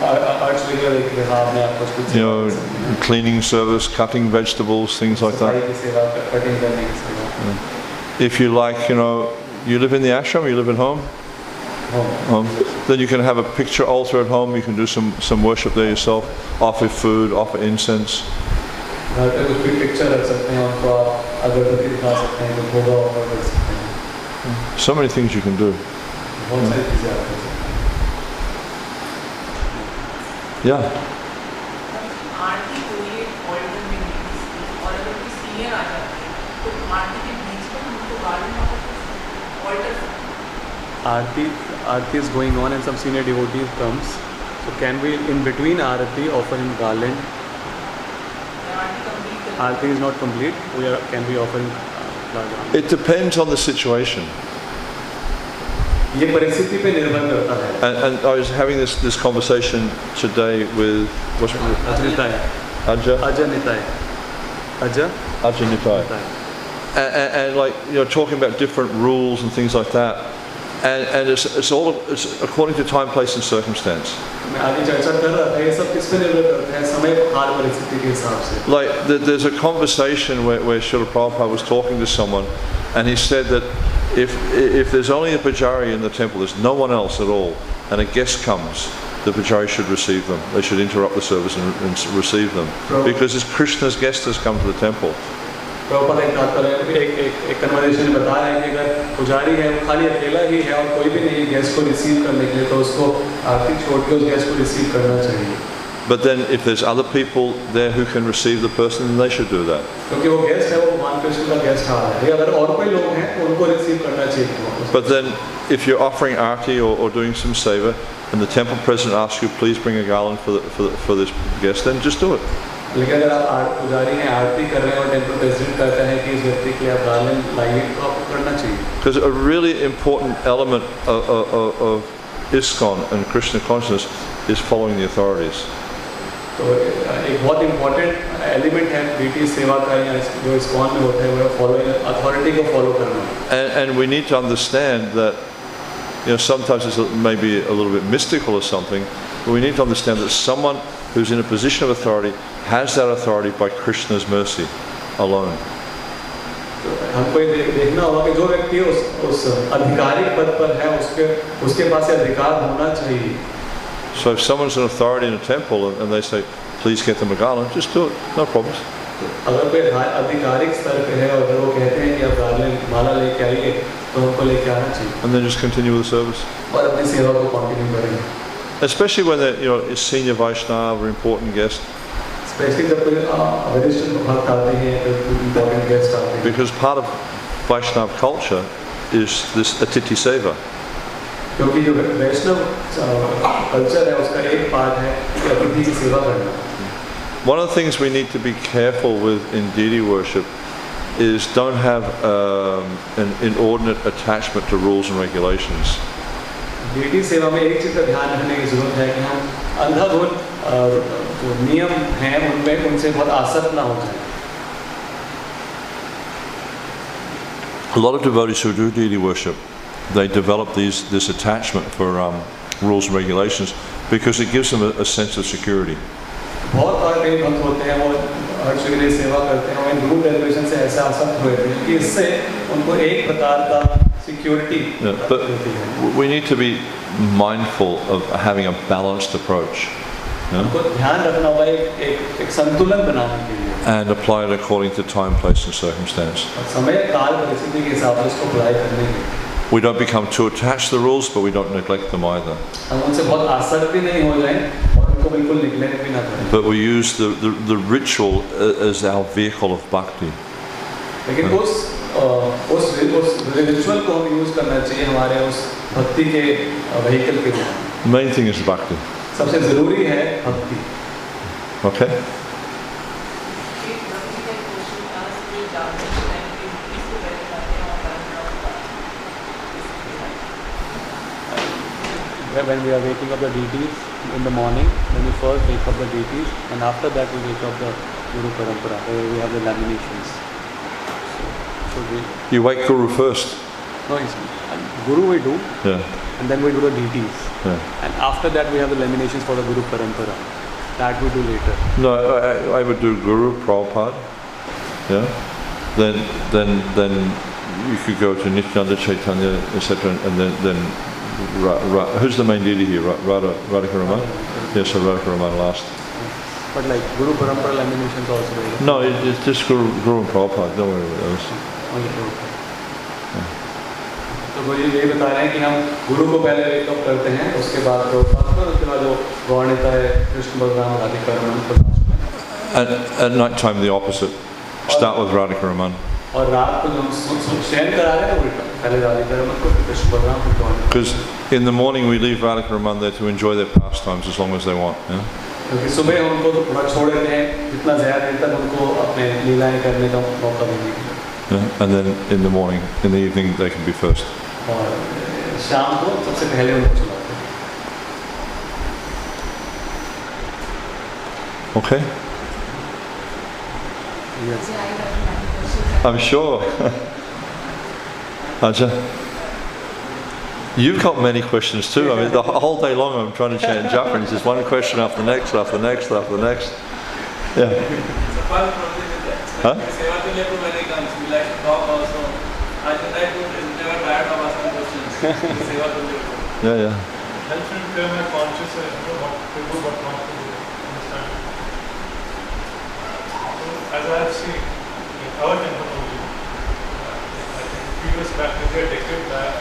आर्ट्स वगैरह के हिसाब में आप कुछ You know, cleaning service, cutting vegetables, things like सफाई that. की सेवा कटिंग करने की सेवा If you like, you know, you live in the ashram, you live at home. Then you can have a picture altar at home. You can do some worship there yourself. Offer food, offer incense. घर पे कुछ भी picture रख सकते हैं उनको आप अगरबत्ती दिखा सकते हैं तो भोगा ऑफर कर सकते हैं So many things you can do. बहुत सारी चीजें आप कर सकते हैं Yeah. आरती को ये ऑर्डर में और अगर कोई सीनियर आ जाता है आरती के बीच में हमको गार्डन ऑल्टर Aarti is going on and some senior devotee comes. So can we, in between Aarati, offer him garland? Aarti is not complete. Can we offer him garland? It depends on the situation. ये परिस्थिति पे निर्भर करता है. And I was having this conversation today with what's it? Ajja Nitai. And like, you know, talking about different rules and things like that. And it's according to time, place, and circumstance. Like there's a conversation where Srila Prabhupada was talking to someone, and he said that if there's only a pujari in the temple, there's no one else at all, and a guest comes, the pujari should receive them. They should interrupt the service and receive them, because it's Krishna's guest has come to the temple. Prabhupada एक conversation में बता रहे हैं कि अगर पुजारी है वो खाली अकेला ही है और कोई भी नहीं गेस्ट को रिसीव करने के लिए, तो उसको आरती छोड़ के उस गेस्ट को रिसीव करना चाहिए. But then if there's other people there who can receive the person, then they should do that. क्योंकि वो गेस्ट है, वो भगवान कृष्ण का गेस्ट आ रहा है. अगर और कोई लोग हैं तो उनको रिसीव करना चाहिए. But then if you're offering arti or doing some seva and the temple president asks you please bring a garland for this guest, then just do it. लेकिन अगर आप पुजारी हैं आरती कर रहे हैं और टेंपल प्रेसिडेंट कहता है कि इस व्यक्ति के लिए आप गार्लैंड लाइए, तो आपको करना चाहिए. Because a really important element of ISKCON and Krishna consciousness is following the authorities. तो एक बहुत इम्पोर्टेंट एलिमेंट है डीटी सेवा का या जो ISKCON में होता है वो फॉलोइंग अथॉरिटी को फॉलो करना. And we need to understand that, you know, sometimes it's maybe a little bit mystical or something, but we need to understand that someone who's in a position of authority has that authority by Krishna's mercy alone. हमको देखना होगा कि जो व्यक्ति उस आधिकारिक पद पर है उसके पास अधिकार होना चाहिए. So if someone's an authority in a temple and they say please get them a garland, just do it, no problems. अगर कोई आधिकारिक स्तर पे है और अगर वो कहते हैं कि आप गार्लैंड माला लेके आइए, तो हमको लेके आना चाहिए. And then just continue with the service. और अपनी सेवा को कंटिन्यू करेंगे. Especially when they're, you know, a senior Vaishnava or important guest. Especially जब कोई वरिष्ठ भक्त आते हैं, important guest आते हैं. Because part of Vaishnava culture is this Atiti Seva. क्योंकि जो वैष्णव कल्चर है उसका एक पार्ट है कि अतिथि की सेवा करना. One of the things we need to be careful with in deity worship is don't have an inordinate attachment to rules and regulations. डीटी सेवा में एक चीज का ध्यान रखने की जरूरत है कि हम अंधाधुंध जो नियम हैं उनमें उनसे बहुत आसक्त ना हो जाए. A lot of devotees who do deity worship, they develop this attachment for rules and regulations because it gives them a sense of security. बहुत और कई भक्त होते हैं वो हर जगह सेवा करते हैं, वो रूल रेगुलेशन से ऐसा आसक्त हुए थे कि इससे उनको एक प्रकार का security. Yeah, but we need to be mindful of having a balanced approach. हमको ध्यान रखना होगा एक संतुलन बनाने के लिए. And apply it according to time, place, and circumstance. समय काल परिस्थिति के हिसाब से इसको अप्लाई करने के. We don't become too attached to the rules, but we don't neglect them either. हम उनसे बहुत आसक्त भी नहीं हो जाएं और उनको बिल्कुल neglect भी ना करें. But we use the ritual as our vehicle of bhakti. लेकिन उस रिचुअल को हम यूज करना चाहिए हमारे उस भक्ति के व्हीकल के लिए. Main thing is bhakti. सबसे जरूरी है भक्ति. Okay. When we are waking up the deities in the morning, then we first wake up the deities, and after that we wake up the Guru Parampara, where we have the laminations. So you wake Guru first. No, Guru we do, yeah, and then we do the deities, yeah, and after that we have the laminations for the Guru Parampara. That we do later. No, I would do Guru Prabhupada, yeah. Then you could go to Nityananda, Chaitanya, etc., and then who's the main deity here? Radhika Raman? Yes, so Radhika Raman last. But like Guru Parampara laminations also. Right? No, it's just Guru and Prabhupada. Don't worry about those. तो वो ये बता रहे हैं कि हम गुरु को पहले वेकअप करते हैं, उसके बाद प्रभुपाद को, उसके बाद जो गौरता है कृष्ण बलराम राधिका रमन को लास्ट में. At night time the opposite. Start with Radhika Raman. और रात को जो हम शयन करा रहे हैं उल्टा, पहले राधिका रमन को फिर कृष्ण बलराम फिर गौर। Because in the morning we leave Radhika Raman there to enjoy their pastimes as long as they want. Yeah? क्योंकि सुबह उनको तो थोड़ा छोड़ देते हैं जितना ज़्यादा देर तक उनको अपने लीलाएं करने का मौका देंगे। Yeah? And then in the morning, in the evening, they can be first. और शाम को सबसे पहले उनको चलाते हैं। Okay? I'm sure. Aja, you've got many questions too. I mean, the whole day long I'm trying to chant japa, and it's just one question after the next, after the next, after the next. Yeah. Huh? Seva to level when it comes, we like to talk also. I think that is never bad of asking questions. Seva to level. Yeah, yeah. Helps me to my conscious and what to do, what not to do. Understand? So, as I have seen in our temple only, I think few years back, maybe a decade back,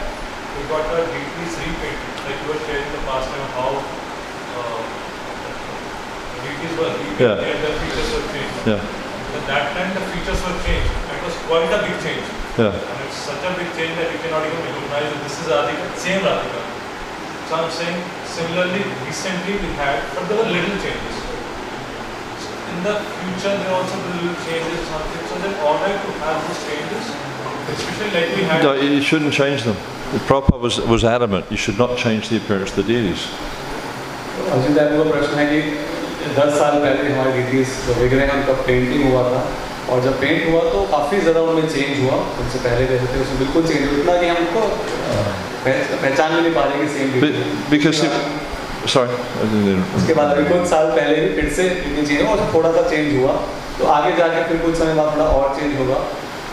we got our deities repainted. Like you were sharing the past time how deities were repainted and the features were changed. Yeah. At that time the features were changed. It was quite a big change. Yeah. And it's such a big change that you cannot even recognize that this is Radhika, same Radhika. So I'm saying similarly recently we had, but there were little changes. So in the future there also be little changes or something. So then alright to have those changes, especially like we had. No, you shouldn't change them. The Prabhupada was adamant, you should not change the appearance of the deities. Arjun Das को प्रश्न है कि 10 साल पहले हमारे deities विग्रह उनका painting हुआ था और जब पेंट हुआ तो काफ़ी ज़्यादा उनमें चेंज हुआ, उनसे पहले जैसे थे उसमें बिल्कुल चेंज हुआ, इतना कि हम उनको पहचान भी नहीं पा रहे कि सेम Because sorry, उसके बाद अभी कुछ साल पहले भी फिर से चेंज हुआ और थोड़ा सा चेंज हुआ, तो आगे जाके फिर कुछ समय बाद थोड़ा और चेंज होगा।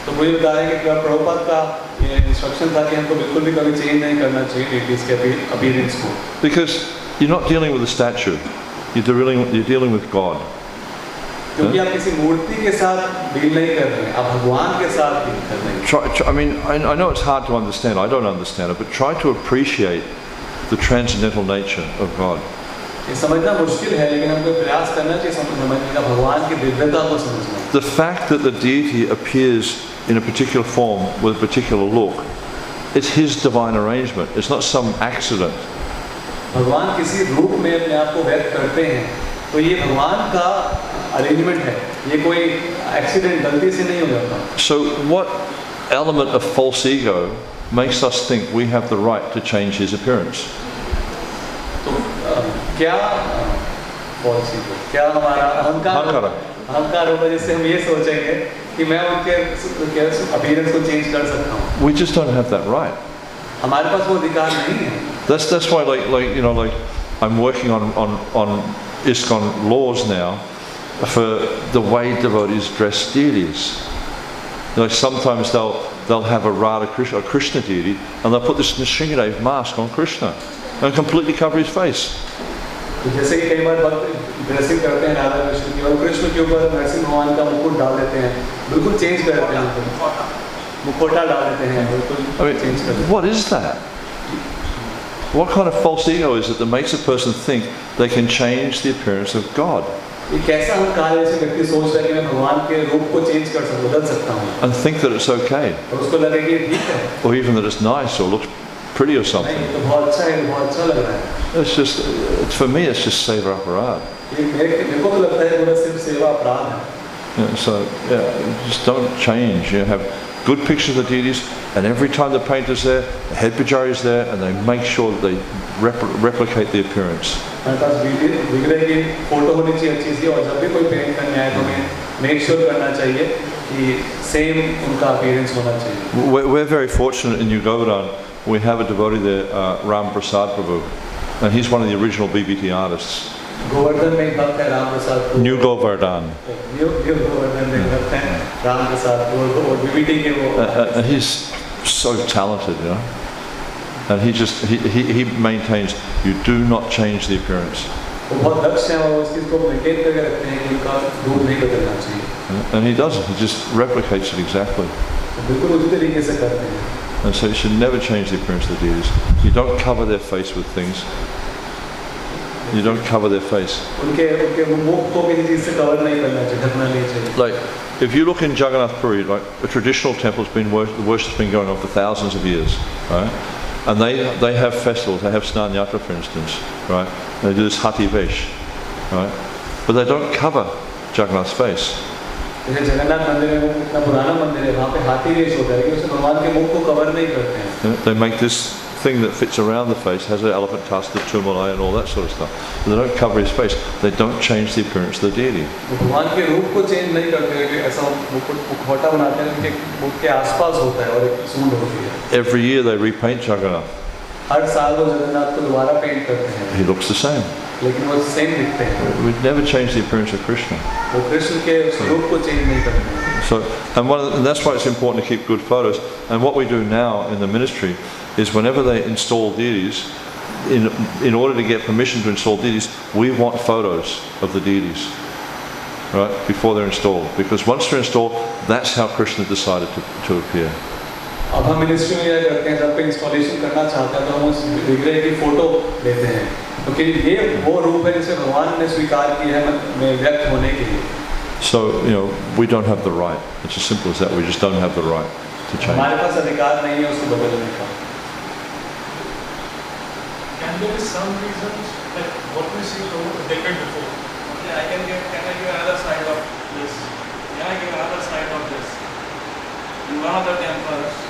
तो मुझे बता रहे हैं कि प्रभुपाद का ये इंस्ट्रक्शन था कि हमको बिल्कुल भी कभी चेंज नहीं करना चाहिए डिटीज के अपीयरेंस को। Because you're not dealing with a statue, you're dealing with God. क्योंकि आप किसी मूर्ति के साथ डील नहीं कर रहे हैं, आप भगवान के साथ डील कर रहे हैं। I mean, I know it's hard to understand, I don't understand it, but try to appreciate the transcendental nature of God. ये समझना मुश्किल है, लेकिन हमको प्रयास करना चाहिए समझने का, भगवान की दिव्यता को समझना। The fact that the deity appears in a particular form with a particular look, it's his divine arrangement, it's not some accident. भगवान किसी रूप में अपने आप को व्यक्त करते हैं, तो ये भगवान का अरेंजमेंट है, ये कोई एक्सीडेंट गलती से नहीं हो जाता। So what element of false ego makes us think we have the right to change his appearance? तो क्या false ego, क्या हमारा अहंकार होगा जिससे हम ये सोचेंगे कि मैं उनके अपीयरेंस को चेंज कर सकता हूँ? We just don't have that right. हमारे पास वो अधिकार नहीं है। That's why like I'm working on ISKCON laws now for the way devotees dress deities. Like sometimes they'll have a Krishna deity and they'll put this Nrsimhadev mask on Krishna and completely cover his face. तो जैसे कि कई बार dressing करते हैं राधा कृष्ण की और कृष्ण के ऊपर नरसिंह भगवान का मुकुट डाल देते हैं, बिल्कुल चेंज कर देते हैं, मुखौटा डाल देते हैं, बिल्कुल चेंज कर देते हैं। What is that? What kind of false ego is it that makes a person think they can change the appearance of God? ये कैसा अहंकार है जैसे व्यक्ति सोचता है कि मैं भगवान के रूप को चेंज कर सकता हूँ, बदल सकता हूँ, and think that it's okay, और उसको लगे कि ये ठीक है, or even that it's nice or looks pretty or something. नहीं तो बहुत अच्छा है, बहुत अच्छा लग रहा है। It's just, for me, it's just seva aparad. ये मेरे को तो लगता है पूरा सिर्फ सेवा अपराध है। So just don't change. You have good pictures of the deities, and every time the painter's there, the head pujari is there, and they make sure that they replicate the appearance. हमारे पास विग्रह की photo होनी चाहिए अच्छी सी, और जब भी कोई पेंट करने आए तो हमें मेक श्योर करना चाहिए कि सेम उनका अपीयरेंस होना चाहिए। We're very fortunate in New Govardhan. We have a devotee there, Ram Prasad Prabhu, and he's one of the original BBT artists. Govardhan में भक्त है राम प्रसाद प्रभु। New Govardhan. न्यू गोवर्धन में भक्त हैं राम प्रसाद प्रभु और बीबीटी के वो। And he's so talented, you know. And he maintains you do not change the appearance. वो बहुत दक्ष हैं और उस चीज़ को मेंटेन करके रखते हैं कि उनका रूप नहीं बदलना चाहिए। And he doesn't. He just replicates it exactly. बिल्कुल उसी तरीके से करते हैं। And so you should never change the appearance of the deities. You don't cover their face with things. You don't cover their face. उनके मुख को किसी चीज से कवर नहीं करना चाहिए, ढकना नहीं चाहिए. Like, if you look in Jagannath Puri, like a traditional temple's been the worship's been going on for thousands of years, right? And they have festivals. They have Snan Yatra, for instance, right? They do this Hati Vesh, right? But they don't cover Jagannath's face. जैसे जगन्नाथ मंदिर है, वो कितना पुराना मंदिर है, वहाँ पे हाथी रेस होता है, लेकिन उससे भगवान के मुख को कवर नहीं करते हैं. They make this thing that fits around the face, has an elephant tusk, the tumuli and all that sort of stuff. But they don't cover his face. They don't change the appearance of the deity. भगवान के रूप को change नहीं करते हैं कि ऐसा मुखौटा बनाते हैं कि मुख के आसपास होता है और एक सूंड होती है. Every year they repaint Jagannath. हर साल वो जगन्नाथ को दोबारा पेंट करते हैं. He looks the same. लेकिन वो सेम दिखते हैं. We never change the appearance of Krishna. वो कृष्ण के रूप को चेंज नहीं करते हैं. So, and that's why it's important to keep good photos. And what we do now in the ministry is whenever they install deities, in order to get permission to install deities, we want photos of the deities, right, before they're installed. Because once they're installed, that's how Krishna decided to appear. अब हम ministry में यह करते हैं, जब पे installation करना चाहते हैं तो हम उस विग्रह की फोटो लेते हैं, क्योंकि ये वो रूप है जिसे भगवान ने स्वीकार किया है में व्यक्त होने के लिए. So, we don't have the right. It's as simple as that. We just don't have the right to change. हमारे पास अधिकार नहीं है उसको बदलने का. Can there be some reasons like what we see over a decade before? Okay, can I give another side of this? Can I give another side of this? In one of the temples,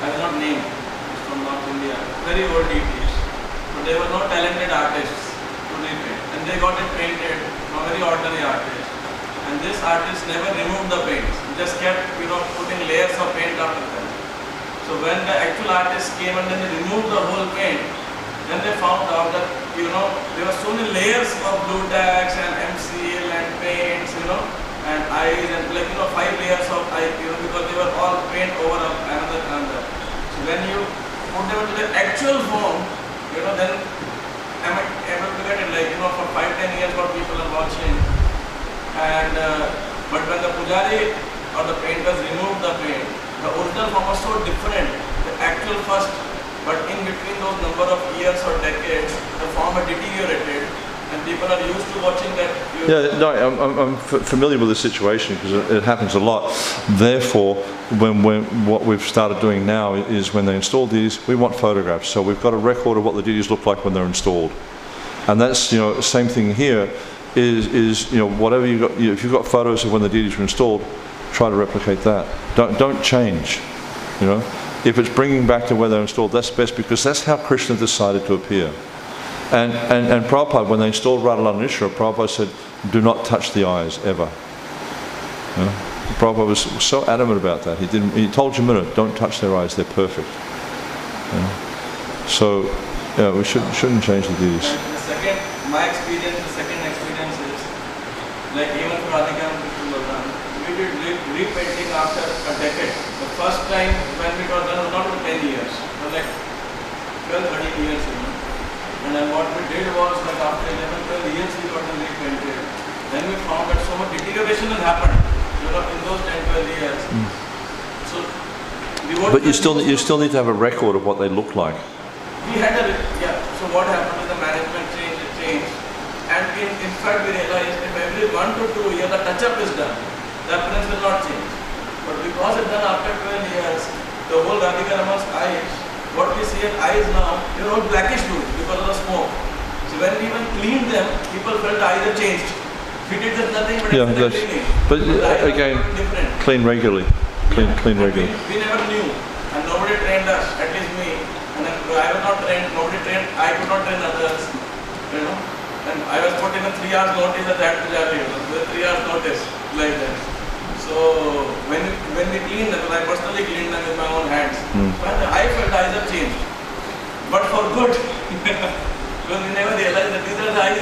I will not name, it's from North India, very old deities, but they were not talented artists to repaint, and they got it painted from very ordinary artists. And this artist never removed the paints, he just kept putting layers of paint after them. So when the actual artist came and then they removed the whole paint, then they found out that there were so many layers of blue tags and MCL and paints, and eyes and 5 layers of eye, because they were all paint over another. So when you put them into the actual form, then am I able to get it for 5-10 years what people are watching. And but when the pujari or the painters removed the paint, the original form was so different, the actual first, but in between those number of years or decades, the form had deteriorated, and people are used to watching that. Yeah, no, I'm familiar with the situation because it happens a lot. Therefore, when what we've started doing now is when they install these, we want photographs. So we've got a record of what the deities look like when they're installed, and that's same thing here. Is whatever you got. If you've got photos of when the deities were installed, try to replicate that. Don't change. If it's bringing back to where they're installed, that's best because that's how Krishna decided to appear. And Prabhupada, when they installed Radhalanishra, Prabhupada said, "Do not touch the eyes ever." Prabhupada was so adamant about that. He told Jamuna, "Don't touch their eyes; they're perfect." So we shouldn't change the deities. The second experience is, like even for Radhika and Krishna Balaram, we did repainting after a decade. The first time when it was done was not for 10 years, it was like 12-13 years. And then what we did was like after 11-12 years we got them repainted. Then we found that so much deterioration has happened, in those 10-12 years. So but you still need to have a record of what they look like. We had so what happened is the management changed, and in fact we realized if every 1 to 2 years the touch-up is done, the appearance will not change. But because it's done after 12 years, the whole Radhika Rama's eyes, what we see as eyes now, they're all blackish blue because of the smoke. So when we even cleaned them, people felt the eyes have changed. We did just nothing but cleaning. But again, clean regularly. Clean regularly. We never knew, and nobody trained us, at least me. And then I was not trained, nobody trained, I could not train others, and I was put in a 3 hours notice at that pujari, 3 hours notice, like that. So when we cleaned them, I personally cleaned them with my own hands, and I felt eyes have changed, but for good, because we never realized that these are the eyes,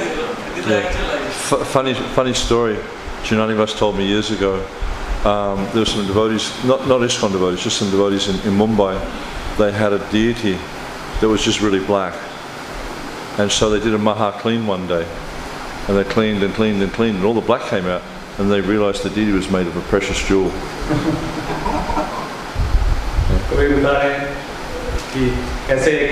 these are actual eyes. Funny story, Jananivas told me years ago, there were some devotees, not ISKCON devotees, just some devotees in Mumbai. They had a deity that was just really black, and so they did a maha clean one day, and they cleaned and cleaned and cleaned, and all the black came out, and they realized the deity was made of a precious jewel. कि कैसे एक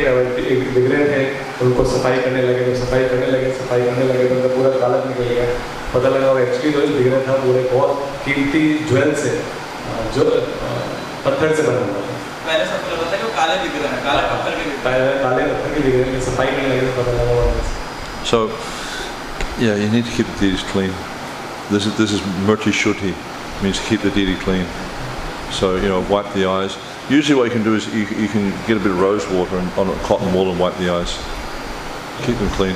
बिगड़े थे, उनको सफाई करने लगे तो सफाई करने लगे तो उनका पूरा कालक निकल गया। पता लगा वो एक्चुअली जो बिगड़े था पूरे बहुत कीमती ज्वेल से, जो पत्थर से बना हुआ था। पहले सबको लगा था कि वो काले बिगड़े हैं, काले पत्थर के बिगड़े, काले पत्थर के बिगड़े, सफाई करने लगे तो पता लगा वो। So, yeah, you need to keep the deities clean. This is murti shuddhi, means keep the deity clean. So, you know, wipe the eyes. Usually what you can do is you can get a bit of rose water and, on a cotton wool and wipe the eyes. Keep them clean.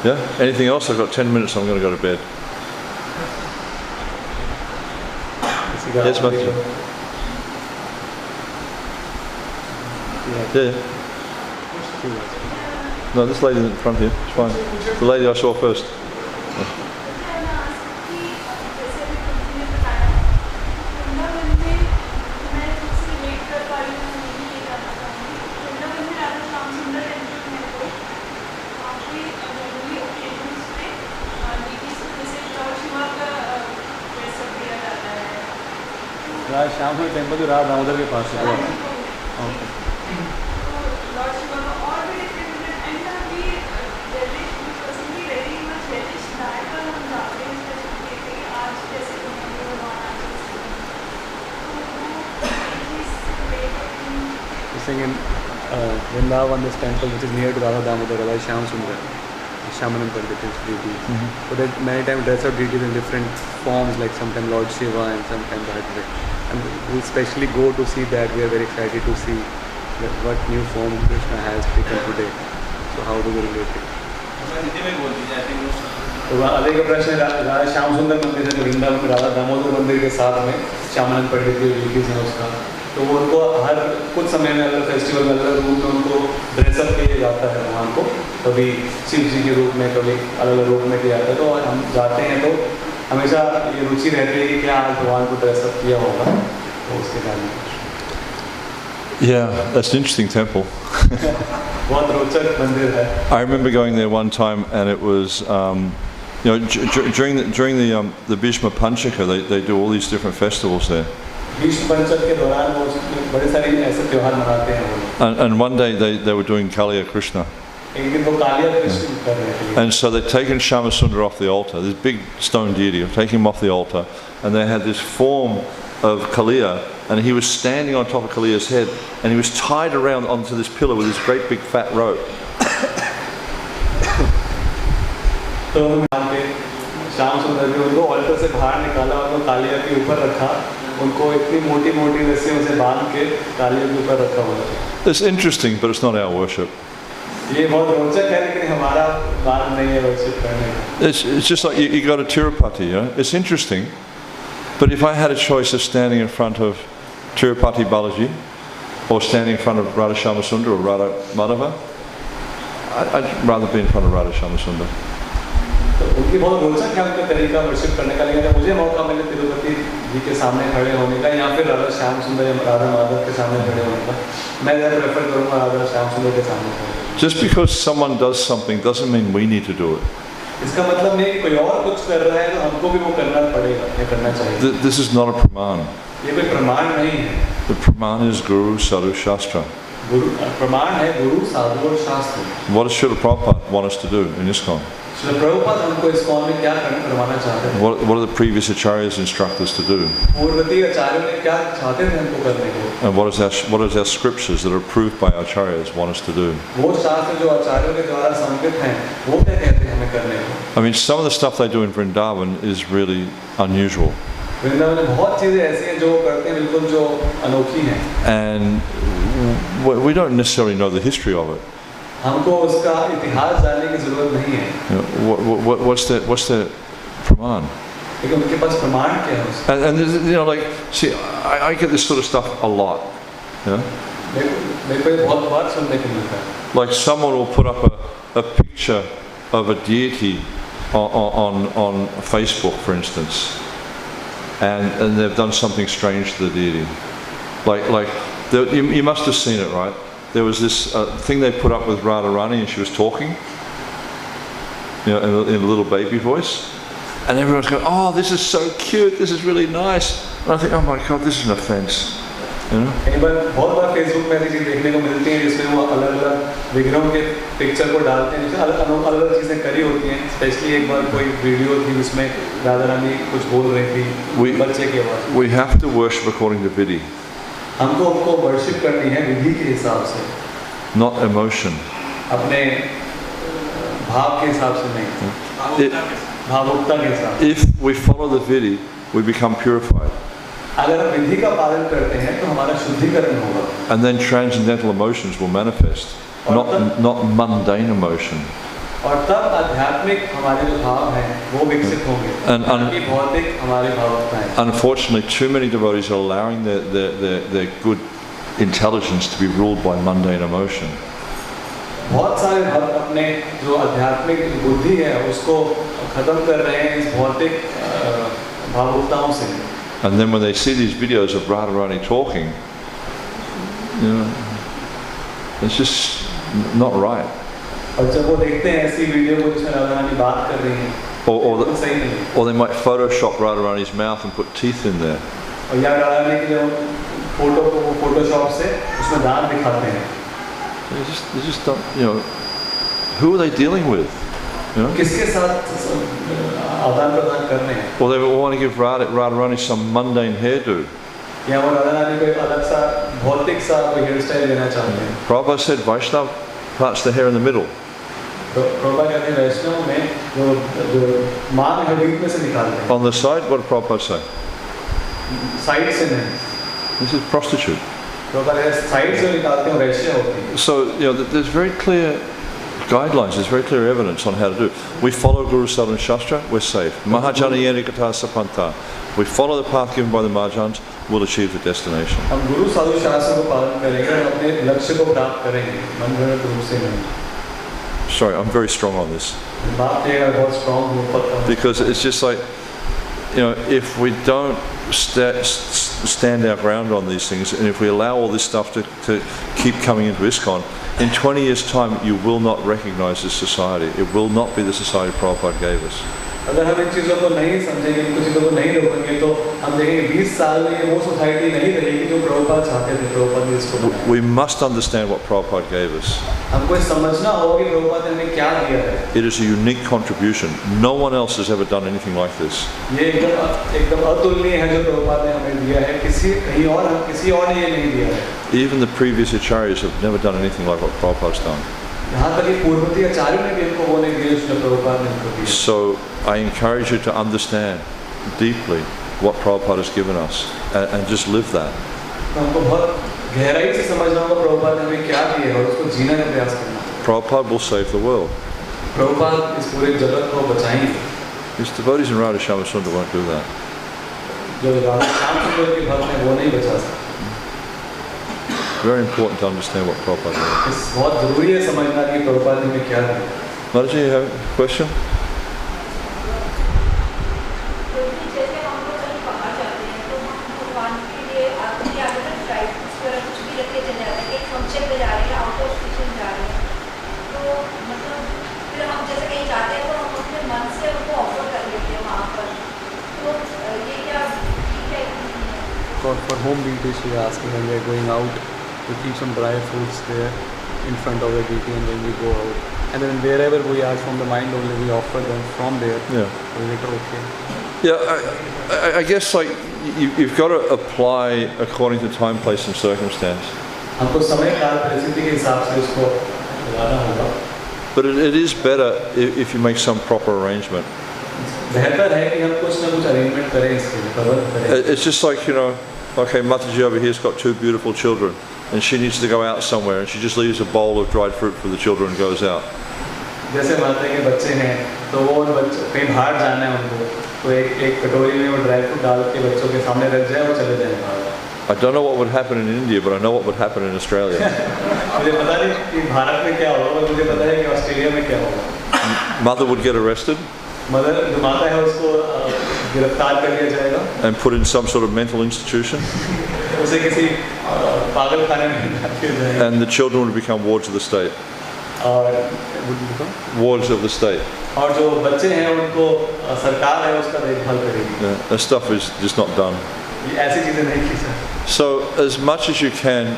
Yeah? Anything else? I've got 10 minutes, I'm going to go to bed. Yes, Matthew? Yeah. No, this lady in front here, it's fine. The lady I saw first. Shyam सुंदर temple जो राधा दामोदर के पास है। In Vrindavan, this temple which is near to Radha Damodar, Shyam Sundar, Shyamanam Pandit deity. So that many times dress up deities in different forms, like sometimes Lord Shiva and sometimes that way. And we especially go to see that. We are very excited to see what new form Krishna has taken today. So how do we relate it? तो आगे का प्रश्न है, राधा श्याम सुंदर मंदिर है वृंदावन में, राधा दामोदर मंदिर के साथ में श्यामानंद पंडित की डेटीज है उसका। तो वो उनको हर कुछ समय में अलग फेस्टिवल में अलग रूप में उनको ड्रेसअप किया जाता है भगवान को, कभी शिव जी के रूप में, कभी अलग अलग रूप में किया जाता है। तो हम जाते हैं तो हमेशा ये रुचि रहती है कि क्या आज भगवान को ड्रेसअप किया होगा, तो उसके कारण। Yeah, that's an interesting temple. बहुत रोचक मंदिर है। I remember going there one time, and it was, you know, during the Bhishma Panchaka, they do all these different festivals there. Bhishma पंचक के दौरान वो बड़े सारे ऐसे त्योहार मनाते हैं वो। And one day they were doing Kaliya Krishna. एक दिन वो कालिया कृष्ण कर रहे थे। And so they'd taken Shyamasundar off the altar, this big stone deity, taking him off the altar, and they had this form of Kaliya, and he was standing on top of Kaliya's head, and he was tied around onto this pillar with this great big fat rope. तो यहाँ पे श्याम सुंदर ने उनको alter से बाहर निकाला, उनको कालिया के ऊपर रखा, उनको इतनी मोटी मोटी रस्सियों से बांध के कालिया के ऊपर रखा हुआ था। It's interesting, but it's not our worship. ये बहुत रोचक है, लेकिन हमारा मार्ग नहीं है वर्शिप करने का। It's just like you go to Tirupati, you know? It's interesting, but if I had a choice of standing in front of Tirupati Balaji or standing in front of Radha Shyamasundar or Radha Madhava, I'd rather be in front of Radha Shyamasundar. तो उनकी बहुत रोचक है उनका तरीका worship करने का, लेकिन मुझे मौका मिले तिरुपति जी के सामने खड़े होने का या फिर राधा श्याम सुंदर या राधा माधव के सामने खड़े होने का, मैं ज़्यादा प्रेफर करूँगा राधा श्याम सुंदर के सामने खड़े। Just because someone does something doesn't mean we need to do it. इसका मतलब नहीं कि कोई और कुछ कर रहा है तो हमको भी वो करना पड़ेगा या करना चाहिए। This is not a praman. ये कोई प्रमाण नहीं है। The praman is Guru, Sadhu, Shastra. गुरु प्रमाण है गुरु, साधु और शास्त्र। What does Srila Prabhupada want us to do in ISKCON? Srila Prabhupada हमको ISKCON में क्या करवाना चाहते हैं? What are the previous acharyas instruct us to do? पूर्ववर्ती आचार्यों ने क्या चाहते थे हमको करने को? And what is our scriptures that are approved by acharyas want us to do? वो शास्त्र जो आचार्यों के द्वारा संकित हैं, वो क्या कहते हैं हमें करने को? I mean, some of the stuff they do in Vrindavan is really unusual. Vrindavan में बहुत चीजें ऐसी हैं जो करते हैं बिल्कुल जो अनोखी हैं। And we don't necessarily know the history of it. हमको उसका इतिहास जानने की जरूरत नहीं है। You know, what's the praman? लेकिन उनके पास प्रमाण क्या है उसका? And you know, like, see, I get this sort of stuff a lot. You know? मेरे को बहुत बार सुनने को मिलता है। Like someone will put up a picture of a deity on Facebook, for instance, and they've done something strange to the deity. Like you must have seen it, right? There was this thing they put up with Radharani, and she was talking, you know, in a little baby voice, and everyone's going, oh, this is so cute, this is really nice. And I think, oh my God, this is an offence. You know? कई बार बहुत बार Facebook में ऐसी चीज़ देखने को मिलती हैं जिसमें वो अलग-अलग विग्रहों के पिक्चर को डालते हैं, जिसमें अलग-अलग चीज़ें करी होती हैं। स्पेशली एक बार कोई वीडियो थी जिसमें राधा रानी कुछ बोल रही थी बच्चे की आवाज़। We have to worship according to vidhi. हमको उनको वर्शिप करनी है विधि के हिसाब से, not emotion. अपने भाव के हिसाब से नहीं, भावुकता के हिसाब से। If we follow the vidhi, we become purified. अगर हम विधि का पालन करते हैं तो हमारा शुद्धिकरण होगा। And then transcendental emotions will manifest, not mundane emotion. और तब आध्यात्मिक हमारे जो भाव हैं वो विकसित होंगे, ताकि भौतिक हमारे भावुकताएं। Unfortunately, too many devotees are allowing their good intelligence to be ruled by mundane emotion. बहुत सारे भक्त अपने जो आध्यात्मिक बुद्धि है उसको खत्म कर रहे हैं इस भौतिक भावुकताओं से। And then when they see these videos of Radharani talking, you know, it's just not right. और जब वो देखते हैं ऐसी वीडियो को जिसमें राधारानी बात कर रही हैं, तो सही नहीं। Or they might Photoshop Radharani's mouth and put teeth in there. और या राधारानी की जो फोटो को वो फोटोशॉप से उसमें दांत दिखाते हैं। They just don't, you know, who are they dealing with? You know? किसके साथ आदान प्रदान करने हैं? Or they want to give Radharani some mundane hairdo. या वो राधारानी को एक अलग सा भौतिक सा कोई हेयर स्टाइल देना चाहते हैं। Prabhupada said Vaishnava parts the hair in the middle. तो प्रभुपाद कहते हैं वैष्णव में जो मान है बीच में से निकालते हैं। On the side, what did Prabhupada say? Side से नहीं। This is prostitute. प्रभुपाद कहते हैं साइड से निकालते हैं वैश्य होती है। So, you know, there's very clear guidelines, there's very clear evidence on how to do. We follow Guru Sadhana Shastra, we're safe. Mahajana Yenikata Sapanta. We follow the path given by the Mahajans, we'll achieve the destination. हम गुरु साधु शास्त्र को पालन करेंगे और अपने लक्ष्य को प्राप्त करेंगे, मनगढ़ंत रूप से नहीं। Sorry, I'm very strong on this. बात ये है बहुत strong हूँ पता। Because it's just like, you know, if we don't stand our ground on these things, and if we allow all this stuff to keep coming into ISKCON, in 20 years' time you will not recognize this society. It will not be the society Prabhupada gave us. अगर हम इन चीज़ों को नहीं समझेंगे, इन चीज़ों को नहीं रोकेंगे तो हम देखेंगे 20 साल में वो सोसाइटी नहीं रहेगी जो प्रभुपाद चाहते थे। प्रभुपाद ने इसको बनाया। We must understand what Prabhupada gave us. हमको समझना होगा कि प्रभुपाद ने हमें क्या दिया है। It is a unique contribution. No one else has ever done anything like this. ये एकदम अतुलनीय है जो प्रभुपाद ने हमें दिया है। किसी और ने ये नहीं दिया है। Even the previous acharyas have never done anything like what Prabhupada's done. यहाँ तक कि पूर्ववर्ती आचार्यों ने भी इनको वो नहीं दिया जो प्रभुपाद ने इनको दिया। So I encourage you to understand deeply what Prabhupada has given us and just live that. हमको बहुत गहराई से समझना होगा प्रभुपाद ने हमें क्या दिया है और उसको जीने का प्रयास करना। Prabhupada will save the world. Prabhupada इस पूरे जगत को बचाएंगे। His devotees in Radha Shama Sundar won't do that. जो राधा श्याम सुंदर के भक्त हैं वो नहीं बचा सकते। Very important to understand what Prabhupada did. बहुत जरूरी है समझना कि प्रभुपाद ने हमें क्या दिया। Mataji, you have a question? जैसे हम लोग कहीं बाहर जाते हैं तो हम भगवान के लिए आरती आगे ड्राइव वगैरह कुछ भी रखे चले जाते हैं। एक फंक्शन पे जा रहे हैं, आउट ऑफ स्टेशन जा रहे हैं, तो मतलब फिर हम जैसे कहीं जाते हैं तो हम अपने मन से उनको ऑफर कर लेते हैं वहाँ पर। तो ये क्या ठीक है? For home deities, we are asking when we are going out to keep some dry fruits there in front of the deity, and then we go out. And then wherever we are from the mind only, we offer them from there. Yeah. Is it okay? Yeah, I guess like you've got to apply according to time, place, and circumstance. हमको समय काल परिस्थिति के हिसाब से उसको लगाना होगा। But it is better if you make some proper arrangement. बेहतर है कि हम कुछ ना कुछ arrangement करें इसके लिए, प्रबंध करें। It's just like, you know, okay, Mataji over here's got 2 beautiful children, and she needs to go out somewhere, and she just leaves a bowl of dried fruit for the children and goes out. जैसे माता के बच्चे हैं तो वो बच्चे कहीं बाहर जाना है उनको, तो एक कटोरी में वो ड्राई फ्रूट डाल के बच्चों के सामने रख जाए और चले जाए बाहर। I don't know what would happen in India, but I know what would happen in Australia. मुझे पता नहीं कि भारत में क्या होगा, पर मुझे पता है कि ऑस्ट्रेलिया में क्या होगा। Mother would get arrested. Mother जो माता है उसको गिरफ्तार कर लिया जाएगा। And put in some sort of mental institution. उसे किसी पागल खाने में रख दिया जाएगा। And the children would become wards of the state. और wards of the state. और जो बच्चे हैं उनको सरकार है उसका देखभाल करेगी. That stuff is just not done. ये ऐसी चीजें नहीं की sir. So as much as you can,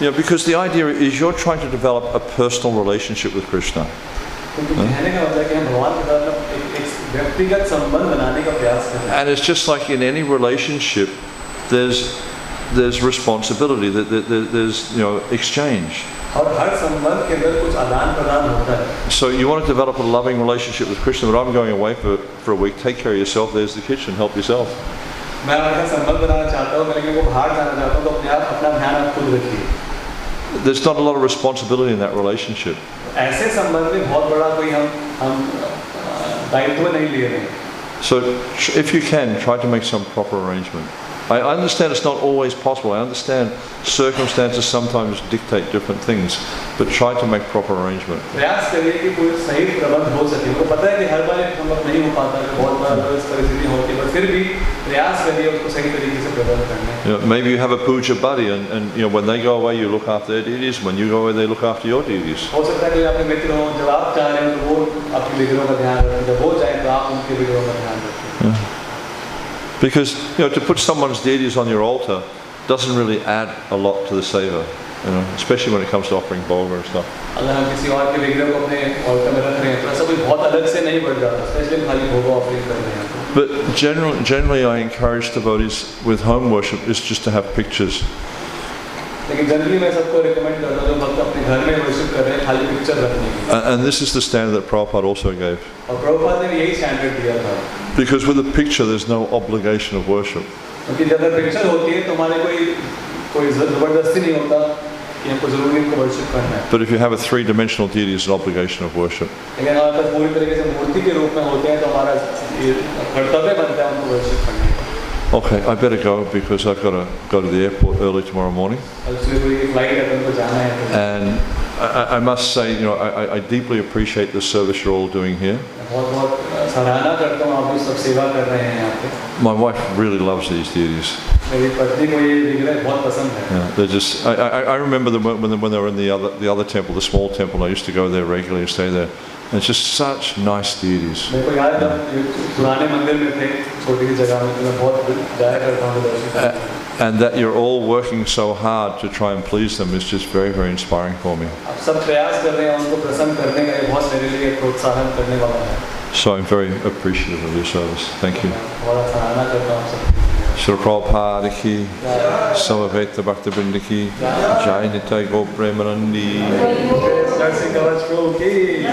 because the idea is you're trying to develop a personal relationship with Krishna. कहने का मतलब है कि हम भगवान के साथ एक व्यक्तिगत संबंध बनाने का प्रयास कर रहे हैं. And it's just like in any relationship, there's responsibility, there's exchange. और हर संबंध के अंदर कुछ आदान प्रदान होता है. So you want to develop a loving relationship with Krishna, but I'm going away for a week. Take care of yourself. There's the kitchen. Help yourself. मैं आपका संबंध बनाना चाहता हूँ, मैं को बाहर जाना चाहता हूँ, तो अपने आप अपना ध्यान आप खुद रखिए. There's not a lot of responsibility in that relationship. ऐसे संबंध में बहुत बड़ा कोई हम दायित्व नहीं ले रहे हैं. So if you can, try to make some proper arrangement. I understand it's not always possible. I understand circumstances sometimes dictate different things, but try to make proper arrangement. प्रयास करिए कि कोई सही प्रबंध हो सके. उनको पता है कि हर बार संभव नहीं हो पाता है, बहुत बार इस परिस्थिति होती है, पर फिर भी प्रयास करिए उसको सही तरीके से प्रबंध करने. Maybe you have a puja buddy, and when they go away, you look after their deities. When you go away, they look after your deities. हो सकता है कि आपके मित्र हो, जब आप जा रहे हैं तो वो आपके विग्रहों का ध्यान रखें, जब वो जाए तो आप उनके विग्रहों का ध्यान रखें. Because to put someone's deities on your altar doesn't really add a lot to the seva, especially when it comes to offering Bagh and stuff. अगर हम किसी और के विग्रह को अपने ऑल्टर में रख रहे हैं तो ऐसा कोई बहुत अलग से नहीं बढ़ जाता, स्पेशली खाली भोग ऑफरिंग कर रहे हैं. But generally I encourage devotees with home worship is just to have pictures. लेकिन जनरली मैं सबको रिकमेंड करता हूँ जो भक्त अपने घर में वर्शिप कर रहे हैं खाली पिक्चर रखने की. And this is the standard that Prabhupada also gave. और प्रभुपाद ने यही स्टैंडर्ड दिया था. Because with a picture there's no obligation of worship. क्योंकि जब पिक्चर होती है तो हमारे कोई जबरदस्ती नहीं होता कि हमको जरूरी उनको वर्शिप करना है. But if you have a three-dimensional deity, it's an obligation of worship. लेकिन हमारे पास पूरी तरीके से मूर्ति के रूप में होते हैं तो हमारा कर्तव्य बनता है उनको वर्शिप करने का. Okay, I better go because I've got to go to the airport early tomorrow morning. And I must say, I deeply appreciate the service you're all doing here. My wife really loves these deities. Yeah, they're just. I remember them when they were in the other temple, the small temple. I used to go there regularly and stay there. And it's just such nice deities. And that you're all working so hard to try and please them is just very, very inspiring for me. So I'm very appreciative of your service. Thank you. Srila Prabhupada ki, Samaveta Bhaktivinoda ki, Jai Nitai Go Premanandi. HG Narsimha Kavach Prabhu ki.